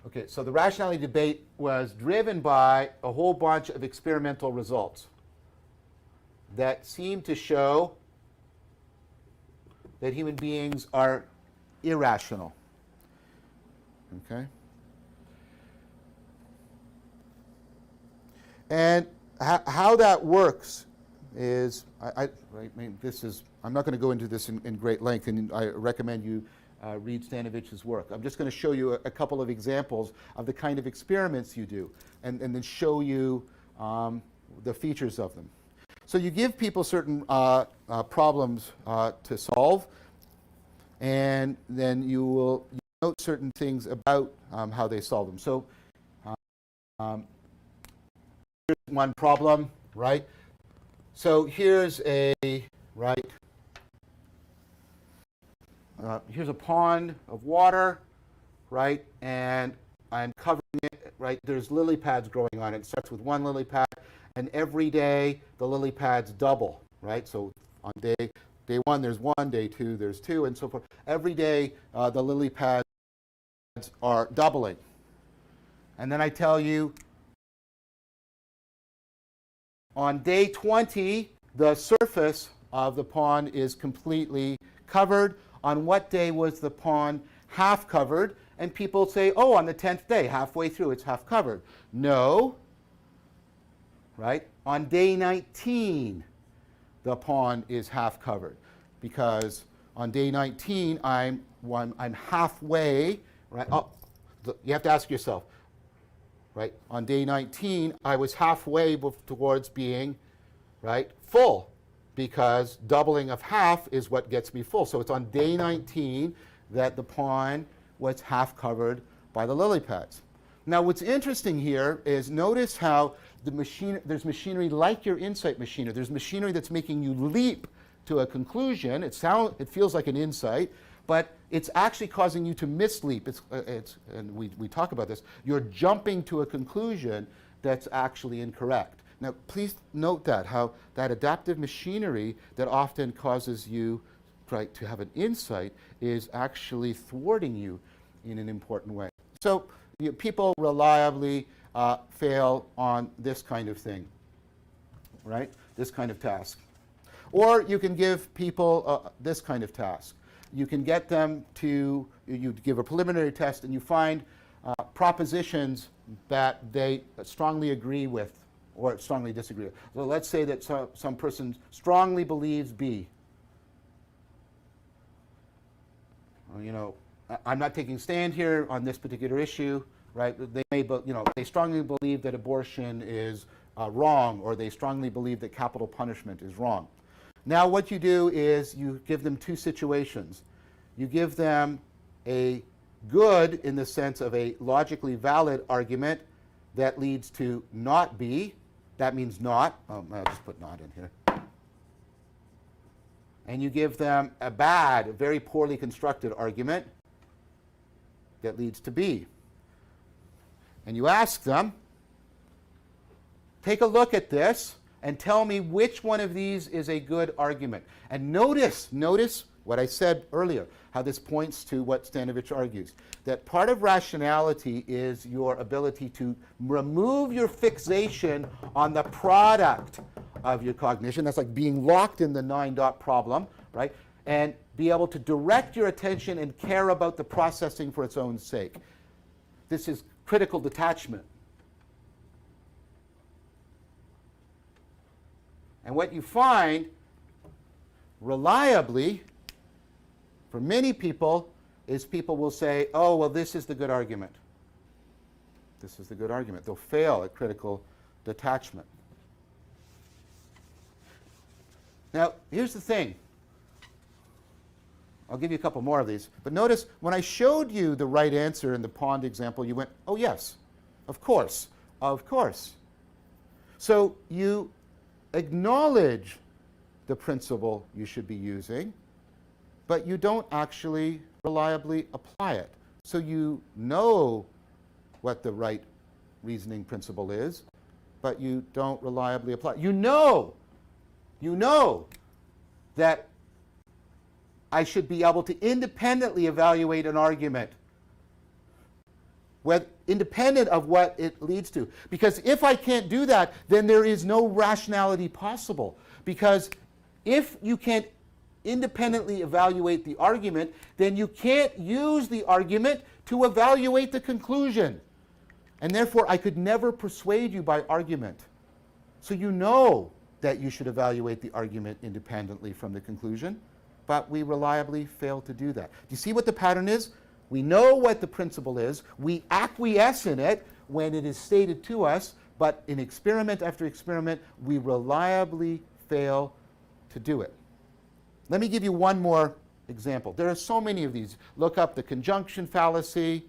Okay, so the rationality debate was driven by a whole bunch of experimental results that seem to show that human beings are irrational. Okay? And how that works is, I mean, this is, I'm not going to go into this in great length, and I recommend you read Stanovich's work. I'm just going to show you a couple of examples of the kind of experiments you do, and then show you the features of them. So you give people certain problems to solve, and then you will note certain things about how they solve them. So here's one problem, right? So here's a, right, here's a pond of water, right, and I'm covering it, right, there's lily pads growing on it. It starts with one lily pad, and every day the lily pads double, right? So on day one there's one, day two there's two, and so forth. Every day the lily pads are doubling. And then I tell you, on day 20, the surface of the pond is completely covered. On what day was the pond half covered? And people say, oh, on the 10th day, halfway through, it's half covered. No, right? On day 19, the pond is half covered, because on day 19, I'm halfway, right? Oh, you have to ask yourself, right? On day 19, I was halfway towards being, right, full, because doubling of half is what gets me full. So it's on day 19 that the pond was half covered by the lily pads. Now what's interesting here is notice how there's machinery like your insight machinery. There's machinery that's making you leap to a conclusion. It feels like an insight, but it's actually causing you to misleap. And we talk about this. You're jumping to a conclusion that's actually incorrect. Now, please note that, how that adaptive machinery that often causes you, right, to have an insight is actually thwarting you in an important way. So people reliably fail on this kind of thing, right? This kind of task. Or you can give people this kind of task. You can get them to, you give a preliminary test and you find propositions that they strongly agree with or strongly disagree with. So let's say that some person strongly believes B. Well, you know, I'm not taking a stand here on this particular issue, right? They may, they strongly believe that abortion is wrong, or they strongly believe that capital punishment is wrong. Now what you do is you give them two situations. You give them a good, in the sense of a logically valid argument that leads to not B. That means not. I'll just put not in here. And you give them a bad, a very poorly constructed argument that leads to B. And you ask them, take a look at this and tell me which one of these is a good argument. And notice, what I said earlier, how this points to what Stanovich argues, that part of rationality is your ability to remove your fixation on the product of your cognition. That's like being locked in the 9-dot problem, right? And be able to direct your attention and care about the processing for its own sake. This is critical detachment. And what you find reliably for many people is people will say, oh, well, this is the good argument. This is the good argument. They'll fail at critical detachment. Now, here's the thing. I'll give you a couple more of these. But notice, when I showed you the right answer in the pond example, you went, oh, yes, of course, of course. So you acknowledge the principle you should be using, but you don't actually reliably apply it. So you know what the right reasoning principle is, but you don't reliably apply it. You know that I should be able to independently evaluate an argument, independent of what it leads to. Because if I can't do that, then there is no rationality possible. Because if you can't independently evaluate the argument, then you can't use the argument to evaluate the conclusion. And therefore, I could never persuade you by argument. So you know that you should evaluate the argument independently from the conclusion, but we reliably fail to do that. Do you see what the pattern is? We know what the principle is. We acquiesce in it when it is stated to us, but in experiment after experiment, we reliably fail to do it. Let me give you one more example. There are so many of these. Look up the conjunction fallacy.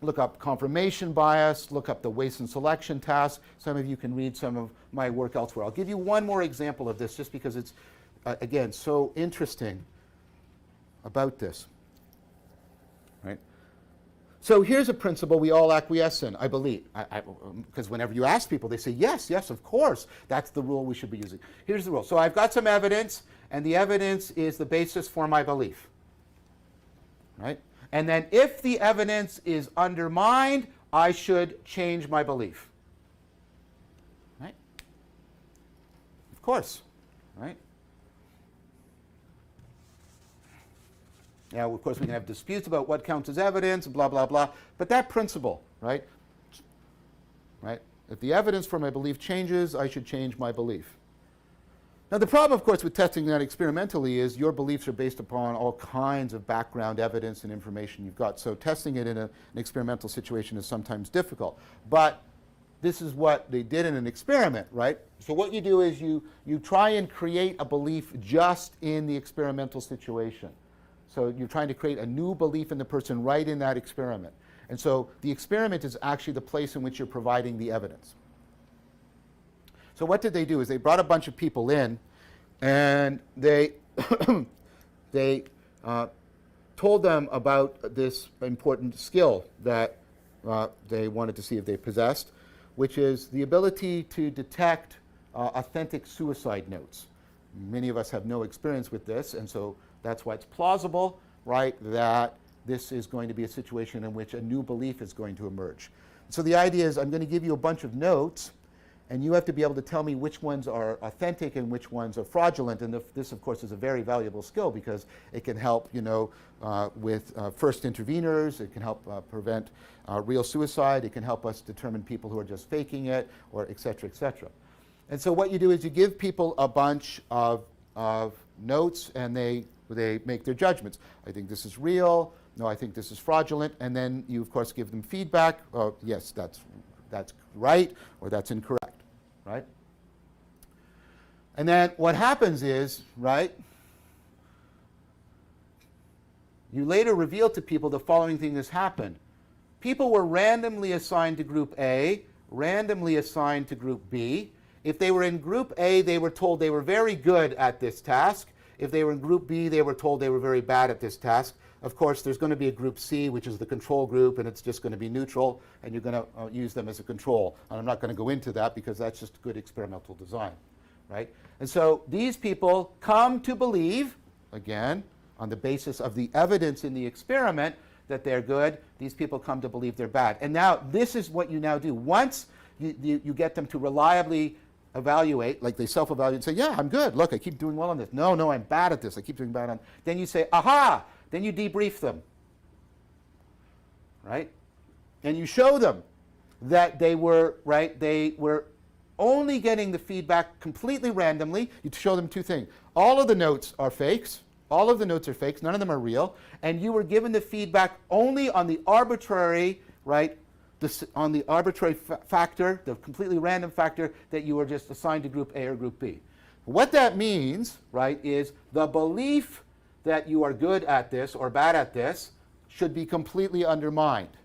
Look up confirmation bias. Look up the Wason selection task. Some of you can read some of my work elsewhere. I'll give you one more example of this just because it's, again, so interesting about this. Right? So here's a principle we all acquiesce in, I believe. Because whenever you ask people, they say, yes, yes, of course. That's the rule we should be using. Here's the rule. So I've got some evidence, and the evidence is the basis for my belief. Right? And then if the evidence is undermined, I should change my belief. Right? Of course. Right? Now, of course, we can have disputes about what counts as evidence, blah, blah, blah. But that principle, right? Right? If the evidence for my belief changes, I should change my belief. Now, the problem, of course, with testing that experimentally is your beliefs are based upon all kinds of background evidence and information you've got. So testing it in an experimental situation is sometimes difficult. But this is what they did in an experiment, right? So what you do is you try and create a belief just in the experimental situation. So you're trying to create a new belief in the person right in that experiment. And so the experiment is actually the place in which you're providing the evidence. So what did they do is they brought a bunch of people in and they told them about this important skill that they wanted to see if they possessed, which is the ability to detect authentic suicide notes. Many of us have no experience with this, and so that's why it's plausible, right, that this is going to be a situation in which a new belief is going to emerge. So the idea is I'm going to give you a bunch of notes, and you have to be able to tell me which ones are authentic and which ones are fraudulent. And this, of course, is a very valuable skill because it can help, with first interveners. It can help prevent real suicide. It can help us determine people who are just faking it, or et cetera, et cetera. And so what you do is you give people a bunch of notes, and they make their judgments. I think this is real. No, I think this is fraudulent. And then you, of course, give them feedback. Oh, yes, that's right, or that's incorrect, right? And then what happens is, right, you later reveal to people the following thing has happened. People were randomly assigned to group A, randomly assigned to group B. If they were in group A, they were told they were very good at this task. If they were in group B, they were told they were very bad at this task. Of course, there's going to be a group C, which is the control group, and it's just going to be neutral, and you're going to use them as a control. And I'm not going to go into that because that's just good experimental design, right? And so these people come to believe, again, on the basis of the evidence in the experiment that they're good, these people come to believe they're bad. And now this is what you now do. Once you get them to reliably evaluate, like they self-evaluate and say, yeah, I'm good. Look, I keep doing well on this. No, I'm bad at this. I keep doing bad on. Then you say, aha, then you debrief them, right? And you show them that they were, right, they were only getting the feedback completely randomly. You show them two things. All of the notes are fakes. All of the notes are fakes. None of them are real. And you were given the feedback only on the arbitrary, right, on the arbitrary factor, the completely random factor that you were just assigned to group A or group B. What that means, right, is the belief that you are good at this or bad at this should be completely undermined,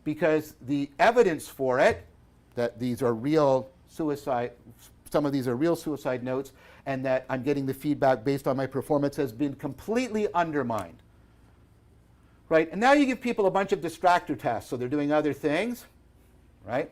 because the evidence for it, that these are real suicide, some of these are real suicide notes, and that I'm getting the feedback based on my performance, has been completely undermined. Right? And now you give people a bunch of distractor tests, so they're doing other things, right?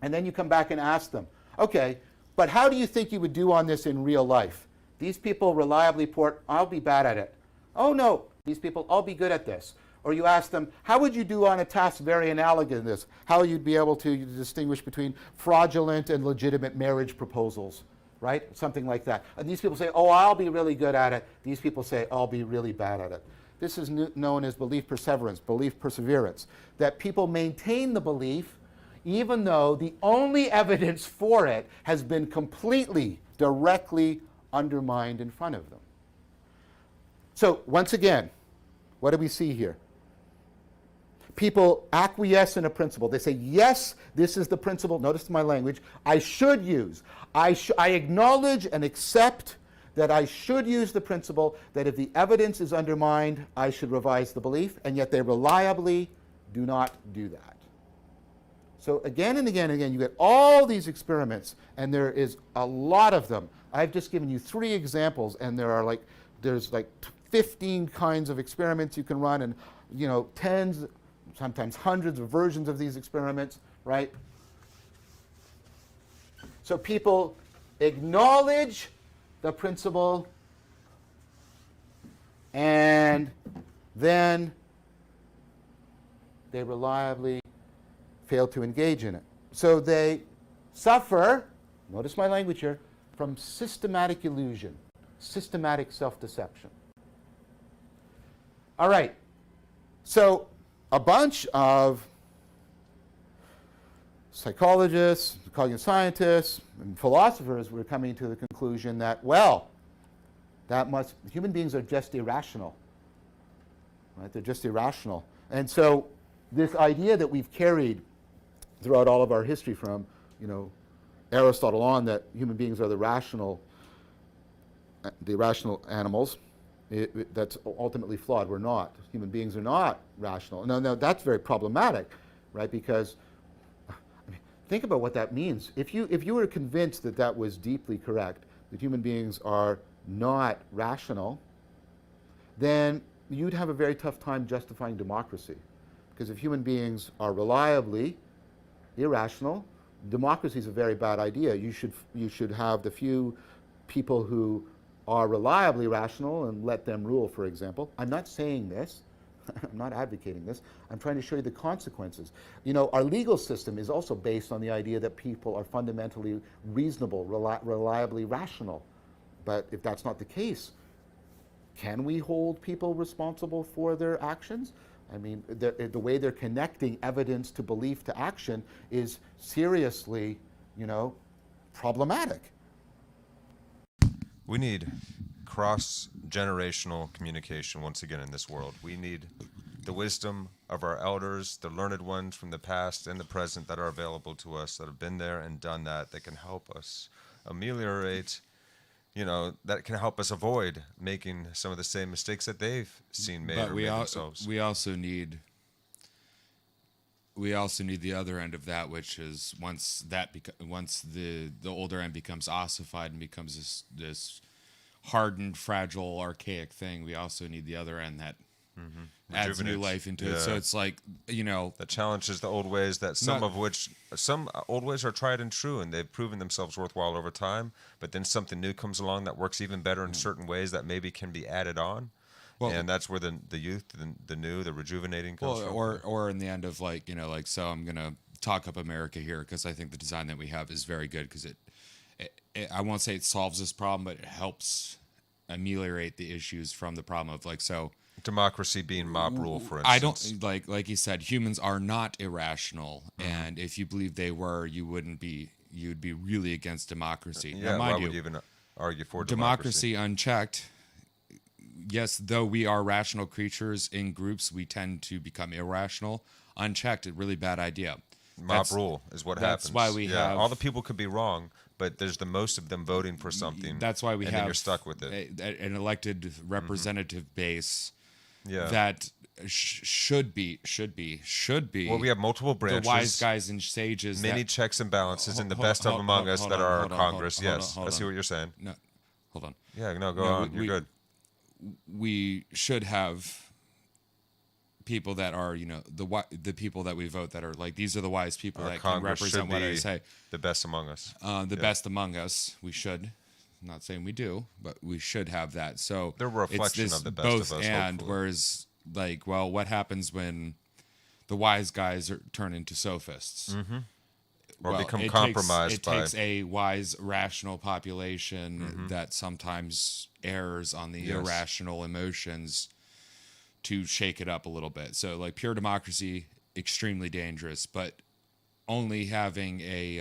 And then you come back and ask them, okay, but how do you think you would do on this in real life? These people reliably report, I'll be bad at it. Oh no, these people, I'll be good at this. Or you ask them, how would you do on a task very analogous to this? How you'd be able to distinguish between fraudulent and legitimate marriage proposals, right? Something like that. And these people say, oh, I'll be really good at it. These people say, I'll be really bad at it. This is known as belief perseverance, belief perseverance, that people maintain the belief even though the only evidence for it has been completely, directly undermined in front of them. So once again, what do we see here? People acquiesce in a principle. They say, yes, this is the principle. Notice my language. I should use. I acknowledge and accept that I should use the principle, that if the evidence is undermined, I should revise the belief, and yet they reliably do not do that. So again and again and again, you get all these experiments, and there is a lot of them. I've just given you 3 examples, and there's like 15 kinds of experiments you can run, and tens, sometimes hundreds of versions of these experiments, right? So people acknowledge the principle, and then they reliably fail to engage in it. So they suffer, notice my language here, from systematic illusion, systematic self-deception. All right, so a bunch of psychologists, cognitive scientists, and philosophers were coming to the conclusion that, well, human beings are just irrational. Right? They're just irrational. And so this idea that we've carried throughout all of our history from, Aristotle on, that human beings are the irrational animals, that's ultimately flawed. We're not. Human beings are not rational. No, that's very problematic, right? Because think about what that means. If you were convinced that that was deeply correct, that human beings are not rational, then you'd have a very tough time justifying democracy. Because if human beings are reliably irrational, democracy is a very bad idea. You should have the few people who are reliably rational and let them rule, for example. I'm not saying this. I'm not advocating this. I'm trying to show you the consequences. Our legal system is also based on the idea that people are fundamentally reasonable, reliably rational. But if that's not the case, can we hold people responsible for their actions? I mean, the way they're connecting evidence to belief to action is seriously, problematic. We need cross-generational communication once again in this world. We need the wisdom of our elders, the learned ones from the past and the present that are available to us, that have been there and done that can help us ameliorate, that can help us avoid making some of the same mistakes that they've seen made or made themselves. We also need the other end of that, which is once the older end becomes ossified and becomes this hardened, fragile, archaic thing, we also need the other end that adds new Rejuvenates. life into it. So Yeah. it's like, you know, That challenges the old ways that some old ways are tried and true and they've proven themselves worthwhile over time, but then something new comes along that works even better in certain ways that maybe can be added on. well, And that's where the youth, the new, the rejuvenating comes well, from. or in the end of like, you know, like, so I'm gonna talk up America here because I think the design that we have is very good because it I won't say it solves this problem, but it helps ameliorate the issues from the problem of like, so Democracy being mob rule, for instance. I don't like you said, humans are not irrational, and if you believe they were, you'd be really against democracy. Yeah, Now, why mind would you you, even argue for democracy unchecked, yes, though we are rational creatures in groups, we tend to become irrational. Unchecked, a really bad idea. Mob rule is what happens. That's why we have all the people could be wrong, but there's the most of them voting for something. That's why we and have then you're stuck with it. An elected representative base Yeah. that should be. Well, we have multiple the branches, wise guys and sages. many that, checks and balances, and the Hold- best of hold- among hold- us hold that on, are hold on, Congress. hold on, Yes, hold I see on. what you're saying. No, hold on. Yeah, no, go No, on. You're good. We should have people that are, you know, the people that we vote that are like, these are the wise people Our that can Congress represent should what I be say. the best among us. The best among us. We should. I'm not saying we do, but we should have that. So They're a reflection it's this of the best of both us, and. hopefully. Whereas, like, well, what happens when the wise guys turn into sophists? Or become it compromised by. takes a wise, rational population that sometimes errs on the Yes. irrational emotions to shake it up a little bit. So, like, pure democracy, extremely dangerous, but only having a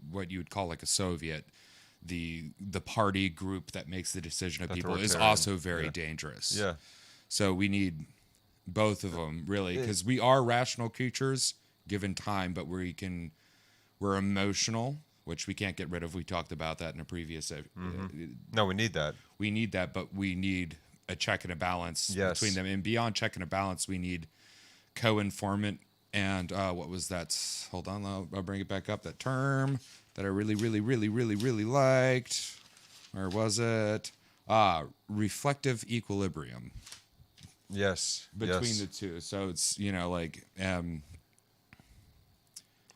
what you would call like a Soviet, the party group that makes the decision of people is Authoritarian. also very Yeah. dangerous. Yeah. So we need both of them really, because we are rational creatures given time, but we're emotional, which we can't get rid of. We talked about that in a previous. No, we need that. We need that, but we need a check and a balance Yes. between them. And beyond check and a balance, we need co-informant and what was that? Hold on, I'll bring it back up. That term that I really, really, really, really, really liked. Where was it? Reflective equilibrium Yes. between yes. the two. So it's, you know, like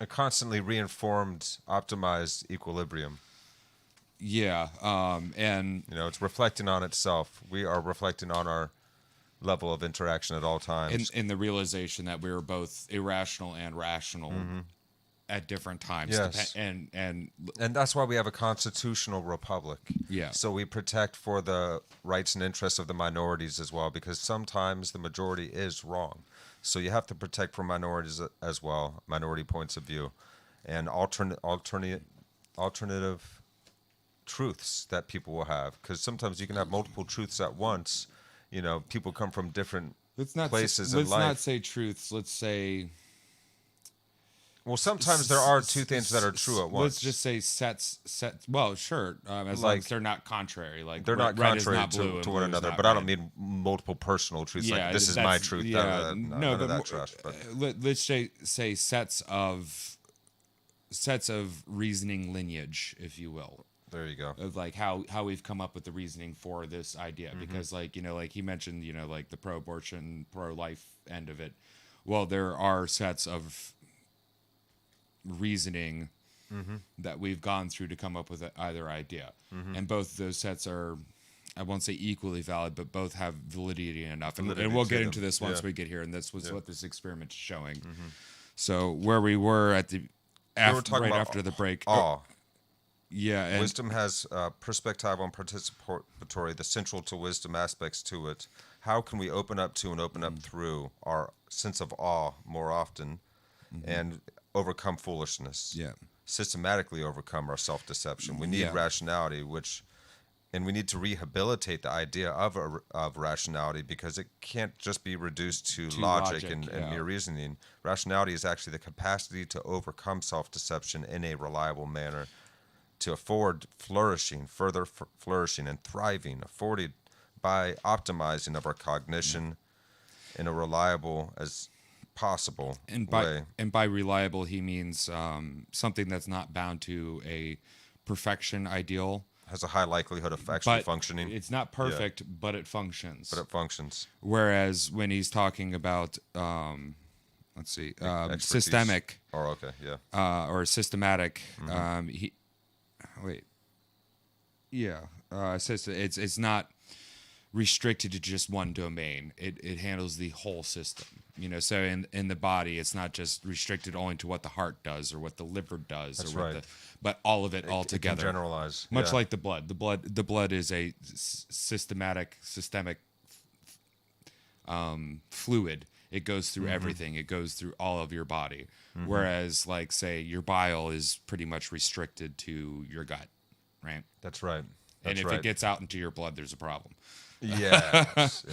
A constantly reinformed, optimized equilibrium. yeah, and You know, it's reflecting on itself. We are reflecting on our level of interaction at all times. in the realization that we were both irrational and rational at different times. Yes. And And that's why we have a constitutional republic. Yeah. So we protect for the rights and interests of the minorities as well, because sometimes the majority is wrong. So you have to protect for minorities as well, minority points of view, and alternative truths that people will have. Because sometimes you can have multiple truths at once. You know, people come from different places in let's life. not say truths. Let's say Well, sometimes there are two things that are true at once. Let's just say sets. Well, sure, as long as they're not contrary. Like They're not red is contrary not blue and to blue one is another, not but I don't red. mean multiple personal truths. Yeah, like this is my that's- truth. yeah, None no, of but that trash. But let's say sets of reasoning lineage, if you will, there you go. of like how we've come up with the reasoning for this idea. Because, like, you know, like he mentioned, you know, like the pro-abortion, pro-life end of it. Well, there are sets of reasoning that we've gone through to come up with either idea, and both of those sets are, I won't say equally valid, but both have validity enough. And Validity we'll to get them. into this once Yeah. we get here, and this was what this experiment is showing. So where we were at the were talking right about after the break, awe. yeah, and Wisdom has perspectival and participatory, the central to wisdom aspects to it. How can we open up to and open up through our sense of awe more often and overcome foolishness? Yeah. Systematically overcome our self-deception. We need Yeah. rationality, and we need to rehabilitate the idea of rationality, because it can't just be reduced to logic and yeah. mere reasoning. Rationality is actually the capacity to overcome self-deception in a reliable manner, to afford flourishing, further flourishing and thriving, afforded by optimizing of our cognition in a reliable as possible way. And by reliable, he means something that's not bound to a perfection ideal has a high likelihood of actually but functioning. it's not perfect, but it functions. But it functions. Whereas when he's talking about, let's see, Expertise. systemic Or okay, yeah. or systematic, he wait, yeah, it's not restricted to just one domain. It handles the whole system. So in the body, it's not just restricted only to what the heart does or what the liver does, That's or what right. but all of it all It can together. generalize. Much yeah. like the blood. The blood is a systemic fluid. It goes through everything. It goes through all of your body. Whereas, like, say, your bile is pretty much restricted to your gut, right? That's right. And That's if right. it gets out into your blood, there's a problem. Yes.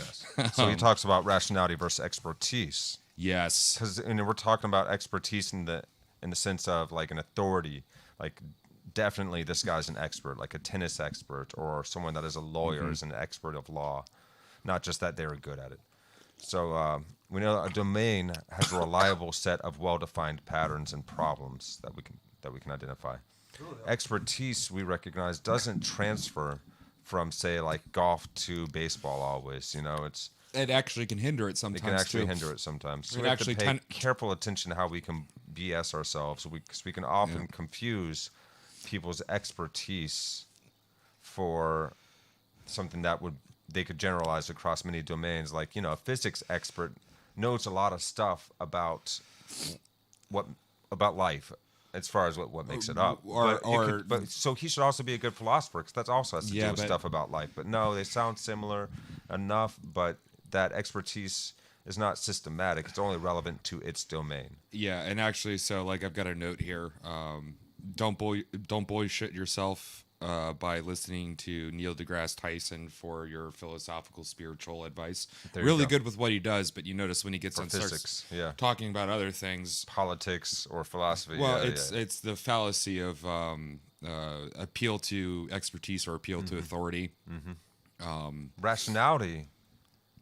So he talks about rationality versus expertise. Yes. Because we're talking about expertise in the sense of like an authority, like definitely this guy's an expert, like a tennis expert, or someone that is a lawyer is an expert of law, not just that they're good at it. So we know a domain has a reliable set of well-defined patterns and problems that we can identify. Expertise, we recognize, doesn't transfer from, say, like golf to baseball always. It actually can hinder it sometimes. It can actually too. hinder it sometimes. So It we have actually to pay careful attention to how we can BS ourselves, because we can often confuse people's expertise for something that they could generalize across many domains. Like, a physics expert knows a lot of stuff about life, as far as what makes it up. But so he should also be a good philosopher, because that also has to do with stuff about life. But no, they sound similar enough, but that expertise is not systematic. It's only relevant to its domain. Yeah, and actually, so like I've got a note here. Don't bullshit yourself by listening to Neil deGrasse Tyson for your philosophical, spiritual advice. Really good with what he does, but you notice when he gets on physics, talking about other things, politics or philosophy. Well, it's the fallacy of appeal to expertise or appeal to authority. Rationality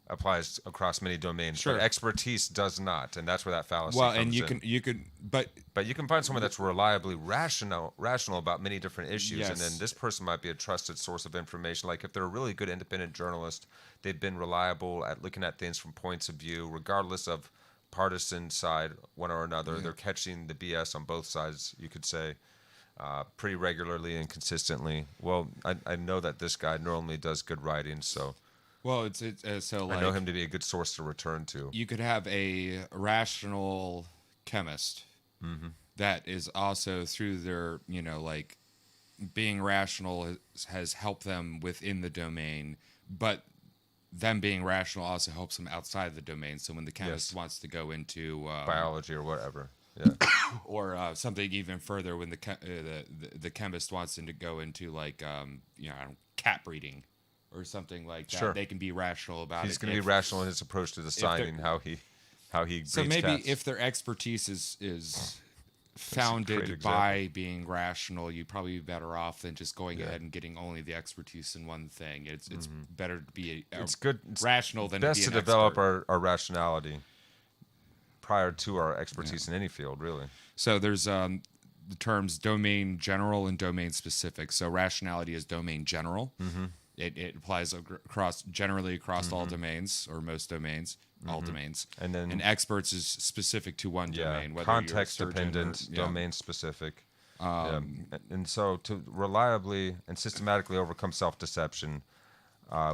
applies across many domains, Sure. but expertise does not, and that's where that fallacy Well, comes and in. but you can find someone that's reliably rational about many different issues, Yes. and then this person might be a trusted source of information. Like if they're a really good independent journalist, they've been reliable at looking at things from points of view, regardless of partisan side, one or another. They're catching the BS on both sides, you could say, pretty regularly and consistently. Well, I know that this guy normally does good writing, so well, so like I know him to be a good source to return to. you could have a rational chemist that is also through their, like being rational has helped them within the domain, but them being rational also helps them outside the domain. So when the chemist wants to go into biology or whatever, or something even further, when the chemist wants them to go into like cat breeding or something like that, they can be rational about it. He's going to be rational in his approach to deciding how he so breeds maybe cats. if their expertise is founded by being rational, you'd probably be better off than just going ahead and getting only the expertise in one thing. It's better to be it's good rational than best to be to an develop expert. our rationality prior to our expertise in any field, really. So there's the terms domain general and domain specific. So rationality is domain general. It applies generally across all domains or most domains, all domains. And then experts is specific to one domain, whether context you're a surgeon dependent, or, domain specific. And so to reliably and systematically overcome self-deception,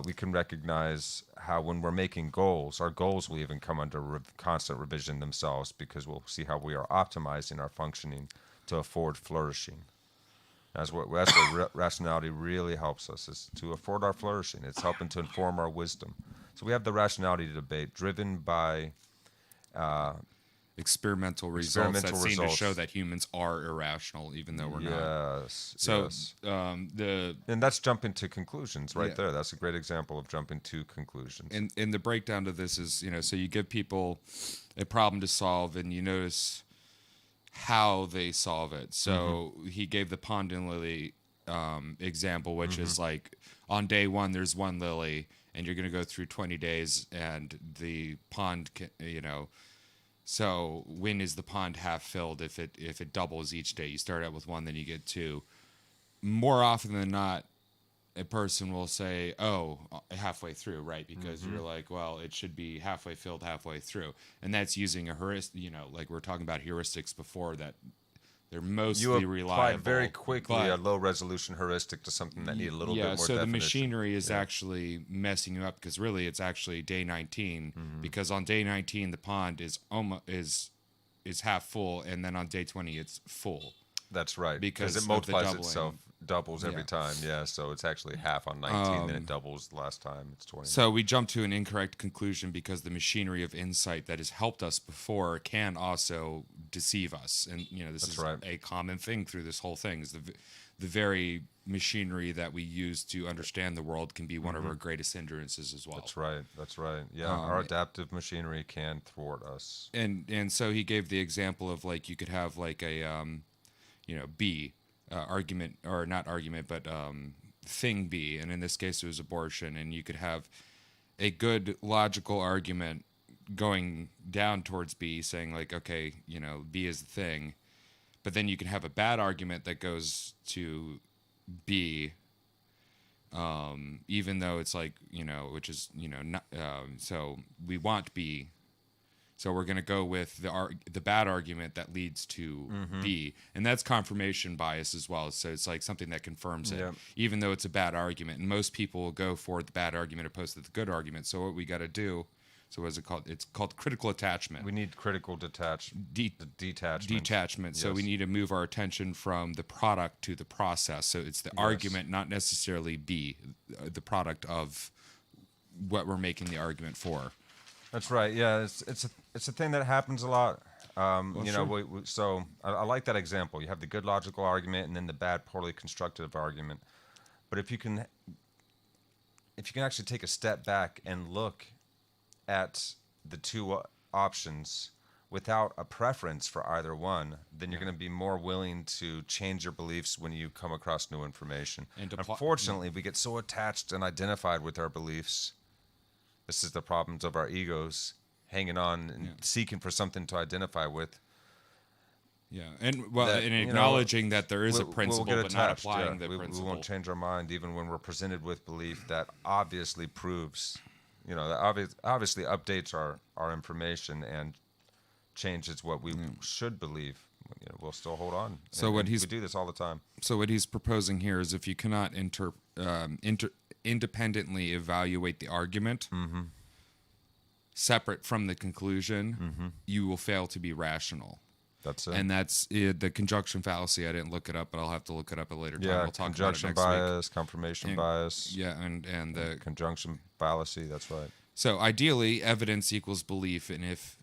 we can recognize how when we're making goals, our goals will even come under constant revision themselves, because we'll see how we are optimizing our functioning to afford flourishing. That's what rationality really helps us, is to afford our flourishing. It's helping to inform our wisdom. So we have the rationality debate driven by experimental results that seem to show that humans are irrational, even though we're not. So and that's jumping to conclusions right there. That's a great example of jumping to conclusions. And the breakdown to this is, so you give people a problem to solve, and you notice how they solve it. So he gave the pond and lily example, which is like on day one, there's one lily, and you're going to go through 20 days, and the pond, so when is the pond half filled? If it doubles each day, you start out with one, then you get two. More often than not, a person will say, "Oh, halfway through," right? Because you're like, "Well, it should be halfway filled, halfway through," and that's using a heuristic. Like we were talking about heuristics before, that they're You mostly reliable. applied very quickly but a low resolution heuristic to something that needed a little bit more so definition. the machinery is Yeah. actually messing you up, because really it's actually day 19, because on day 19 the pond is almost is half full, and then on day 20 it's full. That's right. Because Because it of the multiplies doubling. itself, doubles every Yeah. time. Yeah, so it's actually half on 19, then it doubles the last time. It's 20. So we jump to an incorrect conclusion because the machinery of insight that has helped us before can also deceive us. And this That's is right. a common thing through this whole thing, is the very machinery that we use to understand the world can be one of our greatest hindrances as well. That's right. That's right. Yeah, our adaptive machinery can thwart us. And so he gave the example of, like, you could have like a B argument, or not argument, but thing B, and in this case it was abortion, and you could have a good logical argument going down towards B, saying like, okay, B is the thing, but then you can have a bad argument that goes to B, even though it's like, which is, not, so we want B. So we're going to go with the bad argument that leads to B, and that's confirmation bias as well. So it's like something that confirms it, Yeah. even though it's a bad argument. And most people will go for the bad argument opposed to the good argument. So what we got to do, so what is it called? It's called critical attachment. We need critical detachment. Detachment. So we Yes. need to move our attention from the product to the process. So it's the argument, not necessarily B, the product of what we're making the argument for. That's right. Yeah, it's a thing that happens a lot. Sure. So I like that example. You have the good logical argument and then the bad, poorly constructive argument. But if you can actually take a step back and look at the two options without a preference for either one, then you're going to be more willing to change your beliefs when you come across new information. And Unfortunately, we get so attached and identified with our beliefs. This is the problems of our egos, hanging on and seeking for something to identify with. Yeah, and well, That, and you know, acknowledging that there is a We'll principle, get but not attached. applying Yeah. the We principle. won't change our mind even when we're presented with belief that obviously proves, that obviously updates our information and changes what we should believe. We'll still hold on. So And what we do this all the time. So what he's proposing here is, if you cannot independently evaluate the argument separate from the conclusion, you will fail to be rational. That's it. And that's the conjunction fallacy. I didn't look it up, but I'll have to look it up at a later time. Yeah, We'll talk conjunction about it next bias, confirmation week. bias. Yeah, and the Conjunction fallacy. That's right. so ideally, evidence equals belief, and if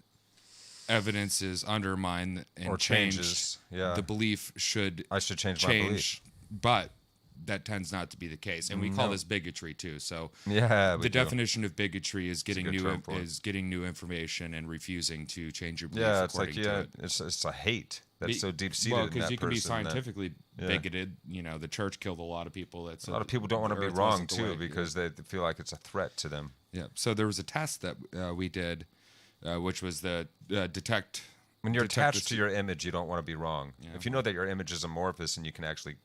evidence is undermined and Or changed, changes, yeah. the belief should I should change my belief. but that tends not to be the case, and we call No. this bigotry too. So Yeah, we the do. definition of bigotry is getting good term for it. getting new information and refusing to change your belief. Yeah, it's like according to it. it's a hate that's so deep seated Well, in that because you can be person that- scientifically bigoted. The church killed a lot of people. That's A lot of people don't want to be wrong too because they feel like it's a threat to them. Yeah. So there was a test that we did, which was the detect. When you're detect attached the- to your image, you don't want to be wrong. If you know that your image is amorphous and you can actually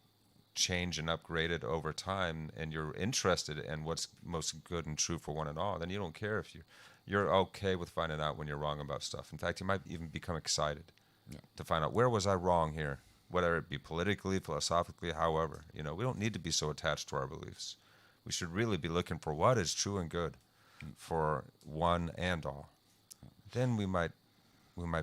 change and upgrade it over time, and you're interested in what's most good and true for one and all, then you don't care if you're okay with finding out when you're wrong about stuff. In fact, you might even become excited to find out, where was I wrong here, whether it be politically, philosophically, however. We don't need to be so attached to our beliefs. We should really be looking for what is true and good for one and all. Then we might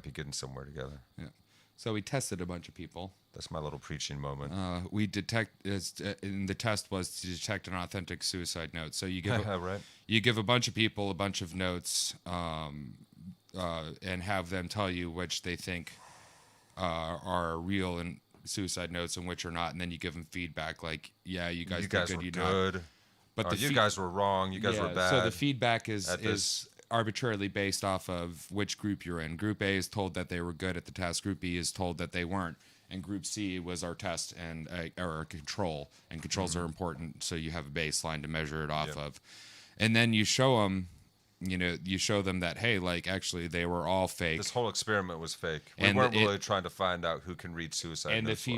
be getting somewhere together. Yeah. So we tested a bunch of people. That's my little preaching moment. We detect, and the test was to detect an authentic suicide note. So you give Right. you give a bunch of people a bunch of notes, and have them tell you which they think are real and suicide notes and which are not, and then you give them feedback like, yeah, you guys You did guys good, were you good. not. But You guys were wrong. You guys were bad. So the feedback is at this. arbitrarily based off of which group you're in. Group A is told that they were good at the test. Group B is told that they weren't. And Group C was our test and or a control. And controls are important, so you have a baseline to measure it off of. And then you show them you show them that, hey, like actually they were all fake. This whole experiment was fake. We And weren't really trying to find out who can read suicide and the notes well.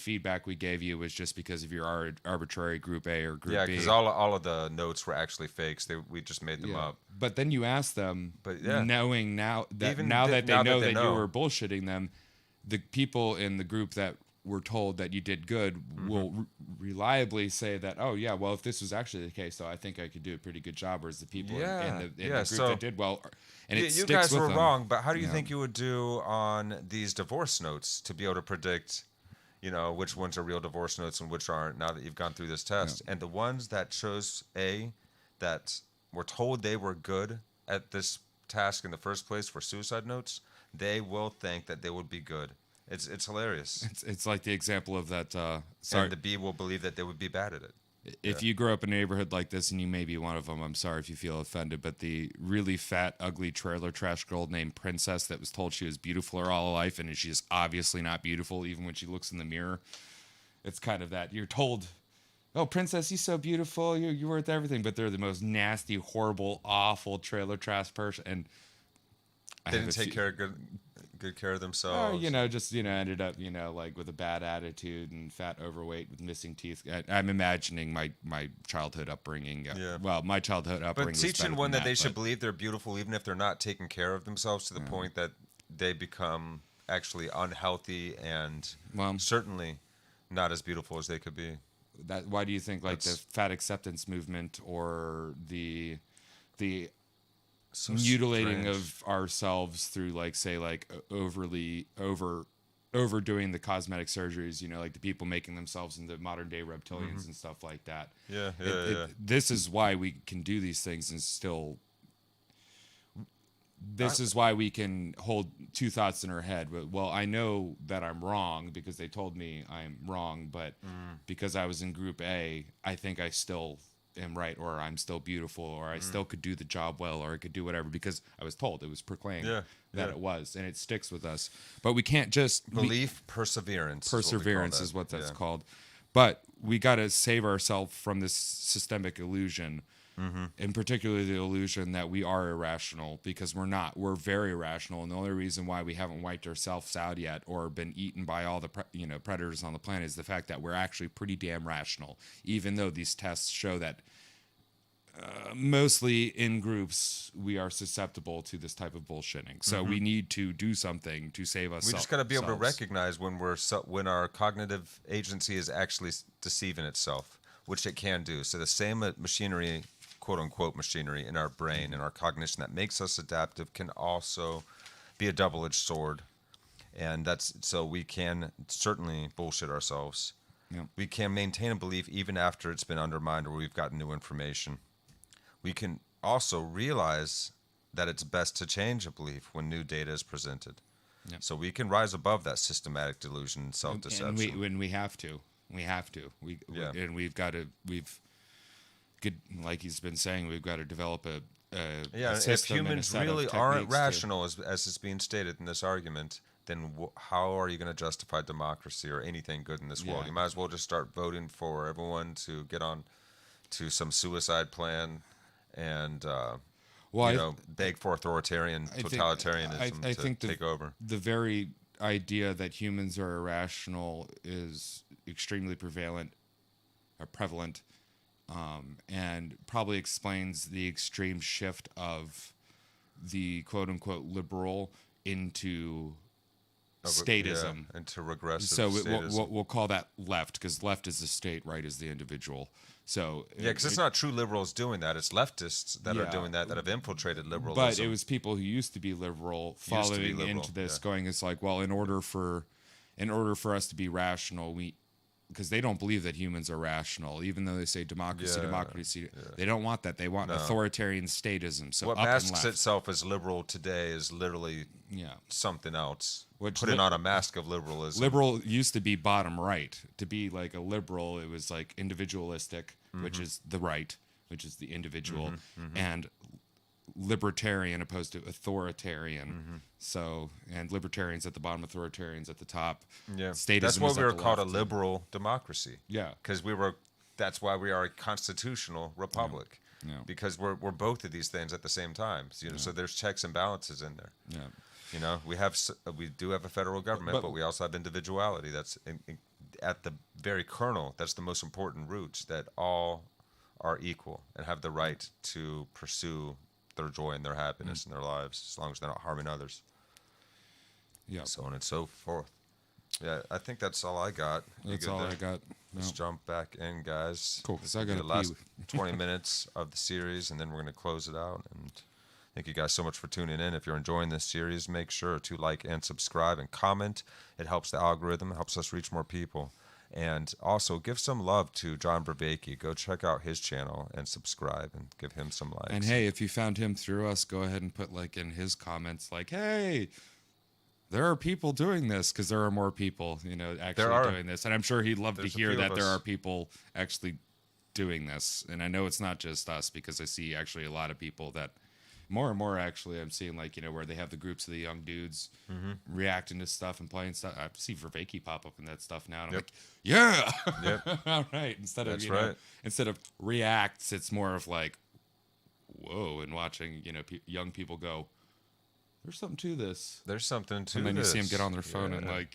feedback we gave you was just because of your arbitrary group A or group Yeah, B. because all of the notes were actually fakes. We just made them up. But then you ask them, But, yeah. knowing now that Even now that they now know that they that know. you were bullshitting them, the people in the group that were told that you did good will reliably say that, oh yeah, well, if this was actually the case, though, I think I could do a pretty good job. Whereas the people in the group so that did well, and you it sticks guys with were them. wrong, but how do you think you would do on these divorce notes to be able to predict, which ones are real divorce notes and which aren't now that you've gone through this test? And the ones that chose A, that were told they were good at this task in the first place for suicide notes, they will think that they would be good. It's hilarious. It's like the example of that. And the B will believe that they would be bad at it. If you grow up in a neighborhood like this, and you may be one of them, I'm sorry if you feel offended, but the really fat, ugly trailer trash girl named Princess that was told she was beautiful her all life, and she's obviously not beautiful even when she looks in the mirror. It's kind of that. You're told, oh, Princess, you're so beautiful, you're worth everything, but they're the most nasty, horrible, awful trailer trash person. And They didn't take good care of themselves. Or, just ended up, like with a bad attitude and fat, overweight with missing teeth. I'm imagining my childhood upbringing. Well, my childhood upbringing. But teaching one that they should believe they're beautiful, even if they're not taking care of themselves to the point that they become actually unhealthy and certainly not as beautiful as they could be. Why do you think the fat acceptance movement or the mutilating of ourselves through overdoing the cosmetic surgeries, like the people making themselves into modern day reptilians and stuff like that. This is why we can do these things and still. This is why we can hold two thoughts in our head. Well, I know that I'm wrong because they told me I'm wrong, but because I was in group A, I think I still am right, or I'm still beautiful, or I still could do the job well, or I could do whatever because I was told, it was proclaimed that it was, and it sticks with us. But we can't just belief, perseverance. Perseverance is what that's called. But we got to save ourselves from this systemic illusion, and particularly the illusion that we are irrational, because we're not. We're very rational, and the only reason why we haven't wiped ourselves out yet or been eaten by all the predators on the planet is the fact that we're actually pretty damn rational, even though these tests show that mostly in groups we are susceptible to this type of bullshitting. So we need to do something to save us. We just got to be able to recognize when our cognitive agency is actually deceiving itself, which it can do. So the same machinery, quote unquote machinery, in our brain and our cognition that makes us adaptive can also be a double-edged sword. And so we can certainly bullshit ourselves. We can maintain a belief even after it's been undermined or we've gotten new information. We can also realize that it's best to change a belief when new data is presented. So we can rise above that systematic delusion and self-deception. And we have to. And we've got to. Like he's been saying, we've got to develop a if humans really aren't rational, as is being stated in this argument, then how are you going to justify democracy or anything good in this world? You might as well just start voting for everyone to get on to some suicide plan and beg for totalitarianism to take over. The very idea that humans are irrational is extremely prevalent, and probably explains the extreme shift of the quote-unquote liberal into statism. Into regressive so statism. We'll call that left, because left is the state, right is the individual. So because it's not true liberals doing that. It's leftists that are doing that have infiltrated liberalism. But it was people who used to be liberal following into this, going, it's like, well, in order for us to be rational, because they don't believe that humans are rational, even though they say democracy. They don't want that. They want authoritarian statism. So what masks itself as liberal today is literally something else. Putting on a mask of liberalism. Liberal used to be bottom right. To be like a liberal, it was like individualistic, which is the right, which is the individual, and libertarian opposed to authoritarian. So, and libertarians at the bottom, authoritarians at the top. Statism that's why we were called a left. liberal democracy. Because that's why we are a constitutional republic. Yeah. because we're both of these things at the same time. So there's checks and balances in there. Yeah. We do have a federal government, but we also have individuality. That's at the very kernel. That's the most important roots, that all are equal and have the right to pursue their joy and their happiness in their lives, as long as they're not harming others. Yeah. So on and so forth. Yeah, I think that's all I got. That's all I got. Let's jump back in, guys. Cool, 'cause I This will gotta be the last pee. 20 minutes of the series, and then we're going to close it out. And thank you guys so much for tuning in. If you're enjoying this series, make sure to like and subscribe and comment. It helps the algorithm, helps us reach more people. And also give some love to John Vervaeke. Go check out his channel and subscribe and give him some likes. And hey, if you found him through us, go ahead and put like in his comments, like, hey, there are people doing this, because there are more people, actually doing this. And I'm sure he'd love to hear that there are people actually doing this. And I know it's not just us, because I see actually a lot of people that more and more actually I'm seeing, like, where they have the groups of the young dudes reacting to stuff and playing stuff. I see Vervaeke pop up in that stuff now, and I'm like, yeah, all right. Instead of reacts, it's more of like, whoa, and watching young people go, there's something to this. There's something to this. And then you see them get on their phone and like,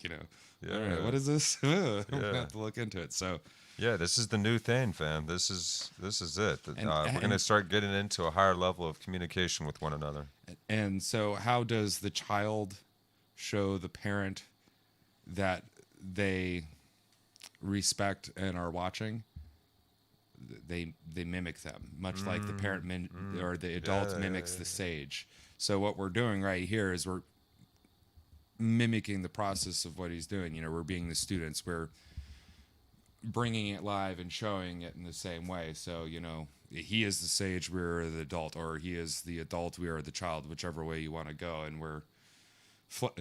all right, what is this? I'm gonna have to look into it. So yeah, this is the new thing, fam. This is it. We're gonna start getting into a higher level of communication with one another. And so, how does the child show the parent that they respect and are watching? They mimic them, much like the parent or the adult mimics the sage. So what we're doing right here is we're mimicking the process of what he's doing. We're being the students. We're bringing it live and showing it in the same way. So, he is the sage, we're the adult, or he is the adult, we are the child, whichever way you want to go. And we're, I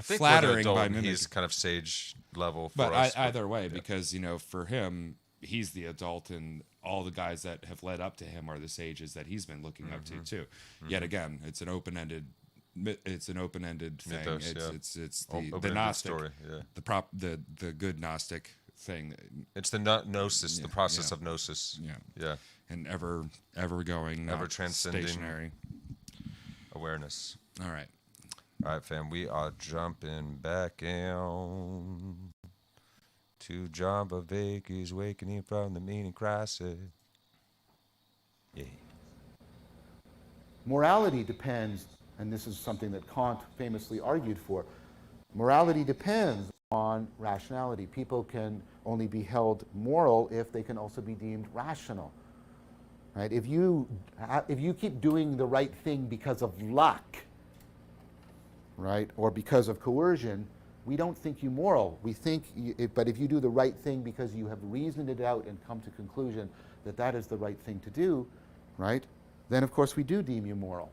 think flattering adult, by mimicking. he's kind of sage level for but us. Either way, because, for him, he's the adult, and all the guys that have led up to him are the sages that he's been looking up to too. Yet again, it's an open-ended thing. Mythos, it's the Open-ended Gnostic story, the good Gnostic thing. It's the gnosis, the process of gnosis. Yeah. And ever going, ever transcending stationary awareness. All right, fam. We are jumping back in to John Vervaeke's Awakening from the Meaning Crisis. Yeah. Morality depends, and this is something that Kant famously argued for, morality depends on rationality. People can only be held moral if they can also be deemed rational. Right? If you keep doing the right thing because of luck, right, or because of coercion, we don't think you moral. We think, but if you do the right thing because you have reasoned it out and come to conclusion that that is the right thing to do, right, then of course we do deem you moral.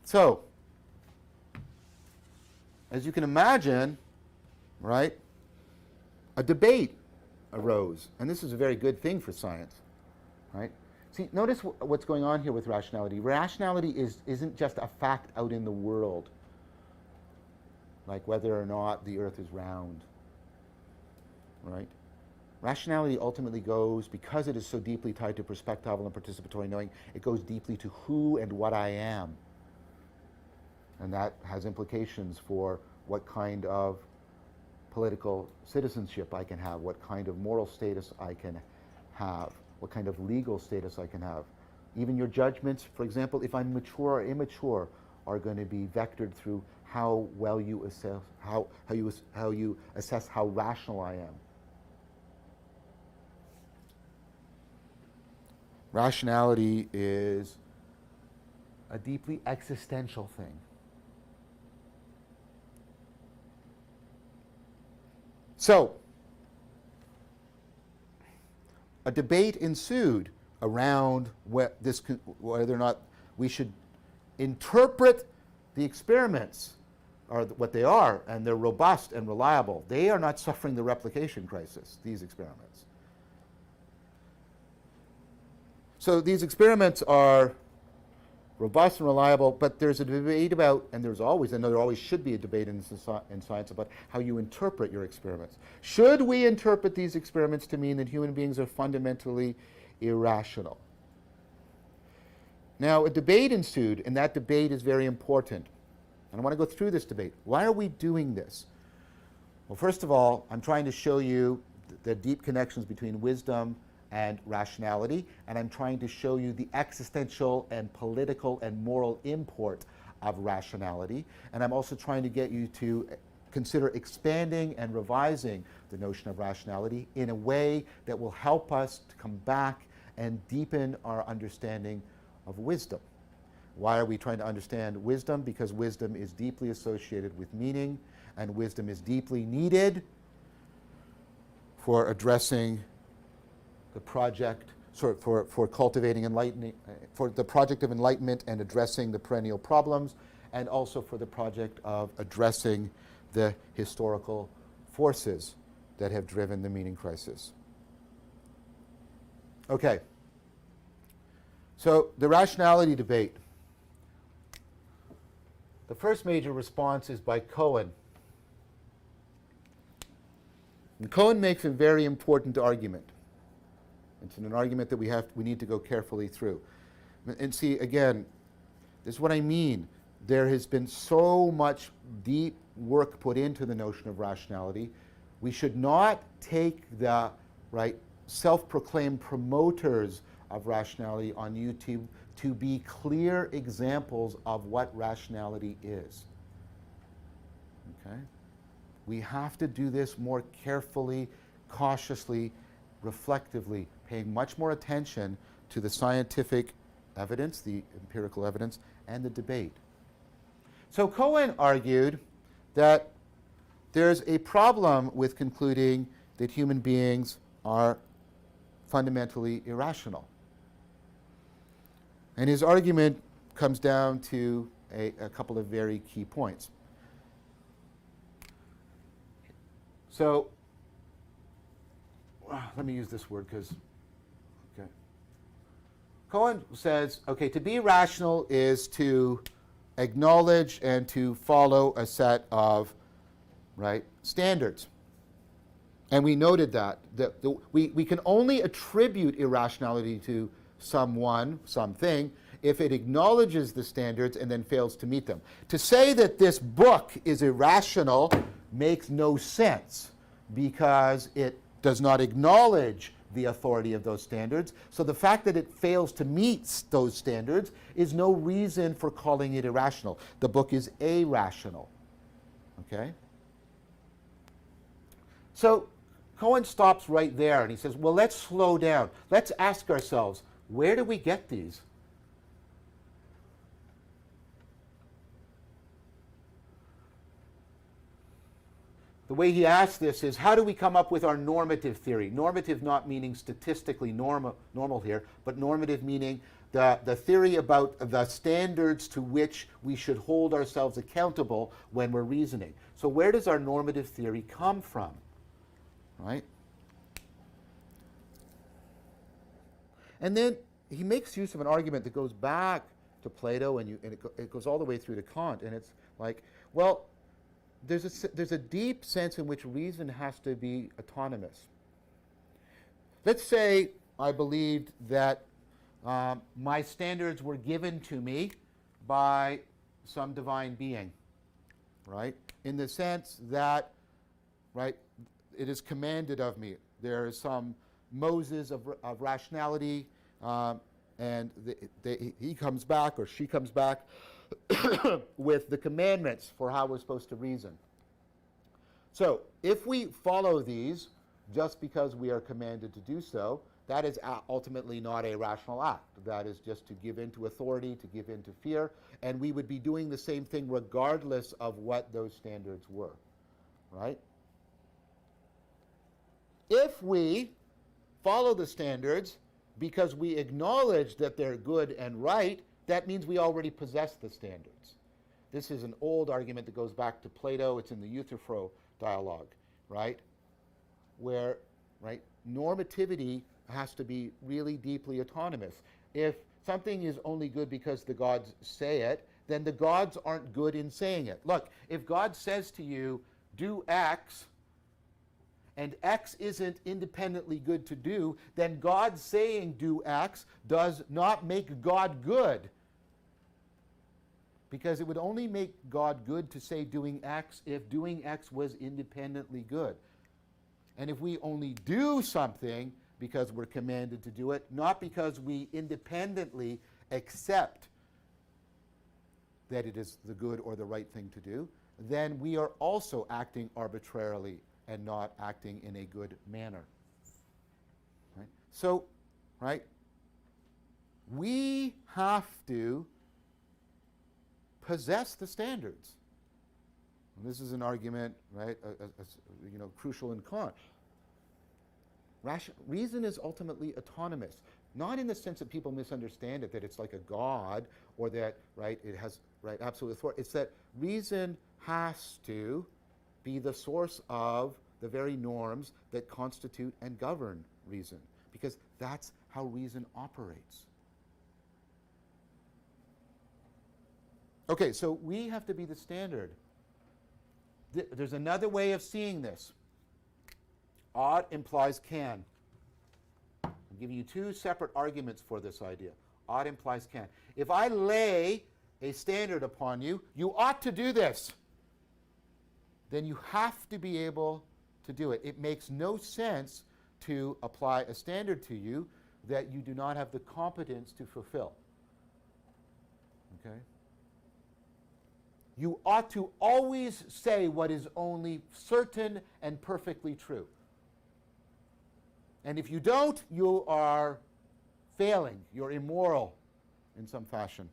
So, as you can imagine, right, a debate arose, and this is a very good thing for science, right? See, notice what's going on here with rationality. Rationality isn't just a fact out in the world, like whether or not the earth is round, right? Rationality ultimately goes, because it is so deeply tied to perspectival and participatory knowing, it goes deeply to who and what I am. And that has implications for what kind of political citizenship I can have, what kind of moral status I can have, what kind of legal status I can have. Even your judgments, for example, if I'm mature or immature, are going to be vectored through how well you assess, how you assess how rational I am. Rationality is a deeply existential thing. So, a debate ensued around whether or not we should interpret the experiments, or what they are, and they're robust and reliable. They are not suffering the replication crisis, these experiments. So these experiments are robust and reliable, but there's a debate about, and there's always, and there always should be a debate in science about how you interpret your experiments. Should we interpret these experiments to mean that human beings are fundamentally irrational? Now, a debate ensued, and that debate is very important. And I want to go through this debate. Why are we doing this? Well, first of all, I'm trying to show you the deep connections between wisdom and rationality, and I'm trying to show you the existential and political and moral import of rationality. And I'm also trying to get you to consider expanding and revising the notion of rationality in a way that will help us to come back and deepen our understanding of wisdom. Why are we trying to understand wisdom? Because wisdom is deeply associated with meaning, and wisdom is deeply needed for addressing the project, for cultivating enlightening, for the project of enlightenment and addressing the perennial problems, and also for the project of addressing the historical forces that have driven the meaning crisis. Okay. So the rationality debate. The first major response is by Cohen. And Cohen makes a very important argument. It's an argument that we need to go carefully through. And see, again, this is what I mean. There has been so much deep work put into the notion of rationality. We should not take the self-proclaimed promoters of rationality on YouTube to be clear examples of what rationality is. Okay? We have to do this more carefully, cautiously, reflectively, paying much more attention to the scientific evidence, the empirical evidence, and the debate. So Cohen argued that there's a problem with concluding that human beings are fundamentally irrational. And his argument comes down to a couple of very key points. So, let me use this word because, okay. Cohen says, okay, to be rational is to acknowledge and to follow a set of, standards. And we noted that we can only attribute irrationality to someone, something, if it acknowledges the standards and then fails to meet them. To say that this book is irrational makes no sense because it does not acknowledge the authority of those standards. So the fact that it fails to meet those standards is no reason for calling it irrational. The book is irrational. Okay? So Cohen stops right there and he says, well, let's slow down. Let's ask ourselves, where do we get these? The way he asks this is, how do we come up with our normative theory? Normative not meaning statistically normal here, but normative meaning the theory about the standards to which we should hold ourselves accountable when we're reasoning. So where does our normative theory come from? Right? And then he makes use of an argument that goes back to Plato and it goes all the way through to Kant. And it's like, well, there's a deep sense in which reason has to be autonomous. Let's say I believed that my standards were given to me by some divine being, right? In the sense that, it is commanded of me. There is some Moses of rationality, and he comes back or she comes back with the commandments for how we're supposed to reason. So if we follow these just because we are commanded to do so, that is ultimately not a rational act. That is just to give in to authority, to give in to fear, and we would be doing the same thing regardless of what those standards were, right? If we follow the standards because we acknowledge that they're good and right, that means we already possess the standards. This is an old argument that goes back to Plato. It's in the Euthyphro dialogue, right? Where, normativity has to be really deeply autonomous. If something is only good because the gods say it, then the gods aren't good in saying it. Look, if God says to you, do X, and X isn't independently good to do, then God saying do X does not make God good. Because it would only make God good to say doing X if doing X was independently good. And if we only do something because we're commanded to do it, not because we independently accept that it is the good or the right thing to do, then we are also acting arbitrarily and not acting in a good manner. Right? So, right, we have to possess the standards. And this is an argument, right, crucial in Kant. Reason is ultimately autonomous, not in the sense that people misunderstand it, that it's like a god, or that, right, it has, right, absolute authority. It's that reason has to be the source of the very norms that constitute and govern reason, because that's how reason operates. Okay, so we have to be the standard. There's another way of seeing this. Ought implies can. I'm giving you two separate arguments for this idea. Ought implies can. If I lay a standard upon you, you ought to do this, then you have to be able to do it. It makes no sense to apply a standard to you that you do not have the competence to fulfill. Okay? You ought to always say what is only certain and perfectly true. And if you don't, you are failing. You're immoral in some fashion.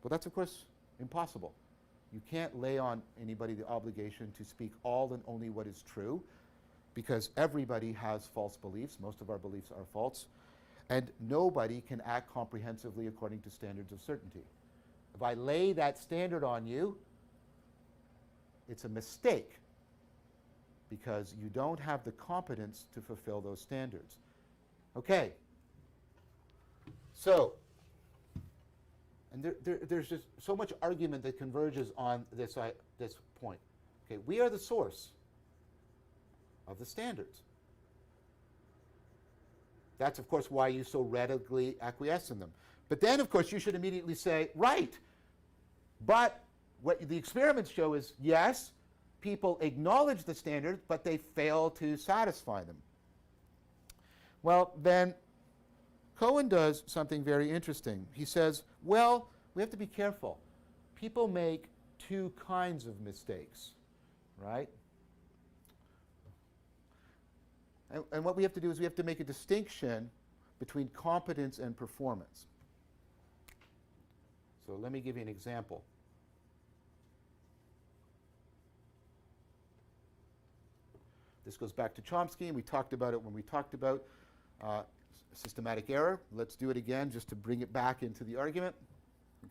But that's, of course, impossible. You can't lay on anybody the obligation to speak all and only what is true, because everybody has false beliefs. Most of our beliefs are false. And nobody can act comprehensively according to standards of certainty. If I lay that standard on you, it's a mistake, because you don't have the competence to fulfill those standards. Okay. So, and there's just so much argument that converges on this point. Okay, we are the source of the standards. That's, of course, why you so readily acquiesce in them. But then, of course, you should immediately say, right. But what the experiments show is, yes, people acknowledge the standards, but they fail to satisfy them. Well, then Cohen does something very interesting. He says, well, we have to be careful. People make two kinds of mistakes, right? And what we have to do is we have to make a distinction between competence and performance. So let me give you an example. This goes back to Chomsky, and we talked about it when we talked about systematic error. Let's do it again just to bring it back into the argument.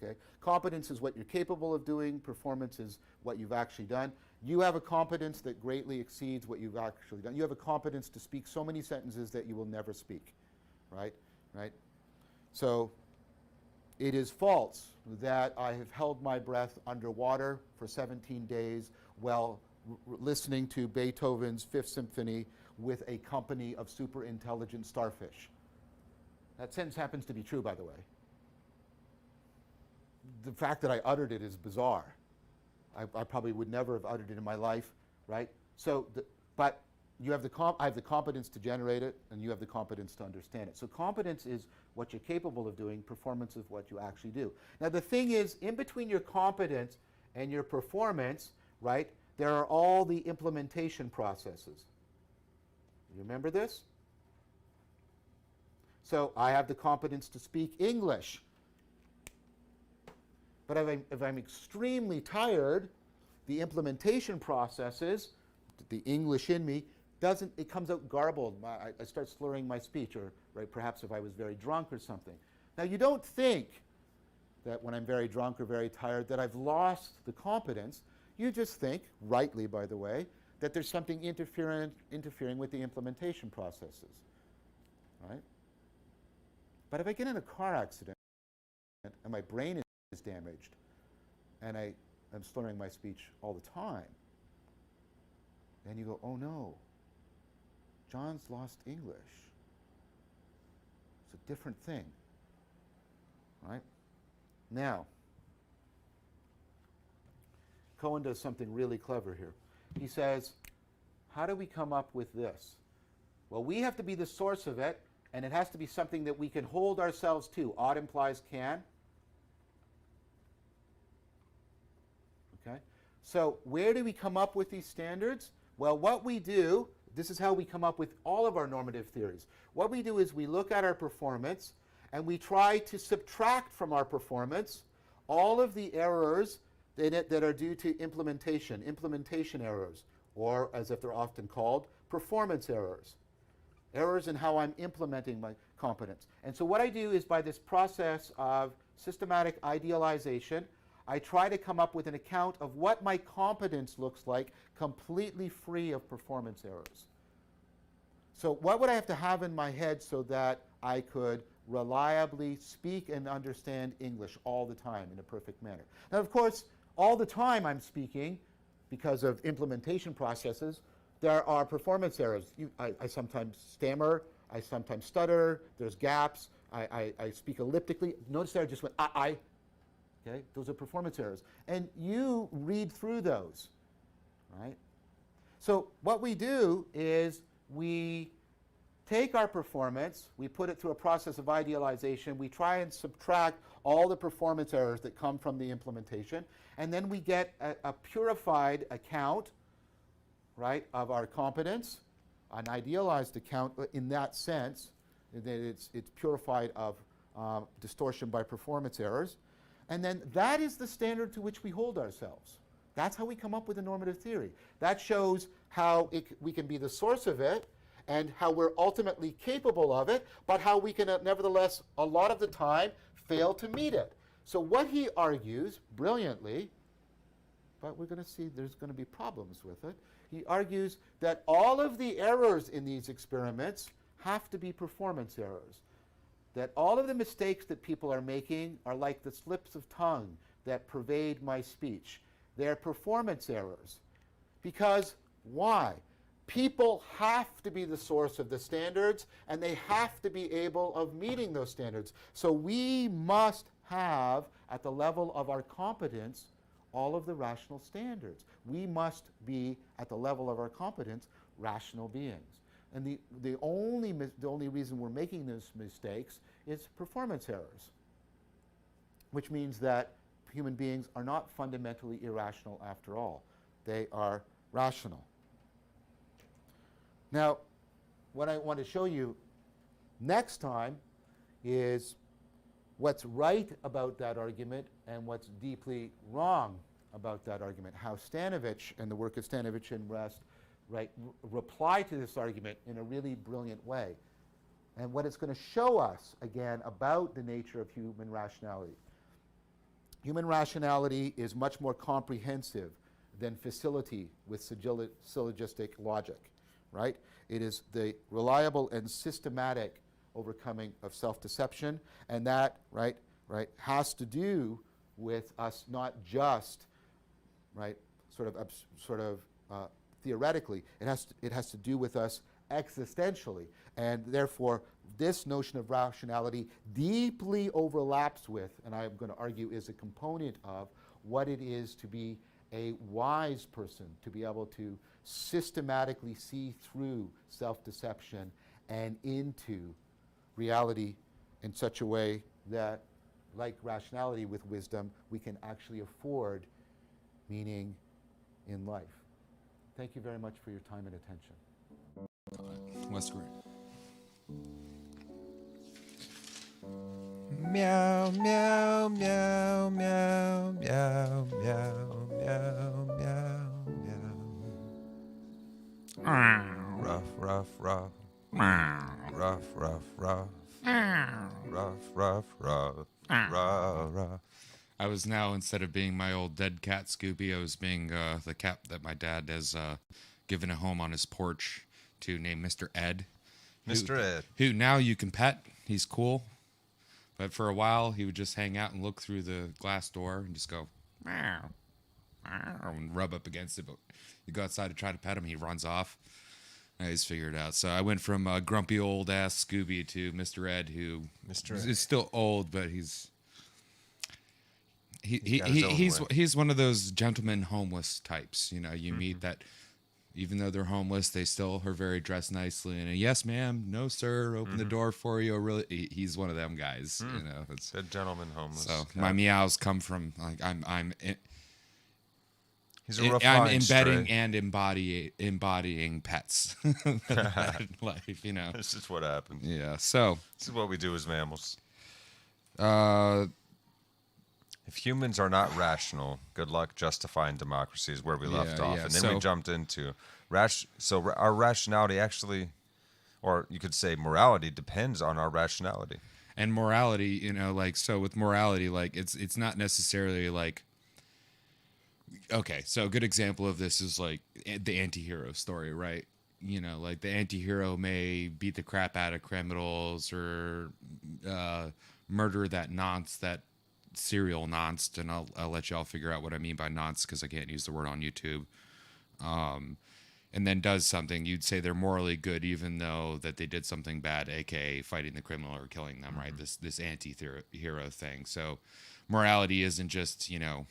Okay. Competence is what you're capable of doing. Performance is what you've actually done. You have a competence that greatly exceeds what you've actually done. You have a competence to speak so many sentences that you will never speak, right? Right? So it is false that I have held my breath underwater for 17 days while listening to Beethoven's Fifth Symphony with a company of super intelligent starfish. That sentence happens to be true, by the way. The fact that I uttered it is bizarre. I probably would never have uttered it in my life, right? So, but you have I have the competence to generate it, and you have the competence to understand it. So competence is what you're capable of doing. Performance is what you actually do. Now the thing is, in between your competence and your performance, right, there are all the implementation processes. You remember this? So I have the competence to speak English. But if I'm extremely tired, the implementation processes, the English in me, it comes out garbled. I start slurring my speech, or right, perhaps if I was very drunk or something. Now you don't think that when I'm very drunk or very tired that I've lost the competence. You just think, rightly by the way, that there's something interfering with the implementation processes. right? But if I get in a car accident and my brain is damaged and I'm slurring my speech all the time, then you go, oh no, John's lost English. It's a different thing, right? Now, Cohen does something really clever here. He says, how do we come up with this? Well, we have to be the source of it, and it has to be something that we can hold ourselves to. Ought implies can. Okay? So where do we come up with these standards? Well, what we do, this is how we come up with all of our normative theories. What we do is we look at our performance, and we try to subtract from our performance all of the errors that are due to implementation errors, or as if they're often called, performance errors. Errors in how I'm implementing my competence. And so what I do is by this process of systematic idealization, I try to come up with an account of what my competence looks like completely free of performance errors. So what would I have to have in my head so that I could reliably speak and understand English all the time in a perfect manner? Now, of course, all the time I'm speaking, because of implementation processes, there are performance errors. I sometimes stammer, I sometimes stutter, there's gaps, I speak elliptically. Notice there I just went, okay? Those are performance errors. And you read through those, right? So what we do is we take our performance, we put it through a process of idealization, we try and subtract all the performance errors that come from the implementation, and then we get a purified account, right, of our competence, an idealized account in that sense, that it's purified of distortion by performance errors. And then that is the standard to which we hold ourselves. That's how we come up with a normative theory. That shows how we can be the source of it, and how we're ultimately capable of it, but how we can nevertheless, a lot of the time, fail to meet it. So what he argues, brilliantly, but we're going to see there's going to be problems with it, he argues that all of the errors in these experiments have to be performance errors. That all of the mistakes that people are making are like the slips of tongue that pervade my speech. They're performance errors. Because why? People have to be the source of the standards, and they have to be able of meeting those standards. So we must have, at the level of our competence, all of the rational standards. We must be, at the level of our competence, rational beings. And the only reason we're making those mistakes is performance errors, which means that human beings are not fundamentally irrational after all. They are rational. Now, what I want to show you next time is what's right about that argument and what's deeply wrong about that argument. How Stanovich and the work of Stanovich and Rest reply to this argument in a really brilliant way. And what it's going to show us, again, about the nature of human rationality. Human rationality is much more comprehensive than facility with syllogistic logic, right? It is the reliable and systematic overcoming of self-deception, and that, right, has to do with us not just, right, sort of theoretically. It has to do with us existentially, and therefore this notion of rationality deeply overlaps with, and I'm going to argue is a component of, what it is to be a wise person, to be able to systematically see through self-deception and into reality in such a way that, like rationality with wisdom, we can actually afford meaning in life. Thank you very much for your time and attention. What's great? Meow, meow, meow, meow, meow, meow, meow, meow, meow. Rough, rough, rough. Rough, rough, rough. Rough, rough, rough. Rough. I was now, instead of being my old dead cat Scooby, I was being the cat that my dad has given a home on his porch to name Mr. Ed. Mr. Ed. who now you can pet. He's cool. But for a while, he would just hang out and look through the glass door and just go, meow, meow, and rub up against it. But you go outside to try to pet him, he runs off. I just figured it out. So I went from grumpy old ass Scooby to Mr. Ed, who is still old, but he's he's one of those gentleman homeless types. You know, you meet that even though they're homeless, they still are very dressed nicely. And yes, ma'am, no, sir, open the door for you. Or really, he's one of them guys. You know, it's the gentleman homeless. So my meows come from like He's a refined I'm embedding stray. and embodying pets. Life, you know. This is what happens. Yeah. So This is what we do as mammals. uh, If humans are not rational, good luck justifying democracy is where we left Yeah, off. yeah. And then we jumped into our rationality actually, or you could say morality, depends on our rationality. and morality, you know, like so with morality, like it's not necessarily like. Okay, so a good example of this is like the anti-hero story, right? You know, like the anti-hero may beat the crap out of criminals or murder that serial nonce, and I'll let y'all figure out what I mean by nonce because I can't use the word on YouTube. And then does something, you'd say they're morally good even though that they did something bad, aka fighting the criminal or killing them, right? This anti-hero thing. So morality isn't just, you know,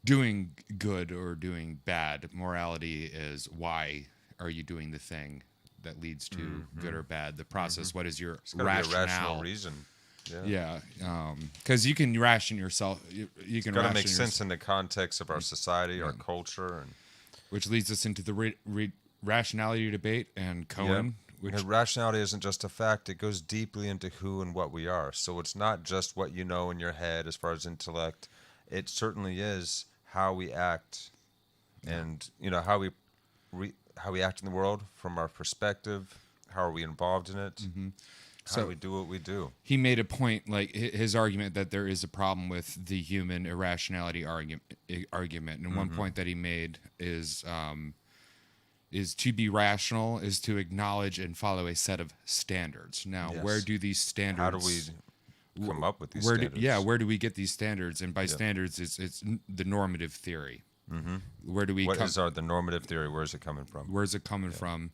doing good or doing bad. Morality is why are you doing the thing that leads to good or bad. The process. What is your Gotta be a rational reason. Yeah, because you can ration yourself. You can Got to ration make sense in the context of our society, our culture, and which leads us into the rationality debate and Cohen. Which and rationality isn't just a fact; it goes deeply into who and what we are. So it's not just what you know in your head as far as intellect. It certainly is how we act, and you know how we act in the world from our perspective. How are we involved in it? How do we do what we do? He made a point, like his argument that there is a problem with the human irrationality argument. And one point that he made is to be rational is to acknowledge and follow a set of standards. Now, where do these standards? How do we come up with these standards? Where do we get these standards? And by standards, it's the normative theory. Where do we? What is the normative theory? Where is it coming from? Where's it coming from?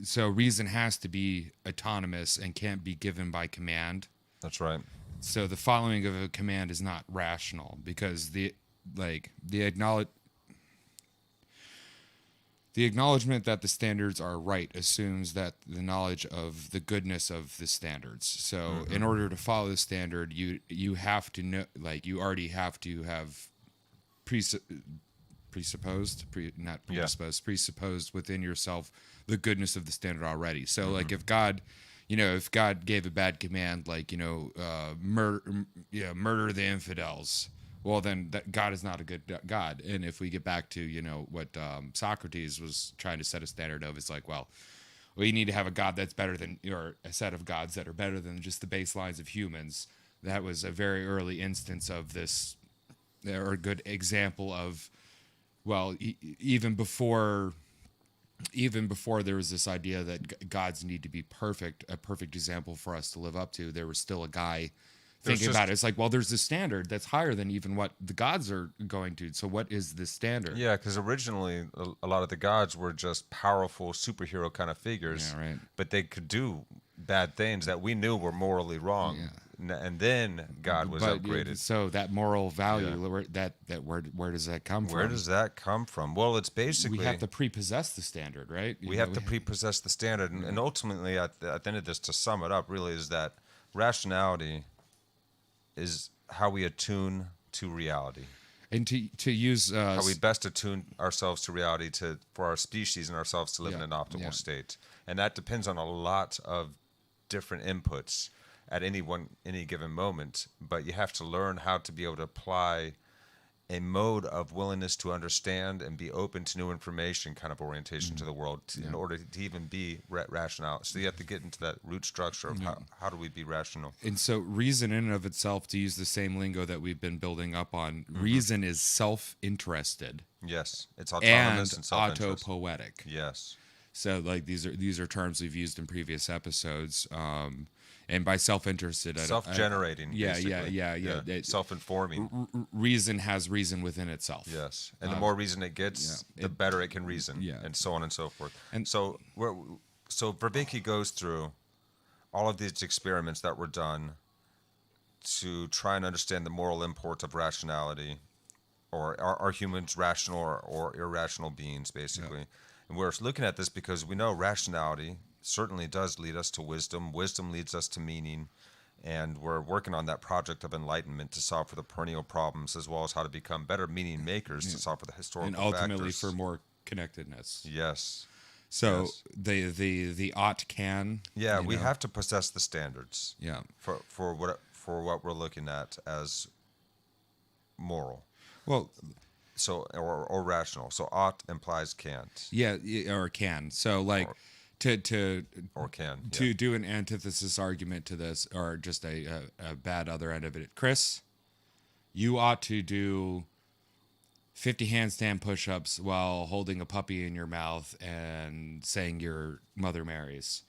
So reason has to be autonomous and can't be given by command. That's right. So the following of a command is not rational because the acknowledgement that the standards are right assumes that the knowledge of the goodness of the standards. So in order to follow the standard, you have to know, like you already have to have presupposed within yourself the goodness of the standard already. So like if God gave a bad command, like, murder the infidels, well, then that God is not a good God. And if we get back to, what Socrates was trying to set a standard of, it's like, well, we need to have a God that's better than, or a set of gods that are better than just the baselines of humans. That was a very early instance of this, or a good example of, well, even before there was this idea that gods need to be perfect, a perfect example for us to live up to, there was still a guy thinking about it. It's like, well, there's this standard that's higher than even what the gods are going to. So what is this standard? Yeah, because originally a lot of the gods were just powerful superhero kind of figures. Yeah, right. But they could do bad things that we knew were morally wrong. Yeah. And then God was upgraded. So that moral value, where does that come from? Where does that come from? Well, it's basically... we have to prepossess the standard, right? We have to prepossess the standard. And ultimately, at the end of this, to sum it up, really, is that rationality is how we attune to reality. And to use... how we best attune ourselves to reality for our species and ourselves to live in an optimal state. And that depends on a lot of different inputs at any given moment, but you have to learn how to be able to apply a mode of willingness to understand and be open to new information kind of orientation to the world in order to even be rational. So you have to get into that root structure of how do we be rational. And so reason in and of itself, to use the same lingo that we've been building up on, reason is self-interested. Yes, it's autonomous and self-interest. autopoetic. Yes. So like these are terms we've used in previous episodes. And by self-interested, Self-generating. Yeah, basically. yeah. Self-informing. Reason has reason within itself. Yes, and the more reason it gets, the better it can reason, Yeah. and so on and so forth. And- So Vervaeke goes through all of these experiments that were done to try and understand the moral import of rationality, or are humans rational or irrational beings, basically. And we're looking at this because we know rationality certainly does lead us to wisdom. Wisdom leads us to meaning. And we're working on that project of enlightenment to solve for the perennial problems, as well as how to become better meaning makers to solve for the historical and ultimately factors. for more connectedness. Yes. So Yes. the ought can. Yeah, you we know, have to possess the standards. Yeah. For what we're looking at as moral. Well, So or rational. So ought implies can't yeah, or can. So like to or can. to do an antithesis argument to this, or just a bad other end of it. Chris, you ought to do 50 handstand push-ups while holding a puppy in your mouth and saying your Mother Marys.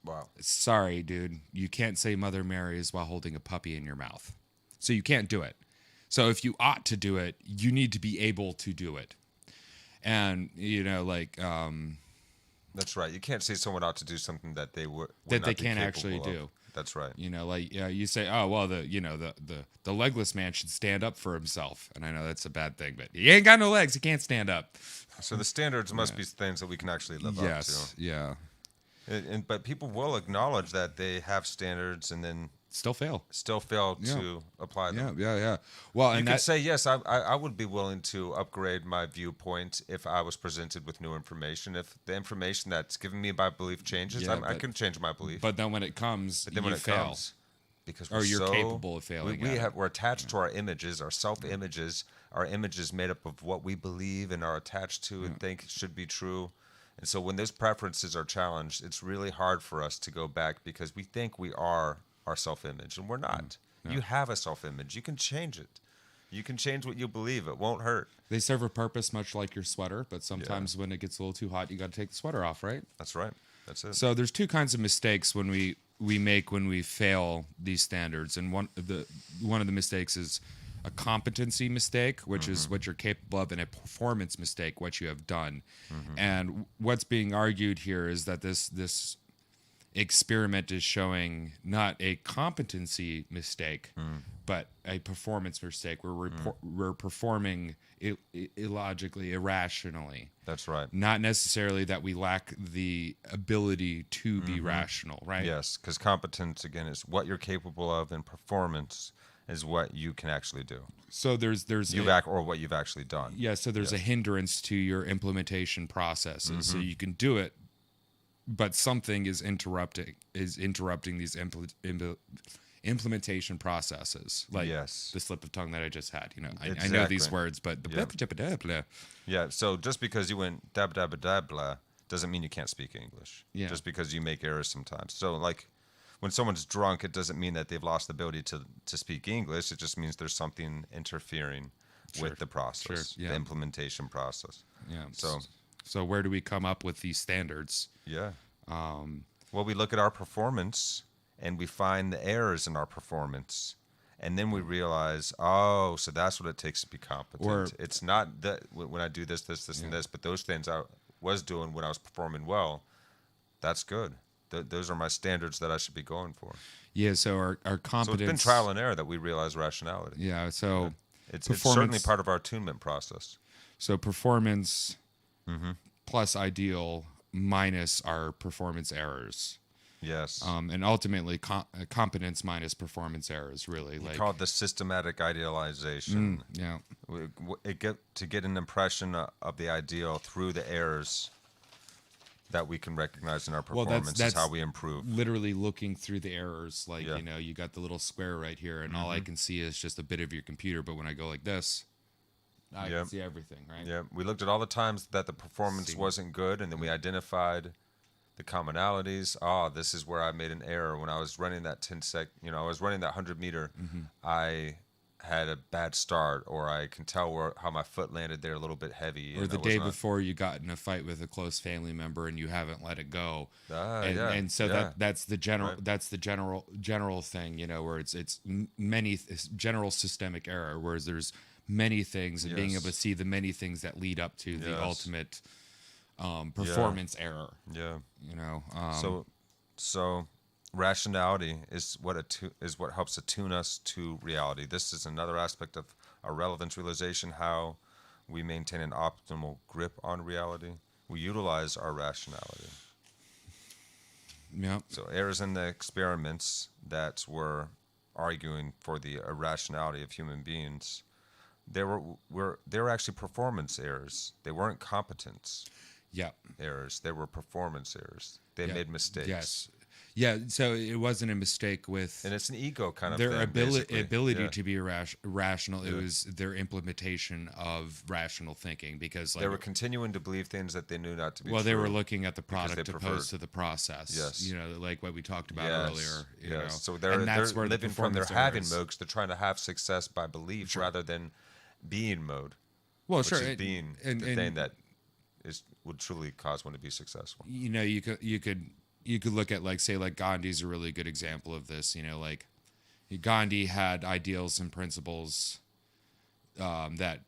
Wow. Sorry, dude. You can't say Mother Marys while holding a puppy in your mouth. So you can't do it. So if you ought to do it, you need to be able to do it. And, That's right. You can't say someone ought to do something that they would that they can't actually do. Of. That's right. You say, oh well, the legless man should stand up for himself, and I know that's a bad thing, but he ain't got no legs, he can't stand up. So the standards must be things that we can actually live up to. Yeah. But people will acknowledge that they have standards and then Still fail. to apply them. Yeah. Well, You and could say, yes, I would be willing to upgrade my viewpoint if I was presented with new information. If the information that's given me my belief changes, I can change my belief. but then when it comes, But then you when it fail. comes, because Or you're capable of failing at it. we're attached to our images, our self-images, our images made up of what we believe and are attached to and think should be true. And so when those preferences are challenged, it's really hard for us to go back because we think we are our self-image, and we're not. You have a self-image. You can change it. You can change what you believe. It won't hurt. They serve a purpose, much like your sweater. But sometimes when it gets a little too hot, you got to take the sweater off, right? That's right. That's it. So there's two kinds of mistakes when we make when we fail these standards, and one of the mistakes is a competency mistake, which is what you're capable of, and a performance mistake, what you have done. And what's being argued here is that this experiment is showing not a competency mistake, but a performance mistake where we're performing illogically, irrationally. That's right. Not necessarily that we lack the ability to be rational, right? Yes, because competence, again, is what you're capable of, and performance is what you can actually do. So there's Or what you've actually done. yeah. So there's a hindrance to your implementation processes. So you can do it, but something is interrupting these implementation processes, like the slip of tongue that I just had. I know these words, but Yeah, so just because you went dab dab dab blah doesn't mean you can't speak English. Yeah. Just because you make errors sometimes. So like when someone's drunk, it doesn't mean that they've lost the ability to speak English. It just means there's something interfering with the process, the implementation process. Yeah. So where do we come up with these standards? yeah. Well, we look at our performance and we find the errors in our performance. And then we realize, oh, so that's what it takes to be competent. It's not that when I do this, and this, but those things I was doing when I was performing well, that's good. Those are my standards that I should be going for. Yeah, so our competence... So it's been trial and error that we realize rationality. Yeah, so... It's certainly part of our attunement process. So performance plus ideal minus our performance errors. Yes. And ultimately, competence minus performance errors, really. You call it the systematic idealization. Yeah. To get an impression of the ideal through the errors that we can recognize in our performance is how we improve. Literally looking through the errors. Like, you got the little square right here, and all I can see is just a bit of your computer. But when I go like this, I can see everything, right? Yeah. We looked at all the times that the performance wasn't good, and then we identified the commonalities. This is where I made an error when I was running that I was running that 100 meter. I had a bad start, or I can tell how my foot landed there a little bit heavy. Or And the I was day not, before you got in a fight with a close family member and you haven't let it go. yeah, And so yeah, that's the general right. that's the general thing, where it's many general systemic error, whereas there's many things, and being able to Yes. see the many things that lead up to the Yes. ultimate Yeah. performance error. Yeah. You know, So rationality is is what helps attune us to reality. This is another aspect of our relevance realization, how we maintain an optimal grip on reality. We utilize our rationality. yeah, So errors in the experiments that were arguing for the irrationality of human beings, they were actually performance errors. They weren't competence yeah, errors. They were performance errors. They yeah, made mistakes. yes, yeah. So it wasn't a mistake with And it's an ego kind of their thing, ability basically. Yeah. to be rational. It Yeah. was their implementation of rational thinking, because They were continuing to believe things that they knew not to be well, true. they were looking at the because they product preferred. opposed to the process. Yes. Like what we talked about Yes. earlier. Yes. So And they're that's where the living from their performance having errors- mode 'cause they're trying to have success by belief rather than being mode, Well, which sure, is being and the thing that would truly cause one to be successful. you could look at, like, say, like Gandhi's a really good example of this. Like Gandhi had ideals and principles that,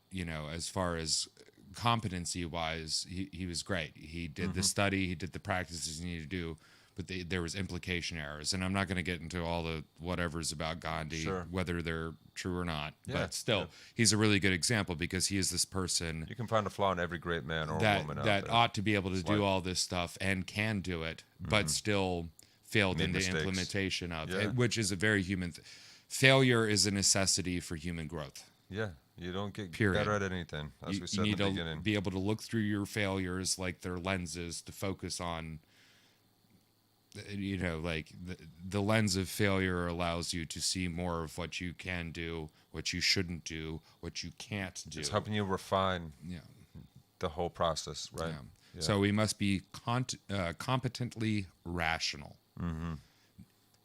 as far as competency wise, he was great. He did the study, he did the practices he needed to do, but there was implication errors. And I'm not going to get into all the whatevers about Gandhi, Sure. whether they're true or not. Yeah, But still, yeah. he's a really good example, because he is this person You can find a flaw in every great man or woman out that there. ought to be able to do life. all this stuff and can do it, but still failed Made in the mistakes. implementation of Yeah. it, which is a very human. Failure is a necessity for human growth. Yeah, you don't get Period. better at anything, as we You said in need the to beginning. be able to look through your failures like they're lenses to focus on. Like the lens of failure allows you to see more of what you can do, what you shouldn't do, what you can't do. It's helping you refine Yeah. the whole process, right? Yeah. Yeah. So we must be competently rational.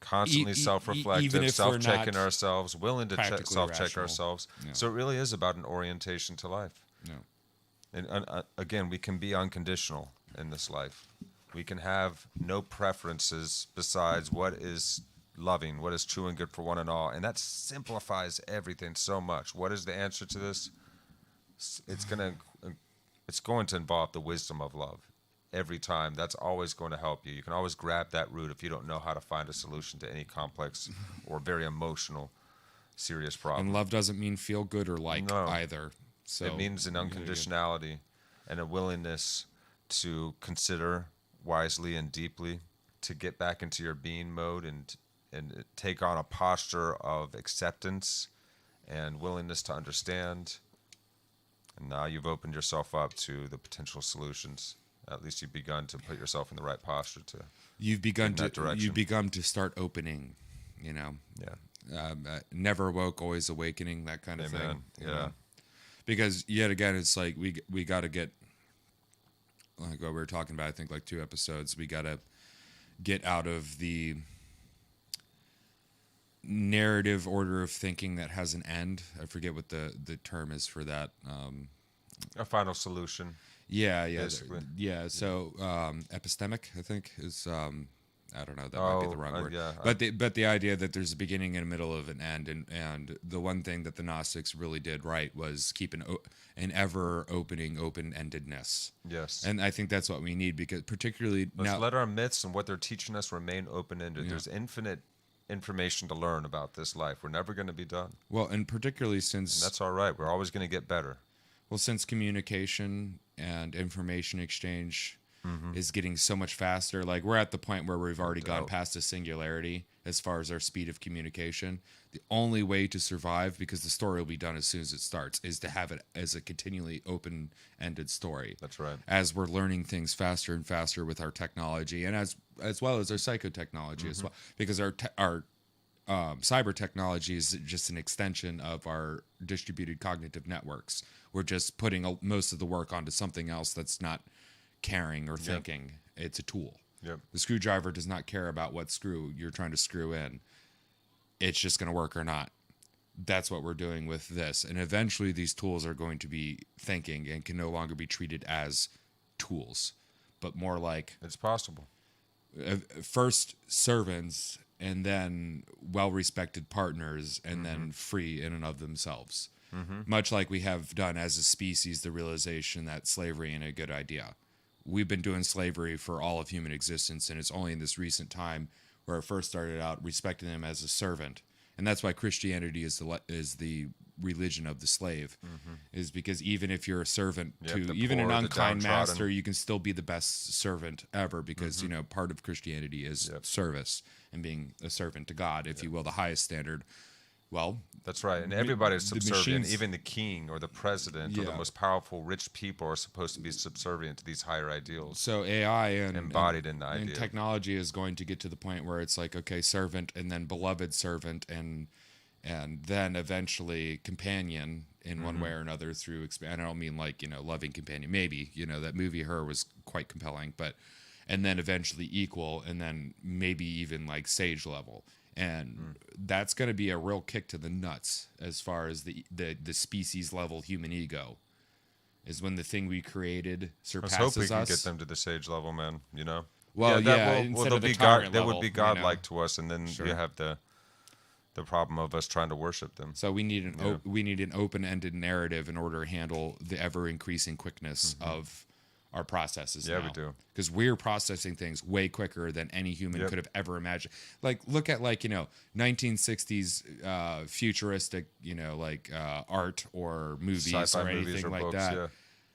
Constantly even self-reflective, if we're self-checking not ourselves, willing to practically self-check rational. ourselves. Yeah. So it really is about an orientation to life. No. And again, we can be unconditional in this life. We can have no preferences besides what is loving, what is true and good for one and all. And that simplifies everything so much. What is the answer to this? It's going to involve the wisdom of love. Every time. That's always going to help you. You can always grab that root if you don't know how to find a solution to any complex or very emotional, serious problem. And love doesn't mean feel good or like No. either. So It means an unconditionality and a willingness to consider wisely and deeply, to get back into your being mode and take on a posture of acceptance and willingness to understand. And now you've opened yourself up to the potential solutions. At least you've begun to put yourself in the right posture to. You've begun in that to direction. you've begun to start opening. Yeah. Never awoke, always awakening. That kind of Amen. thing. you Yeah. know? Because yet again, it's like we got to get, like what we were talking about, I think like 2 episodes, we got to get out of the narrative order of thinking that has an end. I forget what the term is for that. A final solution. Yeah. Basically. Yeah. So epistemic, I think, is I don't know, that might be the wrong word. yeah. But the idea that there's a beginning and a middle of an end, and the one thing that the Gnostics really did right was keep an ever opening open-endedness. Yes. And I think that's what we need, because particularly Let's now. let our myths and what they're teaching us remain open-ended. There's infinite information to learn about this life. We're never going to be done. Well, and particularly since And that's all right. We're always going to get better. since communication and information exchange is getting so much faster, like we're at the point where we've already gone past a singularity as far as our speed of communication. The only way to survive, because the story will be done as soon as it starts, is to have it as a continually open-ended story. That's right. As we're learning things faster and faster with our technology, and as well as our psychotechnology as well, because our cyber technology is just an extension of our distributed cognitive networks. We're just putting most of the work onto something else that's not caring or thinking. It's a tool. Yep. The screwdriver does not care about what screw you're trying to screw in. It's just going to work or not. that's what we're doing with this. And eventually these tools are going to be thinking and can no longer be treated as tools, but more like It's possible. first servants and then well-respected partners and then free in and of themselves. Much like we have done as a species, the realization that slavery ain't a good idea. We've been doing slavery for all of human existence, and it's only in this recent time where it first started out respecting them as a servant. And that's why Christianity is the religion of the slave, is because even if you're a servant Yep, to the even an poor, the unkind downtrodden. master, you can still be the best servant ever, because you know part of Christianity is service and being a servant to God, if you will, the highest standard. Well, That's right. And everybody's the subservient. machines- Even the king or the president or the Yeah. most powerful rich people are supposed to be subservient to these higher ideals. so AI and Embodied in the and idea. technology is going to get to the point where it's like, okay, servant and then beloved servant and then eventually companion in one way or another through expand. I don't mean like, you know, loving companion. Maybe, you know, that movie Her was quite compelling, but and then eventually equal, and then maybe even like sage level. And that's going to be a real kick to the nuts as far as the species level human ego, is when the thing we created Let's surpasses hope we can us. get them to the sage level, man. You know. Well, instead they'll of the be tyrant They level, would be you know. godlike to us, and then Sure. you have the problem of us trying to worship them. So we need an open-ended narrative in order to handle the ever-increasing quickness of our processes. Yeah, now. we do. Because we're processing things way quicker than any human Yep. could have ever imagined. Like, look at 1960s futuristic, like art or movies Sci-fi or movies anything or like books, that. yeah.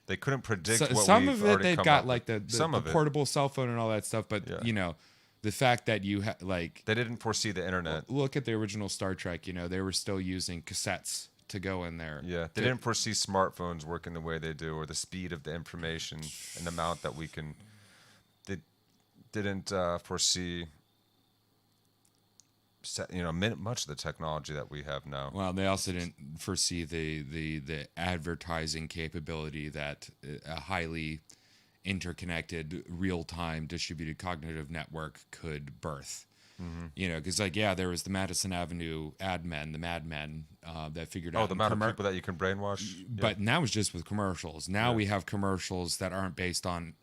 They couldn't predict So, what some we've of it already they've come got up like with. the Some of it. portable cell phone and all that stuff, but Yeah. the fact that you like They didn't foresee the internet. look at the original Star Trek, they were still using cassettes to go in there. Yeah, they didn't foresee smartphones working the way they do, or the speed of the information and the amount that we can. They didn't foresee, much of the technology that we have now. Well, they also didn't foresee the advertising capability that a highly interconnected, real-time distributed cognitive network could birth. Because there was the Madison Avenue ad men, the madmen that figured out. Oh, the amount of people that you can brainwash. But now it's just with commercials. Now we have commercials that aren't based on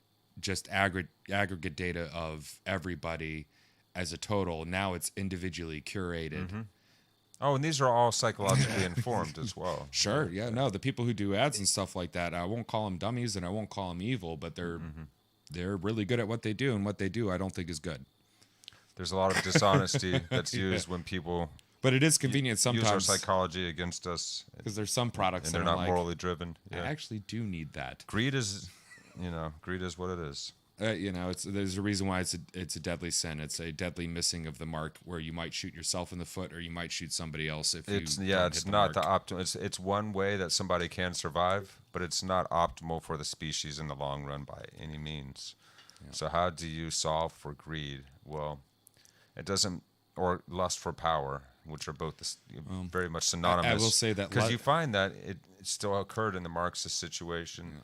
just aggregate data of everybody as a total. Now it's individually curated. Oh, and these are all psychologically informed as well. Sure, yeah, no, the people who do ads and stuff like that, I won't call them dummies and I won't call them evil, but they're really good at what they do, and what they do I don't think is good. There's a lot of dishonesty that's used when people But it is convenient use our sometimes psychology against us, because there's some products and that they're I'm not like, morally driven. I Yeah. actually do need that. Greed is what it is. There's a reason why it's a deadly sin. It's a deadly missing of the mark, where you might shoot yourself in the foot or you might shoot somebody else if you It's don't it's hit the not the mark. optimal. It's one way that somebody can survive, but it's not optimal for the species in the long run by any means. So how do you solve for greed? Well, it doesn't, or lust for power, which are both very much synonymous. I will say that because you find that it still occurred in the Marxist situation.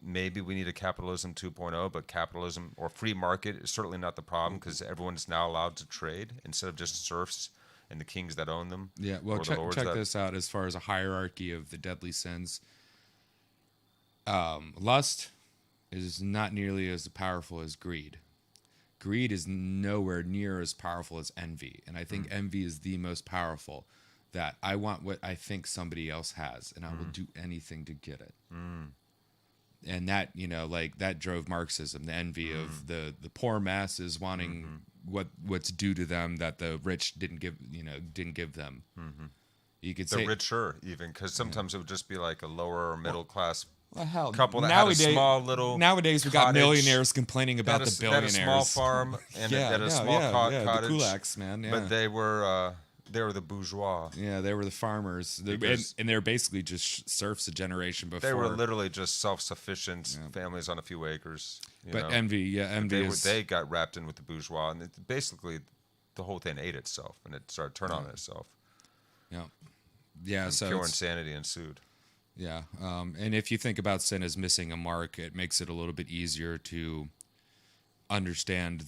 Maybe we need a capitalism 2.0, but capitalism or free market is certainly not the problem, because everyone's now allowed to trade instead of just serfs and the kings that own them. Yeah, well, or the lords check that- this out as far as a hierarchy of the deadly sins. Lust is not nearly as powerful as greed. Greed is nowhere near as powerful as envy. And I think envy is the most powerful, that I want what I think somebody else has, and I will do anything to get it. And that, that drove Marxism, the envy of the poor masses wanting what's due to them that the rich didn't give them. You could the say richer, even, because sometimes it would just be like a lower or middle class well, hell, couple that had a small little nowadays we got cottage, millionaires complaining about the that had billionaires. a small farm and had a small cottage. The kulaks, man. Yeah. But they were the bourgeois. Yeah, they were the farmers, and they were basically just serfs a generation before. They were literally just self-sufficient families on a few acres. But envy They got wrapped in with the bourgeois, and basically the whole thing ate itself, and it started turning on itself. Yeah. So pure insanity ensued. Yeah, and if you think about sin as missing a mark, it makes it a little bit easier to understand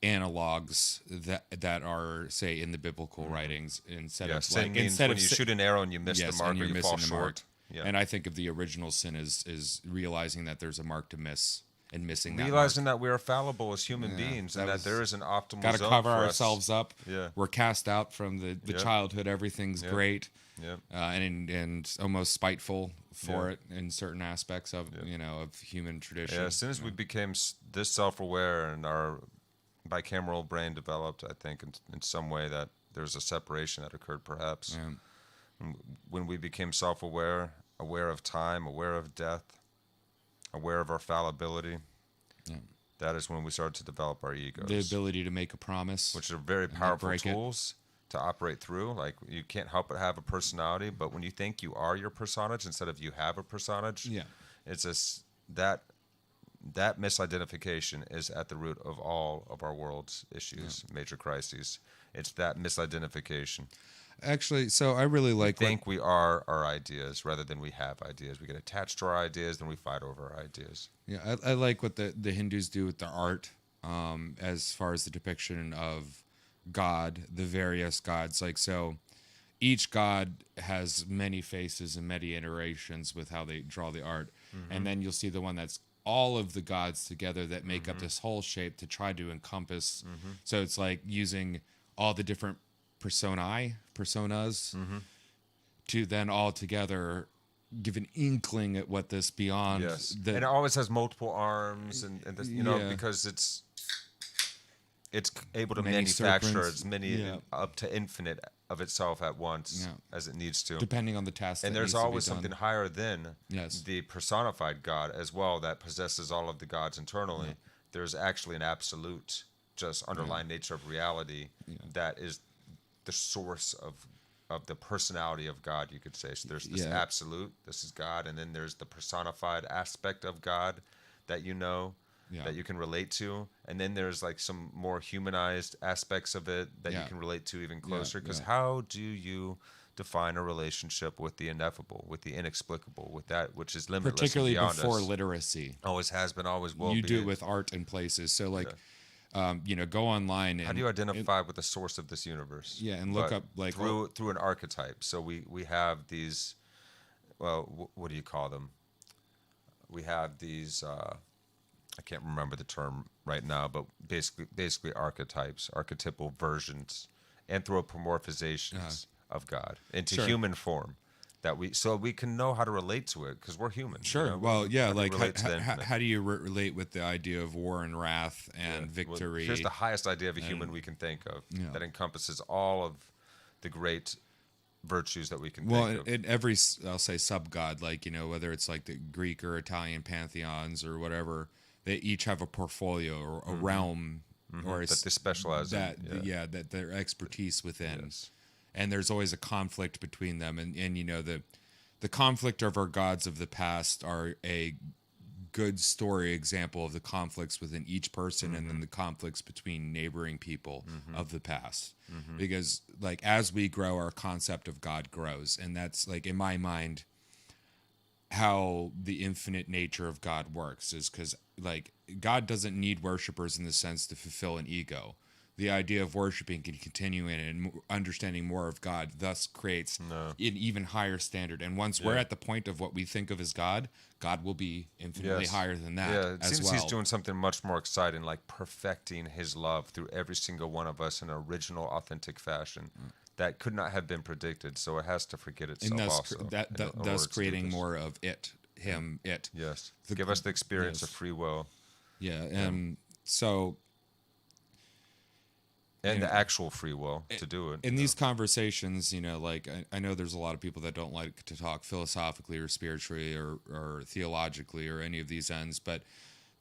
analogs that are, say, in the biblical writings, instead of sin like means instead when of you shoot an arrow and you miss the mark, and or you're you fall missing the mark. short. Yeah. And I think of the original sin is realizing that there's a mark to miss and missing that Realizing mark. that we are fallible as human beings, and that there is an optimal Got to zone cover for ourselves us. up. Yeah. We're cast out from the Yep. childhood. Everything's great. Yep. And almost spiteful for Yep. it in certain aspects of of human tradition. Yeah, as soon as we became this self-aware and our bicameral brain developed, I think in some way that there's a separation that occurred, perhaps. When we became self-aware, aware of time, aware of death, aware of our fallibility, that is when we started to develop our egos. The ability to make a promise, which are very powerful tools to operate through. Like, you can't help but have a personality, but when you think you are your personage instead of you have a personage, it's that misidentification is at the root of all of our world's issues, major crises. It's that misidentification. Actually, so I really like We think we are our ideas rather than we have ideas. We get attached to our ideas, then we fight over our ideas. Yeah, I like what the Hindus do with their art, as far as the depiction of God, the various gods. Like, so each god has many faces and many iterations with how they draw the art. And then you'll see the one that's all of the gods together that make up this whole shape to try to encompass. So it's like using all the different personas to then all together give an inkling at what this beyond. Yes. And it always has multiple arms and this, because it's able to Many manufacture serpents. as many up to infinite of itself at once as it needs to. Depending on the task. And that there's needs to be always done. something higher than the personified God as well that possesses all of the gods internally. There's actually an absolute, just underlying nature of reality that is the source of the personality of God, you could say. So there's this absolute, this is God, and then there's the personified aspect of God that that you can relate to, and then there's like some more humanized aspects of it that you can relate to even closer, because how do you define a relationship with the ineffable, with the inexplicable, with that which is limitless, particularly and beyond before us? literacy. Always has been, always will You be. do it with art and places. So like, go online. And, how do you identify with the source of this universe? Yeah, and look up like through an archetype. So we have these. Well, what do you call them? We have these. I can't remember the term right now, but basically archetypes, archetypal versions, anthropomorphizations of God into human form, so we can know how to relate to it, because we're human. Sure. Well, yeah. Like, how do you relate with the idea of war and wrath and victory? Well, here's the highest idea of a human we can think of that encompasses all of the great virtues that we can think of. In every, I'll say, sub-god, like, whether it's like the Greek or Italian pantheons or whatever, they each have a portfolio or a realm or that they specialize in. That their expertise within. Yes. And there's always a conflict between them. And the conflict of our gods of the past are a good story example of the conflicts within each person and then the conflicts between neighboring people of the past. Because like, as we grow, our concept of God grows. And that's like, in my mind, how the infinite nature of God works, is because like, God doesn't need worshipers in the sense to fulfill an ego. The idea of worshiping can continue in and understanding more of God thus creates an even higher standard. And once we're at the point of what we think of as God, God will be infinitely higher than that. Yeah, it as seems well. he's doing something much more exciting, like perfecting his love through every single one of us in an original, authentic fashion that could not have been predicted. So it has to forget itself, and thus, also. Thus creating more of it, him, it. Yes. Give us the experience of free will. Yeah. So. And the actual free will to do it. In these conversations, like, I know there's a lot of people that don't like to talk philosophically or spiritually or theologically or any of these ends, but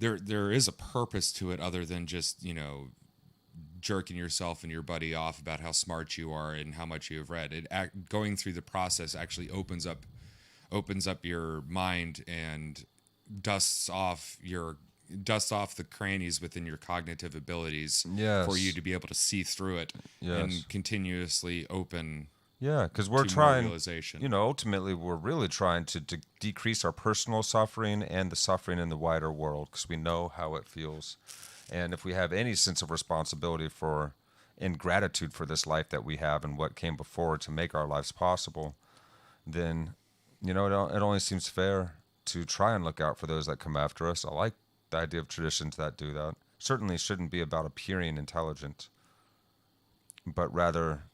there is a purpose to it other than just, jerking yourself and your buddy off about how smart you are and how much you have read. Going through the process actually opens up your mind and dusts off the crannies within your cognitive abilities for you to be able to see through it and continuously open. Yeah, because we're trying, ultimately we're really trying to decrease our personal suffering and the suffering in the wider world, because we know how it feels. And if we have any sense of responsibility for and gratitude for this life that we have and what came before to make our lives possible, then, it only seems fair to try and look out for those that come after us. I like the idea of traditions that do that. Certainly shouldn't be about appearing intelligent, but rather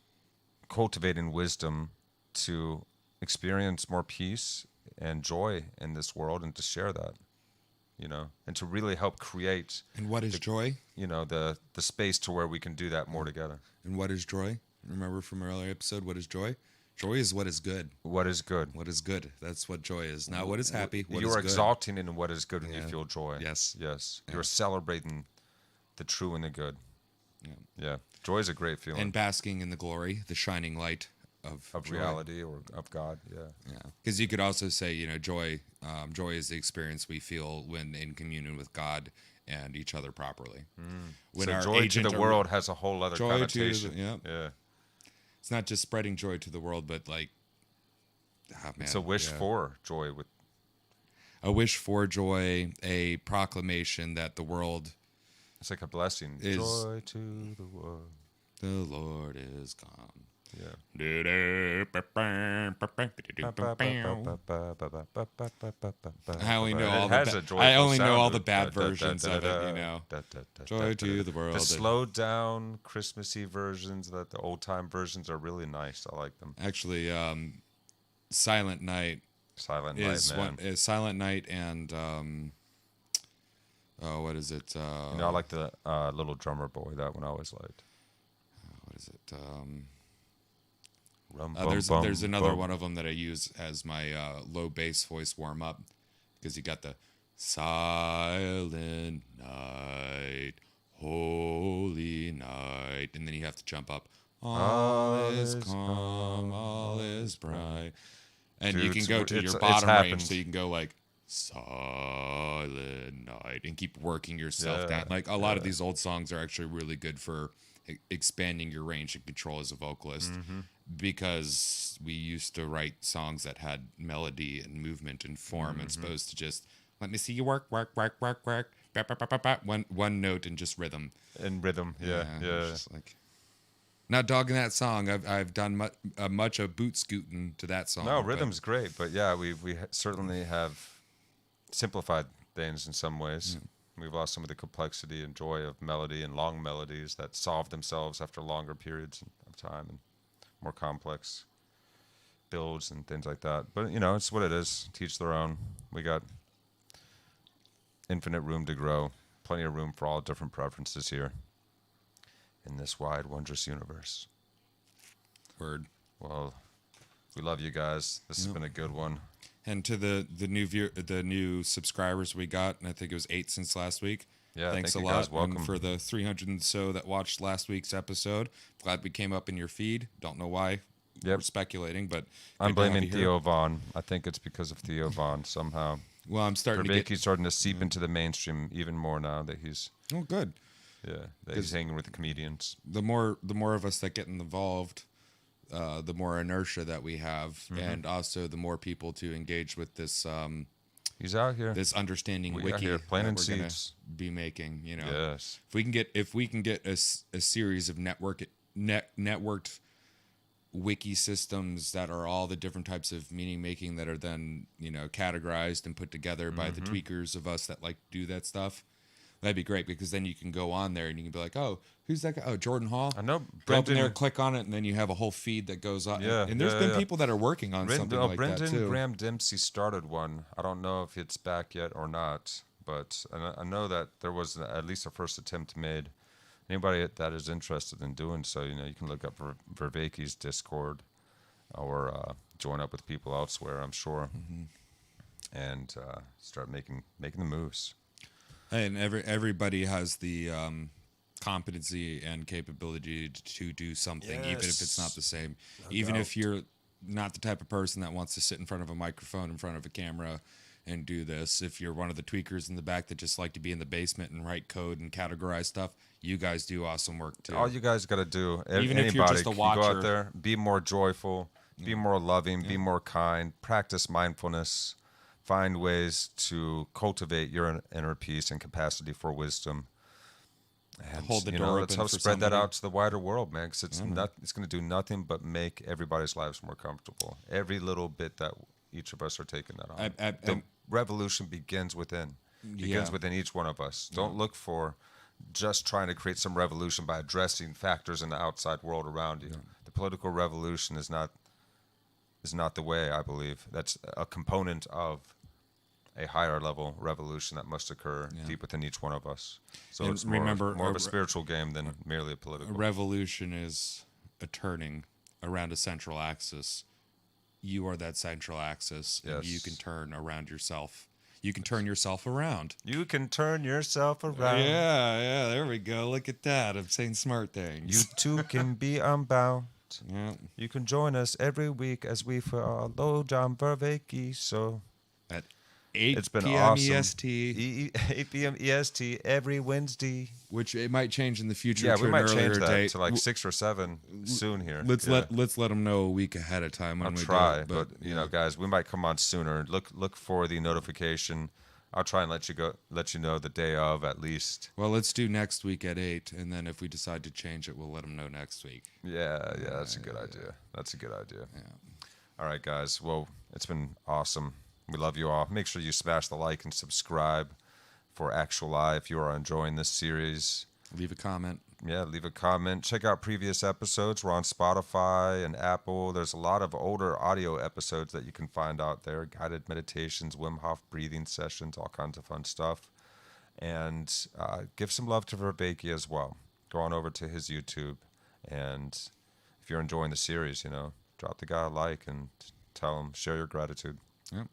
cultivating wisdom to experience more peace and joy in this world and to share that, and to really help create, And what is joy? the space to where we can do that more together. And what is joy? Remember from our earlier episode, what is joy? Joy is what is good. What is good? What is good? That's what joy is. Not what is happy. What You is are good. exalting in what is good when you Yeah. feel joy. Yes. Yes. Yeah. You're celebrating the true and the good. Yeah. Joy is a great feeling. And basking in the glory, the shining light of joy. reality or of God. Yeah. Yeah, because you could also say, joy. Joy is the experience we feel when in communion with God and each other properly. When So our joy to agent the or- world has a whole other Joy to connotation. the- Yeah. It's not just spreading joy to the world, but like, It's a wish for joy with a wish for joy, a proclamation that the world, it's like a blessing. Is- Joy to the world. the Lord is come. Yeah. I only know It all has the a ba- joyful I only know sound all to the it. bad versions of it, Joy to the world. The slowed down Christmassy versions, the old time versions are really nice. I like them. Actually, Silent Night Silent is Night, man. one. Is Silent Night and what is it? I like the little drummer boy. That one I always liked. What is it? Rum, There's another one of them that I use as my low bass voice warm up because you got the Silent Night, Holy Night, and then you have to jump up. All is calm, all is bright, and you Dude, can go to it's your bottom happened. range, so you can go like Silent Night and keep working yourself Yeah, down. Like a lot of these old songs are actually really good for expanding your range and control as a vocalist because we used to write songs that had melody and movement and form as opposed to just let me see you work ba, ba, ba, ba, one note and just rhythm. In rhythm. Yeah. it's just like, not dogging that song. I've done much of boot scooting to that song. No, but- rhythm's great, but yeah, we certainly have simplified things in some ways. We've lost some of the complexity and joy of melody and long melodies that solve themselves after longer periods of time and more complex builds and things like that. But it's what it is. Teach their own. We got infinite room to grow. Plenty of room for all different preferences here in this wide, wondrous universe. Word. Well, we love you guys. This has been a good one. And to the new subscribers we got, and I think it was 8 since last week. Yeah, thanks thank a you lot. guys. Welcome. And for the 300 and so that watched last week's episode, glad we came up in your feed. Don't know why. Yep. We're speculating, but I'm good to have blaming you here. Theo Vaughn. I think it's because of Theo Vaughn somehow. Well, I'm starting to Vervaeke's get. starting to seep into the mainstream even more now that he's Oh, good. he's hanging with the comedians. The more of us that get involved, the more inertia that we have, and also the more people to engage with this He's out here. this understanding We out wiki here that planting we're gonna seeds. be making. Yes. If we can get a series of networked wiki systems that are all the different types of meaning making that are then categorized and put together by the tweakers of us that like to do that stuff, that'd be great because then you can go on there and you can be like, oh, who's that guy? Oh, Jordan Hall. I know Go up in Brendan. there, click on it, and then you have a whole feed that goes on. Yeah, and there's yeah, been yeah. people that are working on something like Brendan that too. Graham Dempsey started one. I don't know if it's back yet or not, but I know that there was at least a first attempt made. Anybody that is interested in doing so, you can look up Vervaeke's Discord or join up with people elsewhere, I'm sure, and start making the moves. And everybody has the competency and capability to do something, even if it's not the same. Even if you're not the type of person that wants to sit in front of a microphone, in front of a camera, and do this. If you're one of the tweakers in the back that just like to be in the basement and write code and categorize stuff, you guys do awesome work too. All you guys got to do, Even anybody, if you're just a you go watcher. out there, be more joyful, be more loving, be more kind, practice mindfulness, find ways to cultivate your inner peace and capacity for wisdom. And, hold the you door know, open let's help for spread that somebody. out to the wider world, man, because Yeah, man. it's going to do nothing but make everybody's lives more comfortable. Every little bit that each of us are taking that on. The revolution begins within. Yeah. Begins within each one of us. Don't look for just trying to create some revolution by addressing factors in the outside world around you. The political revolution is not the way, I believe. That's a component of a higher level revolution that must occur deep within each one of us. So And it's remember, more of a spiritual game than merely a a political. revolution is a turning around a central axis. You are that central axis, and you Yes. can turn around yourself. You can turn yourself around. You can turn yourself around. Yeah, there we go. Look at that. I'm saying smart things. You too can be unbound. Yeah. You can join us every week as we follow John Vervaeke. So At 8 it's been p.m. awesome. EST, 8 p.m. EST every Wednesday. which it might change in the future Yeah, to we an might earlier change that date. to like 6 or 7 soon here. Let's Yeah. let them know a week ahead of time when I'll we try, do it. but you know, guys, we might come on sooner. Look for the notification. I'll try and let you know the day of at least. Well, let's do next week at 8, and then if we decide to change it, we'll let them know next week. Yeah, that's a good idea. That's a good idea. Yeah. All right, guys. Well, it's been awesome. We love you all. Make sure you smash the like and subscribe for Actuali if you are enjoying this series. Leave a comment. Yeah, leave a comment. Check out previous episodes. We're on Spotify and Apple. There's a lot of older audio episodes that you can find out there. Guided meditations, Wim Hof breathing sessions, all kinds of fun stuff. And give some love to Vervaeke as well. Go on over to his YouTube. And if you're enjoying the series, you know, drop the guy a like and tell him, share your gratitude. Yep.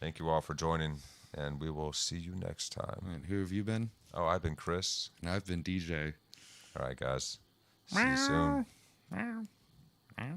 Thank you all for joining. And we will see you next time. All right, who have you been? Oh, I've been Chris. And I've been DJ. All right, guys. See you soon.